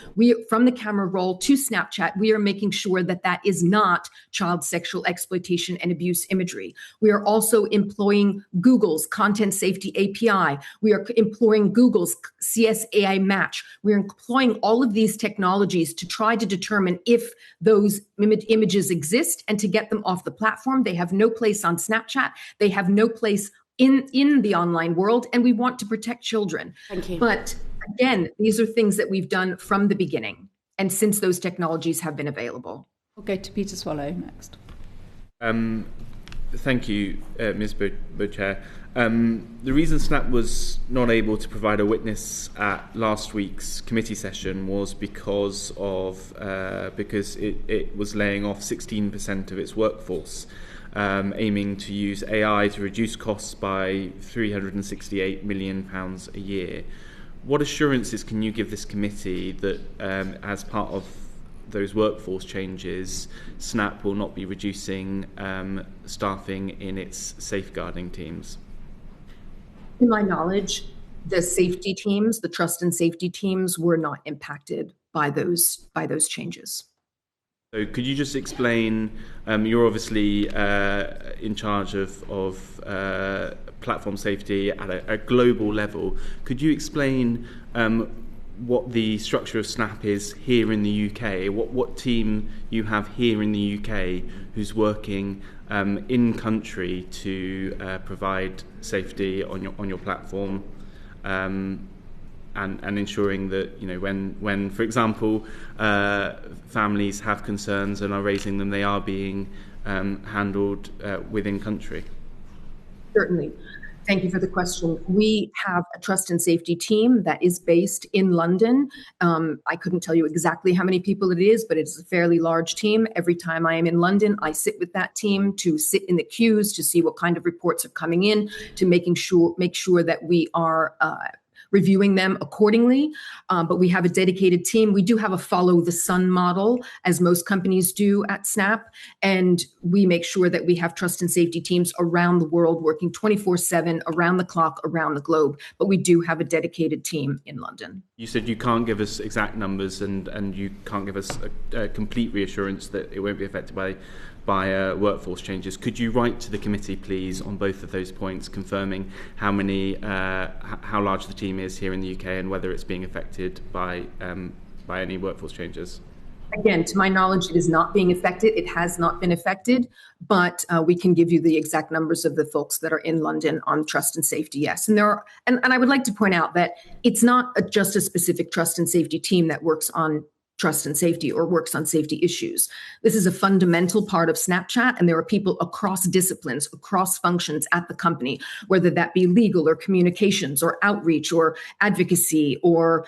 from the camera roll to Snapchat, we are making sure that that is not child sexual exploitation and abuse imagery. We are also employing Google's Content Safety API. We are employing Google's CSAI match. We're employing all of these technologies to try to determine if those images exist and to get them off the platform. They have no place on Snapchat. They have no place in the online world, and we want to protect children. Thank you. But again, these are things that we've done from the beginning and since those technologies have been available. We'll go to Peter Swallow next. Thank you, Ms. Chair. The reason SNAP was not able to provide a witness at last week's committee session was because it was laying off 16% of its workforce, aiming to use AI to reduce costs by £368 million a year. What assurances can you give this committee that, as part of those workforce changes, SNAP will not be reducing staffing in its safeguarding teams? To my knowledge, the safety teams, the trust and safety teams, were not impacted by those changes. So could you just explain, you're obviously in charge of platform safety at a global level. Could you explain what the structure of SNAP is here in the UK? What team you have here in the UK who's working in country to provide safety on your platform, and ensuring that, you know, when for example families have concerns and are raising them, they are being handled within country? Certainly. Thank you for the question. We have a trust and safety team that is based in London. I couldn't tell you exactly how many people it is, but it's a fairly large team. Every time I am in London, I sit with that team to sit in the queues to see what kind of reports are coming in, to make sure that we are reviewing them accordingly. But we have a dedicated team. We do have a follow the sun model, as most companies do at SNAP. And we make sure that we have trust and safety teams around the world working 24/7, around the clock, around the globe. But we do have a dedicated team in London. You said you can't give us exact numbers and you can't give us a complete reassurance that it won't be affected by workforce changes. Could you write to the committee, please, on both of those points, confirming how large the team is here in the UK and whether it's being affected by any workforce changes? Again, to my knowledge, it is not being affected. It has not been affected, but we can give you the exact numbers of the folks that are in London on trust and safety. Yes, and I would like to point out that it's not just a specific trust and safety team that works on trust and safety or works on safety issues. This is a fundamental part of Snapchat, and there are people across disciplines, across functions at the company, whether that be legal or communications or outreach or advocacy or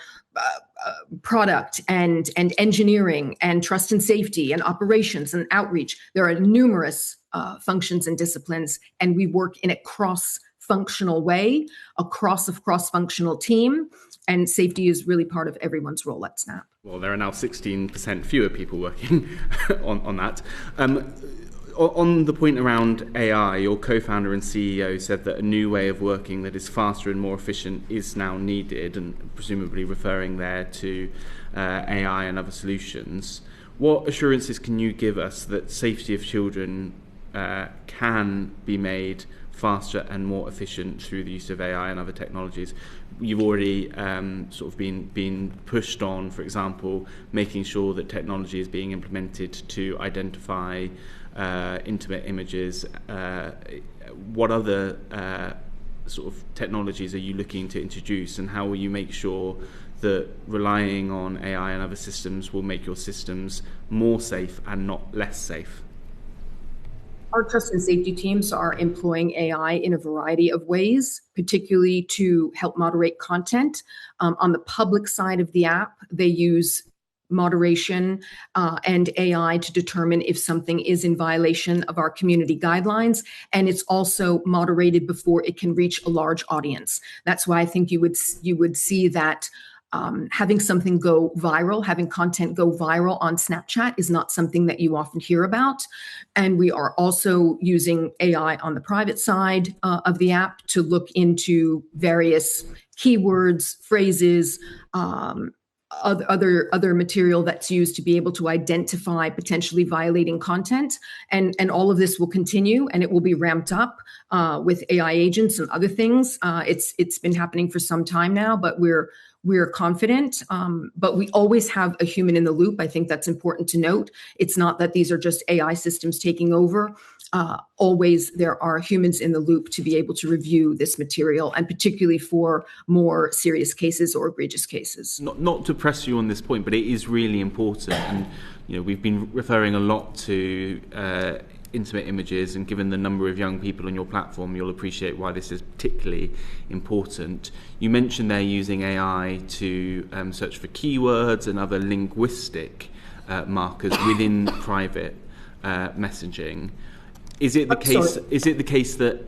product and engineering and trust and safety and operations and outreach. There are numerous functions and disciplines, and we work in a cross-functional way, a cross-functional team, and safety is really part of everyone's role at SNAP. Well, there are now 16% fewer people working on that. On the point around AI, your co-founder and CEO said that a new way of working that is faster and more efficient is now needed, and presumably referring there to AI and other solutions. What assurances can you give us that safety of children can be made faster and more efficient through the use of AI and other technologies? You've already sort of been pushed on, for example, making sure that technology is being implemented to identify intimate images. What other sort of technologies are you looking to introduce, and how will you make sure that relying on AI and other systems will make your systems more safe and not less safe? Our trust and safety teams are employing AI in a variety of ways, particularly to help moderate content. On the public side of the app, they use moderation and AI to determine if something is in violation of our community guidelines, and it's also moderated before it can reach a large audience. That's why I think you would see that having something go viral, having content go viral on Snapchat is not something that you often hear about. And we are also using AI on the private side of the app to look into various keywords, phrases, other material that's used to be able to identify potentially violating content. And all of this will continue, and it will be ramped up with AI agents and other things. It's been happening for some time now, but we're confident, but we always have a human in the loop. I think that's important to note. It's not that these are just AI systems taking over. Always there are humans in the loop to be able to review this material, and particularly for more serious cases or egregious cases. Not to press you on this point, but it is really important. And we've been referring a lot to intimate images, and given the number of young people on your platform, you'll appreciate why this is particularly important. You mentioned they're using AI to search for keywords and other linguistic markers within private messaging. Is it the case? Is it the case that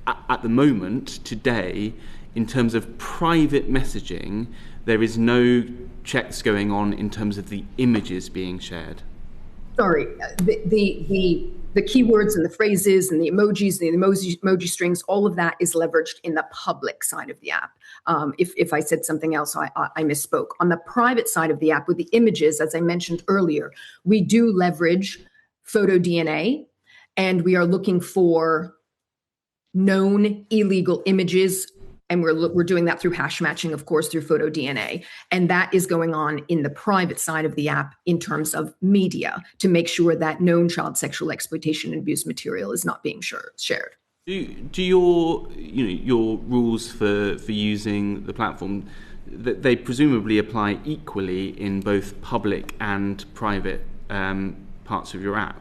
at the moment, today, in terms of private messaging, there is no checks going on in terms of the images being shared? Sorry, the keywords and the phrases and the emojis and the emoji strings, all of that is leveraged in the public side of the app. If I said something else, I misspoke. On the private side of the app with the images, as I mentioned earlier, we do leverage photo DNA, and we are looking for known illegal images. And we're doing that through hash matching, of course, through photo DNA. And that is going on in the private side of the app in terms of media to make sure that known child sexual exploitation and abuse material is not being shared. Do your rules for using the platform, that they presumably apply equally in both public and private parts of your app?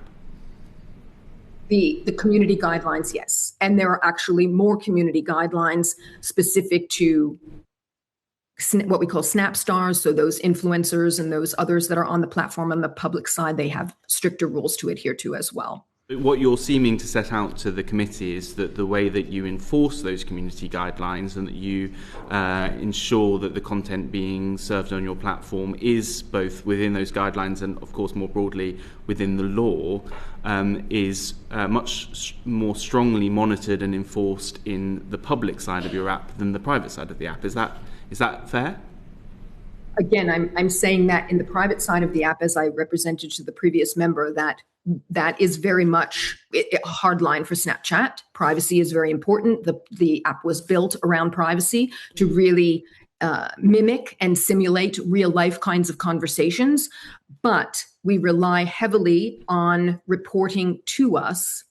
The community guidelines, yes. And there are actually more community guidelines specific to what we call snap stars. So those influencers and those others that are on the platform on the public side, they have stricter rules to adhere to as well. What you're seeming to set out to the committee is that the way that you enforce those community guidelines and that you ensure that the content being served on your platform is both within those guidelines and, of course, more broadly within the law, is much more strongly monitored and enforced in the public side of your app than the private side of the app. Is that fair? Again, I'm saying that in the private side of the app, as I represented to the previous member, that is very much a hard line for Snapchat. Privacy is very important. The app was built around privacy to really mimic and simulate real life kinds of conversations. But we rely heavily on reporting to us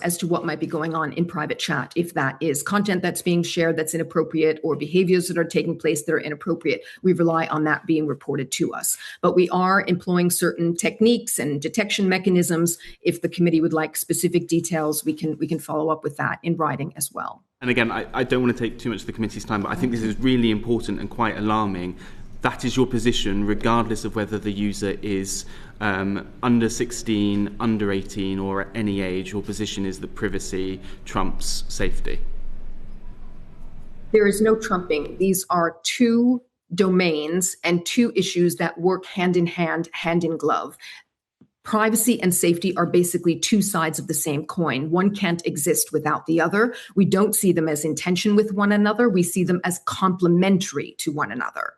as to what might be going on in private chat. If that is content that's being shared that's inappropriate or behaviors that are taking place that are inappropriate, we rely on that being reported to us. But we are employing certain techniques and detection mechanisms. If the committee would like specific details, we can follow up with that in writing as well. And again, I don't want to take too much of the committee's time, but I think this is really important and quite alarming. That is your position, regardless of whether the user is under 16, under 18, or at any age. Your position is that privacy trumps safety. There is no trumping. These are two domains and two issues that work hand in hand, hand in glove. Privacy and safety are basically two sides of the same coin. One can't exist without the other. We don't see them as in tension with one another. We see them as complementary to one another.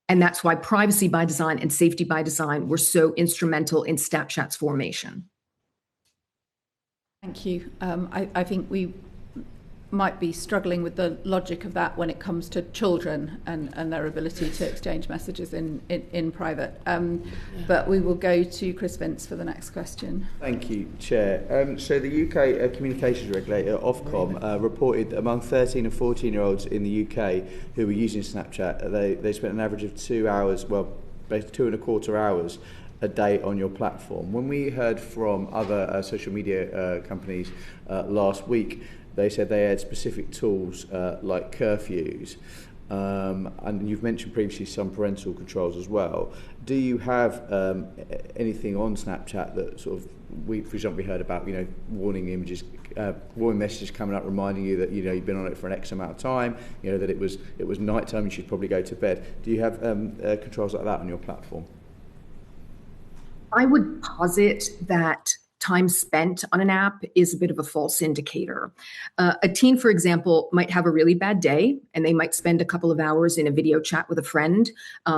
And that's why privacy by design and safety by design were so instrumental in Snapchat's formation. Thank you. I think we might be struggling with the logic of that when it comes to children and their ability to exchange messages in private. But we will go to Chris Vince for the next question. Thank you, Chair. So the UK communications regulator, Ofcom, reported that among 13 and 14-year-olds in the UK who were using Snapchat, they spent an average of 2 hours, basically 2.25 hours a day on your platform. When we heard from other social media companies last week, they said they had specific tools like curfews, and you've mentioned previously some parental controls as well. Do you have anything on Snapchat that sort of, for example, we heard about, warning images, warning messages coming up reminding you that you've been on it for an X amount of time, that it was nighttime, you should probably go to bed. Do you have controls like that on your platform? I would posit that time spent on an app is a bit of a false indicator. A teen, for example, might have a really bad day and they might spend a couple of hours in a video chat with a friend,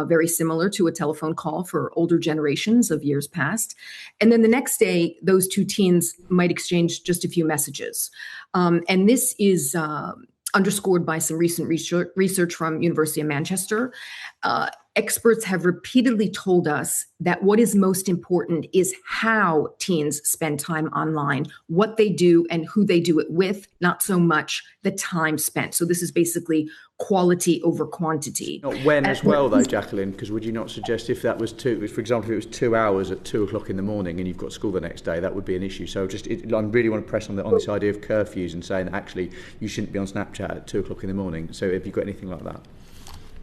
very similar to a telephone call for older generations of years past. And then the next day, those two teens might exchange just a few messages. And this is underscored by some recent research from University of Manchester. experts have repeatedly told us that what is most important is how teens spend time online, what they do and who they do it with, not so much the time spent. So this is basically quality over quantity. Not when as well, though, Jacqueline, because would you not suggest if that was for example, if it was 2 hours at 2 o'clock in the morning and you've got school the next day, that would be an issue. So I really want to press on this idea of curfews and saying that actually you shouldn't be on Snapchat at 2 o'clock in the morning. So have you got anything like that?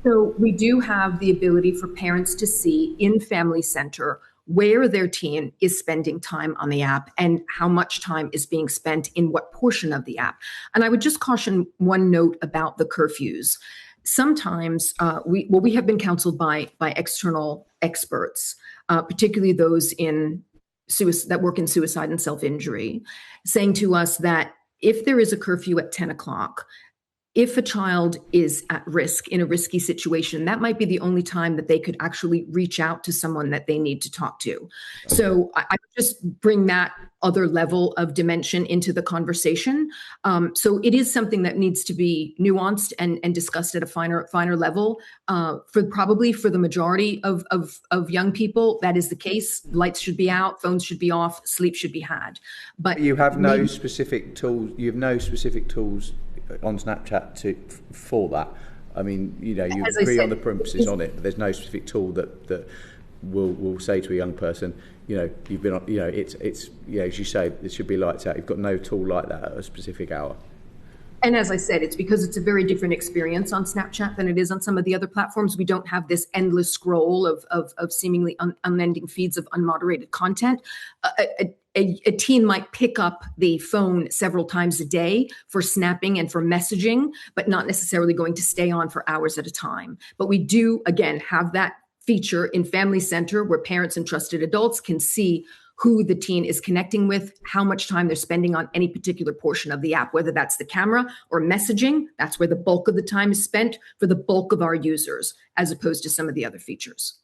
So we do have the ability for parents to see in Family Center where their teen is spending time on the app and how much time is being spent in what portion of the app. And I would just caution one note about the curfews. Sometimes we have been counseled by external experts, particularly those that work in suicide and self-injury, saying to us that if there is a curfew at 10 o'clock, if a child is at risk in a risky situation, that might be the only time that they could actually reach out to someone that they need to talk to. So I just bring that other level of dimension into the conversation. So it is something that needs to be nuanced and discussed at a finer level. For the majority of young people, that is the case. Lights should be out, phones should be off, sleep should be had. But you have no specific tools. You have no specific tools on Snapchat for that. I mean, you agree on the premises on it, but there's no specific tool that will say to a young person, you've been on, it's as you say, it should be lights out. You've got no tool like that at a specific hour. And as I said, it's because it's a very different experience on Snapchat than it is on some of the other platforms. We don't have this endless scroll of seemingly unending feeds of unmoderated content. A teen might pick up the phone several times a day for snapping and for messaging, but not necessarily going to stay on for hours at a time. But we do, again, have that feature in Family Center where parents and trusted adults can see who the teen is connecting with, how much time they're spending on any particular portion of the app, whether that's the camera or messaging. That's where the bulk of the time is spent for the bulk of our users, as opposed to some of the other features.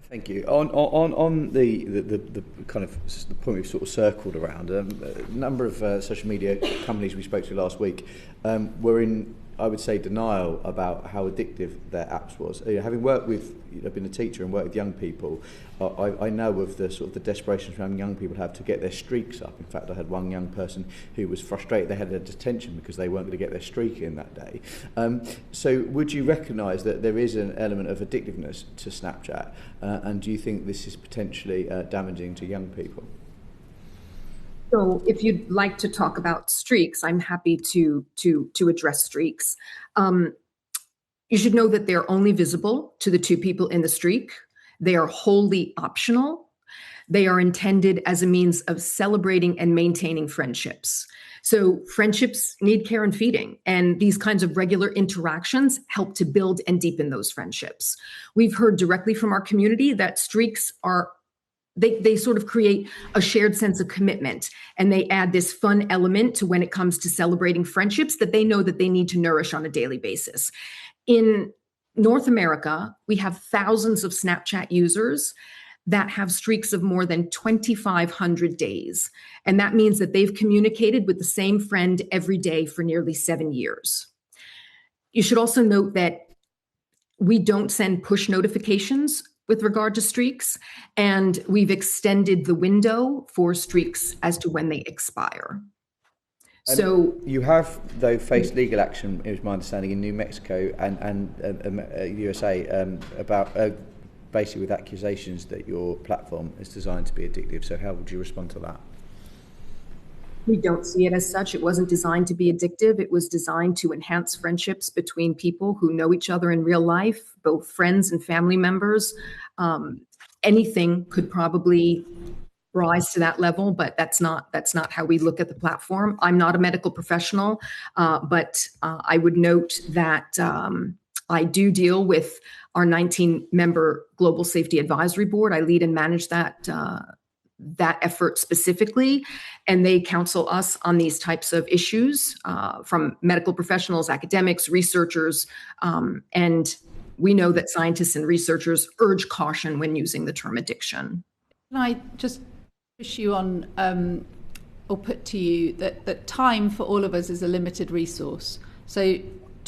Thank you. On the kind of the point we've sort of circled around, a number of social media companies we spoke to last week were in, I would say, denial about how addictive their apps was. Having worked with, been a teacher and worked with young people, I know of the sort of the desperation around young people have to get their streaks up. In fact, I had one young person who was frustrated they had a detention because they weren't going to get their streak in that day. So would you recognise that there is an element of addictiveness to Snapchat, and do you think this is potentially damaging to young people? So if you'd like to talk about streaks, I'm happy to address streaks. You should know that they're only visible to the two people in the streak. They are wholly optional. They are intended as a means of celebrating and maintaining friendships. So friendships need care and feeding, and these kinds of regular interactions help to build and deepen those friendships. We've heard directly from our community that streaks they sort of create a shared sense of commitment, and they add this fun element to when it comes to celebrating friendships that they know that they need to nourish on a daily basis. In North America, we have thousands of Snapchat users that have streaks of more than 2,500 days. And that means that they've communicated with the same friend every day for nearly 7 years. You should also note that we don't send push notifications with regard to streaks, and we've extended the window for streaks as to when they expire. So you have, though, faced legal action, is my understanding, in New Mexico and USA about basically with accusations that your platform is designed to be addictive. So how would you respond to that? We don't see it as such. It wasn't designed to be addictive. It was designed to enhance friendships between people who know each other in real life, both friends and family members. Anything could probably rise to that level, but that's not how we look at the platform. I'm not a medical professional, but I would note that I do deal with our 19-member Global Safety Advisory Board. I lead and manage that effort specifically, and they counsel us on these types of issues from medical professionals, academics, researchers, and we know that scientists and researchers urge caution when using the term addiction. Can I just push you on, or put to you that time for all of us is a limited resource. So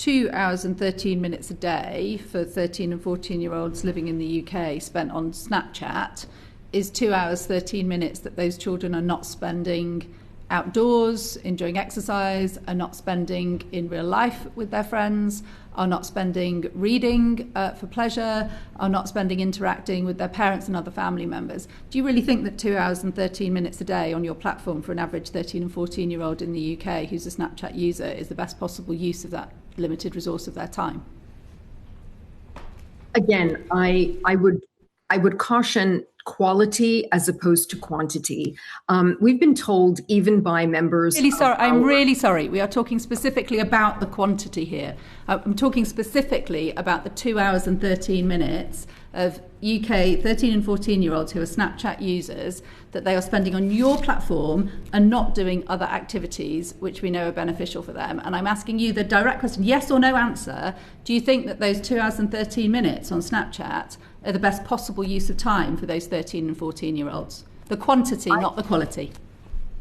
2 hours and 13 minutes a day for 13 and 14-year-olds living in the UK spent on Snapchat is 2 hours, 13 minutes that those children are not spending outdoors, enjoying exercise, are not spending in real life with their friends, are not spending reading for pleasure, are not spending interacting with their parents and other family members. Do you really think that 2 hours and 13 minutes a day on your platform for an average 13 and 14-year-old in the UK who's a Snapchat user is the best possible use of that limited resource of their time? Again, I would caution quality as opposed to quantity. We've been told even by members... I'm really sorry. We are talking specifically about the quantity here. I'm talking specifically about the 2 hours and 13 minutes of UK 13 and 14-year-olds who are Snapchat users that they are spending on your platform and not doing other activities which we know are beneficial for them. And I'm asking you the direct question, yes or no answer. Do you think that those 2 hours and 13 minutes on Snapchat are the best possible use of time for those 13 and 14-year-olds? The quantity, not the quality.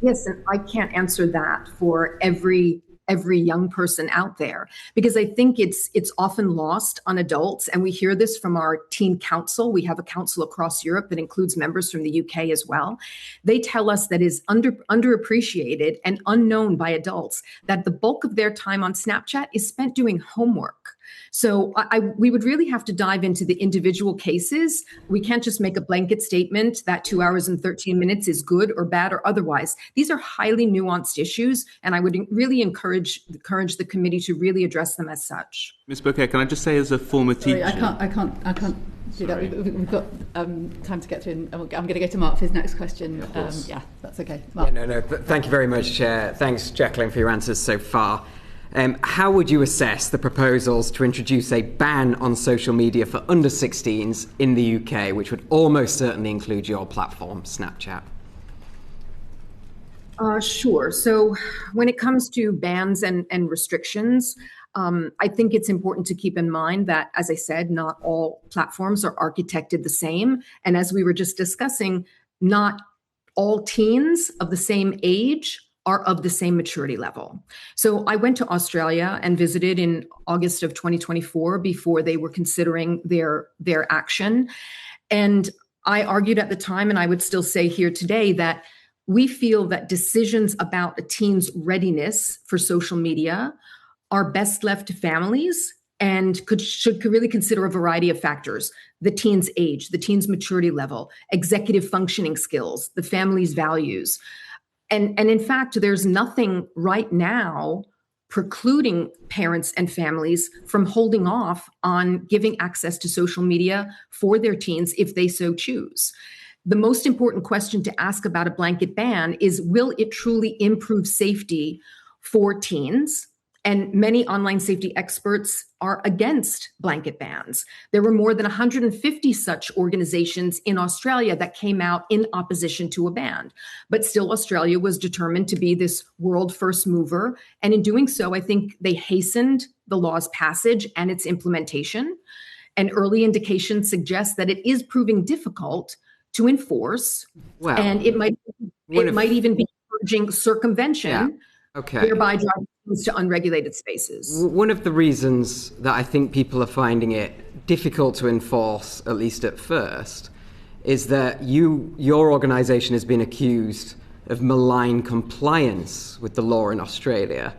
Yes, and I can't answer that for every young person out there, because I think it's often lost on adults. And we hear this from our teen council. We have a council across Europe that includes members from the UK as well. They tell us that is underappreciated and unknown by adults that the bulk of their time on Snapchat is spent doing homework. So we would really have to dive into the individual cases. We can't just make a blanket statement that 2 hours and 13 minutes is good or bad or otherwise. These are highly nuanced issues, and I would really encourage the committee to really address them as such. Ms. Bouquet, can I just say as a former teacher... I can't do that. We've got time to get through, and I'm going to go to Mark for his next question. Yeah, that's okay. Mark. Yeah, no. Thank you very much, Chair. Thanks, Jacqueline, for your answers so far. How would you assess the proposals to introduce a ban on social media for under 16s in the UK, which would almost certainly include your platform, Snapchat? Sure. So when it comes to bans and restrictions, I think it's important to keep in mind that, as I said, not all platforms are architected the same. And as we were just discussing, not all teens of the same age are of the same maturity level. So I went to Australia and visited in August of 2024 before they were considering their action. And I argued at the time, and I would still say here today, that we feel that decisions about a teen's readiness for social media are best left to families and should really consider a variety of factors: the teen's age, the teen's maturity level, executive functioning skills, the family's values. And in fact, there's nothing right now precluding parents and families from holding off on giving access to social media for their teens if they so choose. The most important question to ask about a blanket ban is, will it truly improve safety for teens? And many online safety experts are against blanket bans. There were more than 150 such organizations in Australia that came out in opposition to a ban. But still, Australia was determined to be this world first mover. And in doing so, I think they hastened the law's passage and its implementation. And early indications suggest that it is proving difficult to enforce. Wow. And it might even be urging circumvention, thereby driving to unregulated spaces. One of the reasons that I think people are finding it difficult to enforce, at least at first, is that your organisation has been accused of malign compliance with the law in Australia.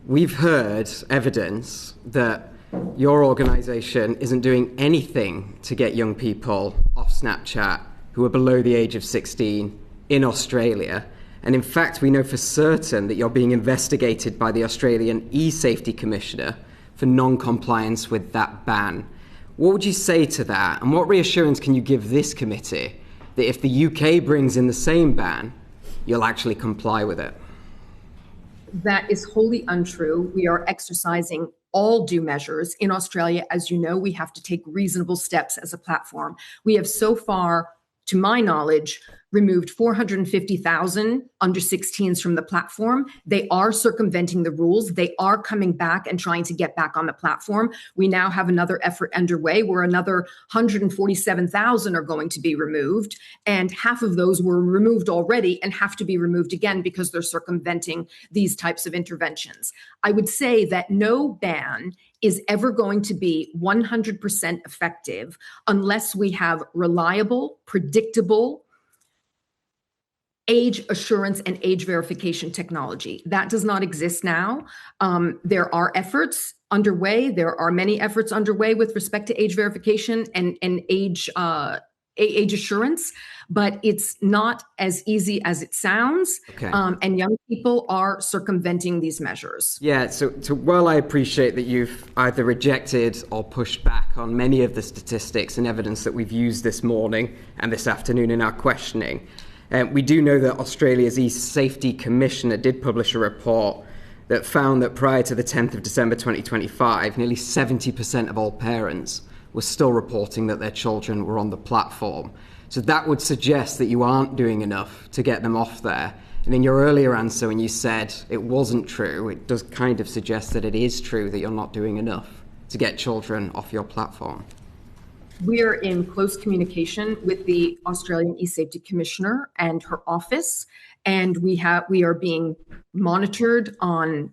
We've heard evidence that your organisation isn't doing anything to get young people off Snapchat who are below the age of 16 in Australia. And in fact, we know for certain that you're being investigated by the Australian e-Safety Commissioner for non-compliance with that ban. What would you say to that? And what reassurance can you give this committee that if the UK brings in the same ban, you'll actually comply with it? That is wholly untrue. We are exercising all due measures. In Australia, as you know, we have to take reasonable steps as a platform. We have so far to my knowledge, removed 450,000 under 16s from the platform. They are circumventing the rules. They are coming back and trying to get back on the platform. We now have another effort underway where another 147,000 are going to be removed. And half of those were removed already and have to be removed again because they're circumventing these types of interventions. I would say that no ban is ever going to be 100% effective unless we have reliable, predictable, age assurance and age verification technology. That does not exist now. There are efforts underway. There are many efforts underway with respect to age verification and age assurance, but it's not as easy as it sounds. Okay. And young people are circumventing these measures. Yeah, so while I appreciate that you've either rejected or pushed back on many of the statistics and evidence that we've used this morning and this afternoon in our questioning, we do know that Australia's E-Safety Commissioner did publish a report that found that prior to the 10th of December 2025, nearly 70% of all parents were still reporting that their children were on the platform. So that would suggest that you aren't doing enough to get them off there. And in your earlier answer, when you said it wasn't true, it does kind of suggest that it is true that you're not doing enough to get children off your platform. We are in close communication with the Australian E-Safety Commissioner and her office, and we are being monitored on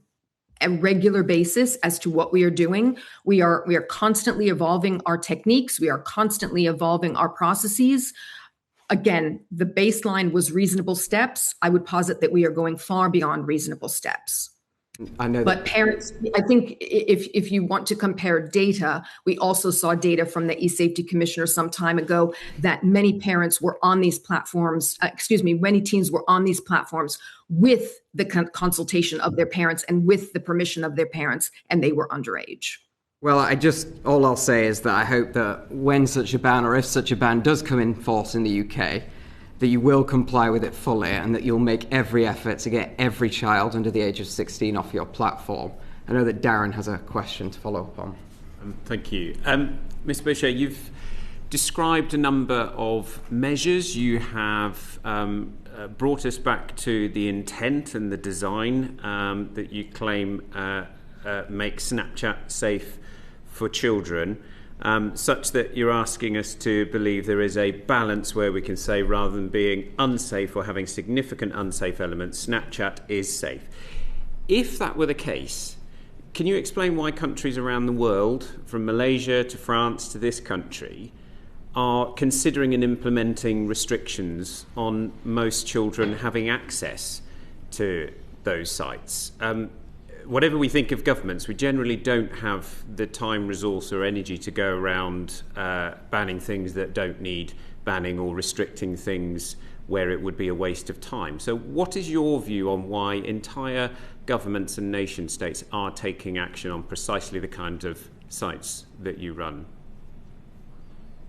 a regular basis as to what we are doing. We are constantly evolving our techniques. We are constantly evolving our processes. Again, the baseline was reasonable steps. I would posit that we are going far beyond reasonable steps. I know but parents, I think if you want to compare data, we also saw data from the E-Safety Commissioner some time ago that many parents were on these platforms, many teens were on these platforms with the consultation of their parents and with the permission of their parents, and they were underage. Well, all I'll say is that I hope that when such a ban, or if such a ban does come in force in the UK, that you will comply with it fully and that you'll make every effort to get every child under the age of 16 off your platform. I know that Darren has a question to follow up on. Thank you. Ms. Boucher, you've described a number of measures. You have brought us back to the intent and the design that you claim make Snapchat safe for children. Such that you're asking us to believe there is a balance where we can say, rather than being unsafe or having significant unsafe elements, Snapchat is safe. If that were the case, can you explain why countries around the world, from Malaysia to France to this country, are considering and implementing restrictions on most children having access to those sites? Whatever we think of governments, we generally don't have the time, resource or energy to go around banning things that don't need banning or restricting things where it would be a waste of time. So what is your view on why entire governments and nation states are taking action on precisely the kind of sites that you run?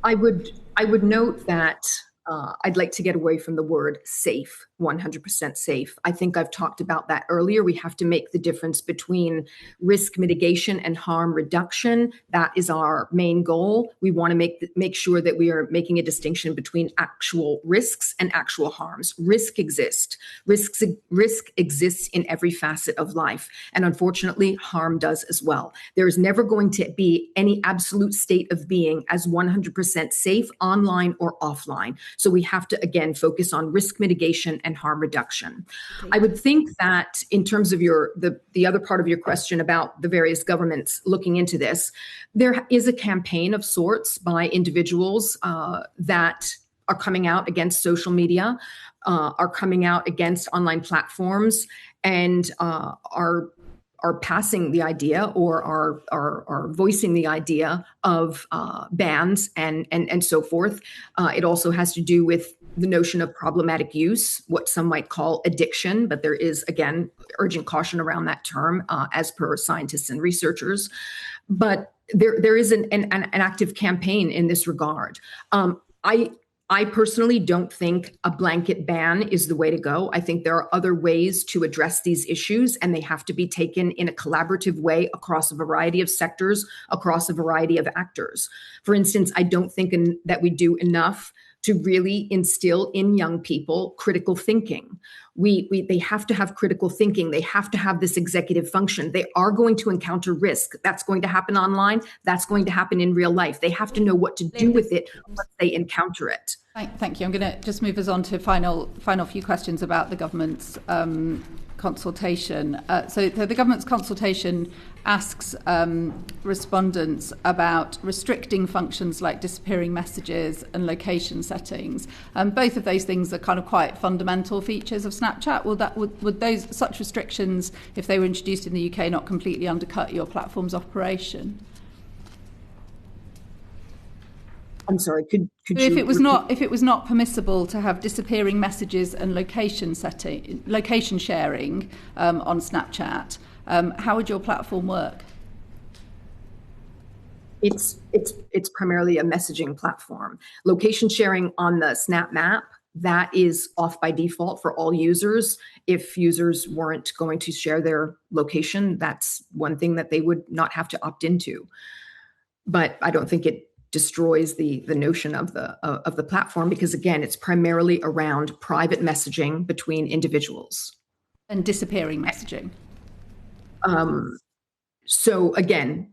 I would note that I'd like to get away from the word safe, 100% safe. I think I've talked about that earlier. We have to make the difference between risk mitigation and harm reduction. That is our main goal. We want to make sure that we are making a distinction between actual risks and actual harms. Risk exists. Risk exists in every facet of life. And unfortunately, harm does as well. There is never going to be any absolute state of being as 100% safe online or offline. So we have to, again, focus on risk mitigation and harm reduction. Okay. I would think that in terms of the other part of your question about the various governments looking into this, there is a campaign of sorts by individuals that are coming out against social media, are coming out against online platforms, and are passing the idea or are voicing the idea of bans and so forth. It also has to do with the notion of problematic use, what some might call addiction, but there is, again, urgent caution around that term as per scientists and researchers. But there is an active campaign in this regard. I personally don't think a blanket ban is the way to go. I think there are other ways to address these issues, and they have to be taken in a collaborative way across a variety of sectors, across a variety of actors. For instance, I don't think that we do enough to really instill in young people critical thinking. They have to have critical thinking. They have to have this executive function. They are going to encounter risk. That's going to happen online. That's going to happen in real life. They have to know what to do with it once they encounter it. Thank you. I'm going to just move us on to final few questions about the government's consultation. So the government's consultation asks respondents about restricting functions like disappearing messages and location settings. Both of those things are kind of quite fundamental features of Snapchat. Would those such restrictions, if they were introduced in the UK, not completely undercut your platform's operation? I'm sorry. Could you if it was not permissible to have disappearing messages and location sharing on Snapchat, how would your platform work? It's primarily a messaging platform. Location sharing on the Snap Map, that is off by default for all users. If users weren't going to share their location, that's one thing that they would not have to opt into. But I don't think it destroys the notion of the platform, because again, it's primarily around private messaging between individuals and disappearing messaging. So again,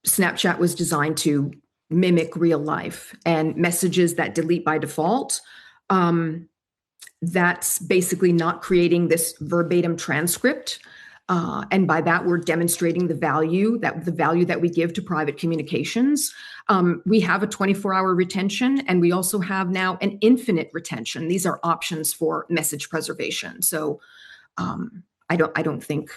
Snapchat was designed to mimic real life, and messages that delete by default, that's basically not creating this verbatim transcript. And by that, we're demonstrating the value that we give to private communications. We have a 24-hour retention, and we also have now an infinite retention. These are options for message preservation. So I don't think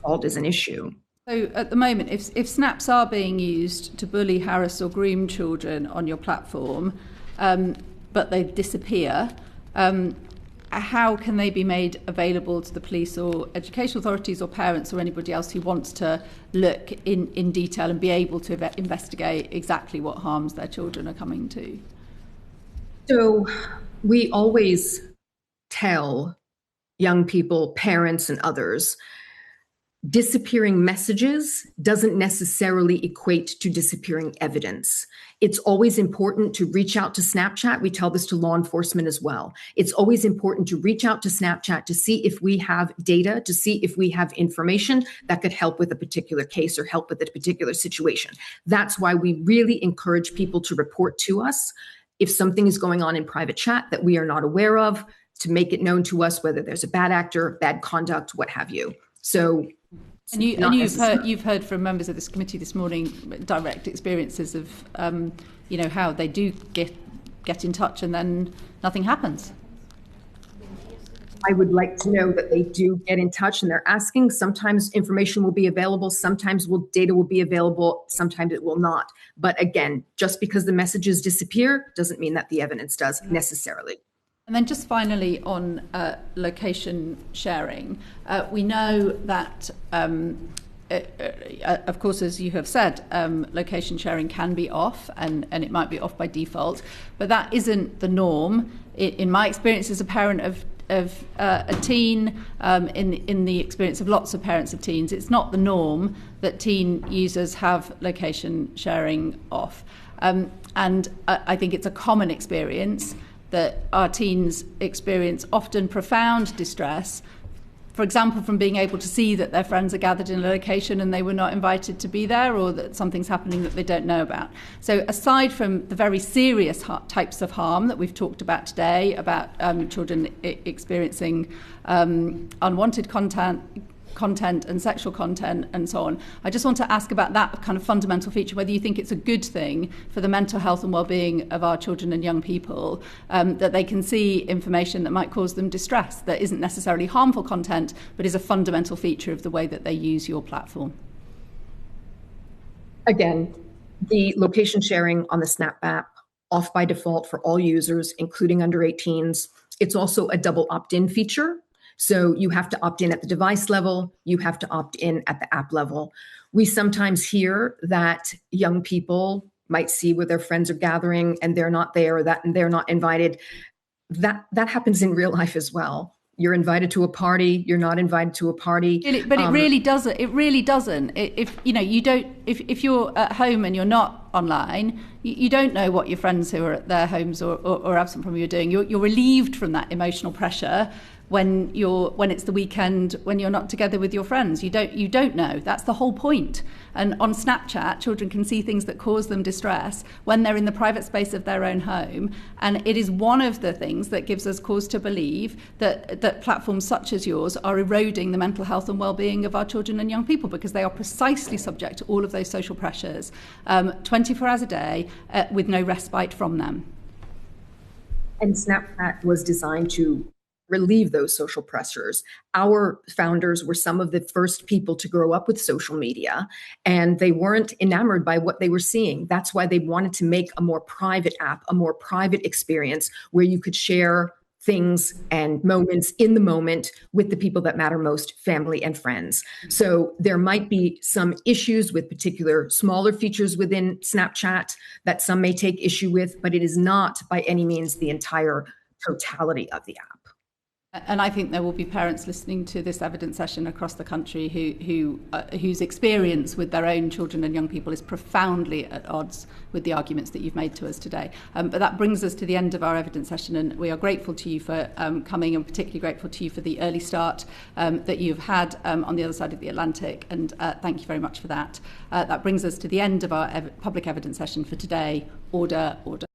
fault is an issue. So at the moment, if snaps are being used to bully, harass, or groom children on your platform, but they disappear, how can they be made available to the police or education authorities or parents or anybody else who wants to look in detail and be able to investigate exactly what harms their children are coming to? So we always tell young people, parents, and others, disappearing messages doesn't necessarily equate to disappearing evidence. It's always important to reach out to Snapchat. We tell this to law enforcement as well. It's always important to reach out to Snapchat to see if we have data, to see if we have information that could help with a particular case or help with a particular situation. That's why we really encourage people to report to us if something is going on in private chat that we are not aware of, to make it known to us, whether there's a bad actor, bad conduct, what have you. So, and you've heard from members of this committee this morning direct experiences of how they do get in touch and then nothing happens. I would like to know that they do get in touch and they're asking. Sometimes information will be available, sometimes data will be available, sometimes it will not. But again, just because the messages disappear doesn't mean that the evidence does necessarily. And then just finally on location sharing, we know that, of course, as you have said, location sharing can be off and it might be off by default, but that isn't the norm. In my experience as a parent of a teen, in the experience of lots of parents of teens, it's not the norm that teen users have location sharing off. And I think it's a common experience that our teens experience often profound distress, for example, from being able to see that their friends are gathered in a location and they were not invited to be there, or that something's happening that they don't know about. So aside from the very serious types of harm that we've talked about today, about children experiencing unwanted content and sexual content and so on, I just want to ask about that kind of fundamental feature, whether you think it's a good thing for the mental health and well-being of our children and young people, that they can see information that might cause them distress, that isn't necessarily harmful content, but is a fundamental feature of the way that they use your platform. Again, the location sharing on the Snap app, off by default for all users, including under 18s. It's also a double opt-in feature. So you have to opt in at the device level, you have to opt in at the app level. We sometimes hear that young people might see where their friends are gathering and they're not there, or that and they're not invited. That happens in real life as well. You're invited to a party, you're not invited to a party. But it really doesn't. It really doesn't. If you're at home and you're not online, you don't know what your friends who are at their homes or absent from you are doing. You're relieved from that emotional pressure when it's the weekend, when you're not together with your friends. You don't know. That's the whole point. And on Snapchat, children can see things that cause them distress when they're in the private space of their own home. And it is one of the things that gives us cause to believe that platforms such as yours are eroding the mental health and well-being of our children and young people, because they are precisely subject to all of those social pressures 24 hours a day with no respite from them. And Snapchat was designed to relieve those social pressures. Our founders were some of the first people to grow up with social media, and they weren't enamored by what they were seeing. That's why they wanted to make a more private app, a more private experience where you could share things and moments in the moment with the people that matter most, family and friends. So there might be some issues with particular smaller features within Snapchat that some may take issue with, but it is not by any means the entire totality of the app. And I think there will be parents listening to this evidence session across the country whose experience with their own children and young people is profoundly at odds with the arguments that you've made to us today. But that brings us to the end of our evidence session, and we are grateful to you for coming, and particularly grateful to you for the early start that you've had on the other side of the Atlantic, and thank you very much for that. That brings us to the end of our public evidence session for today. Order, order.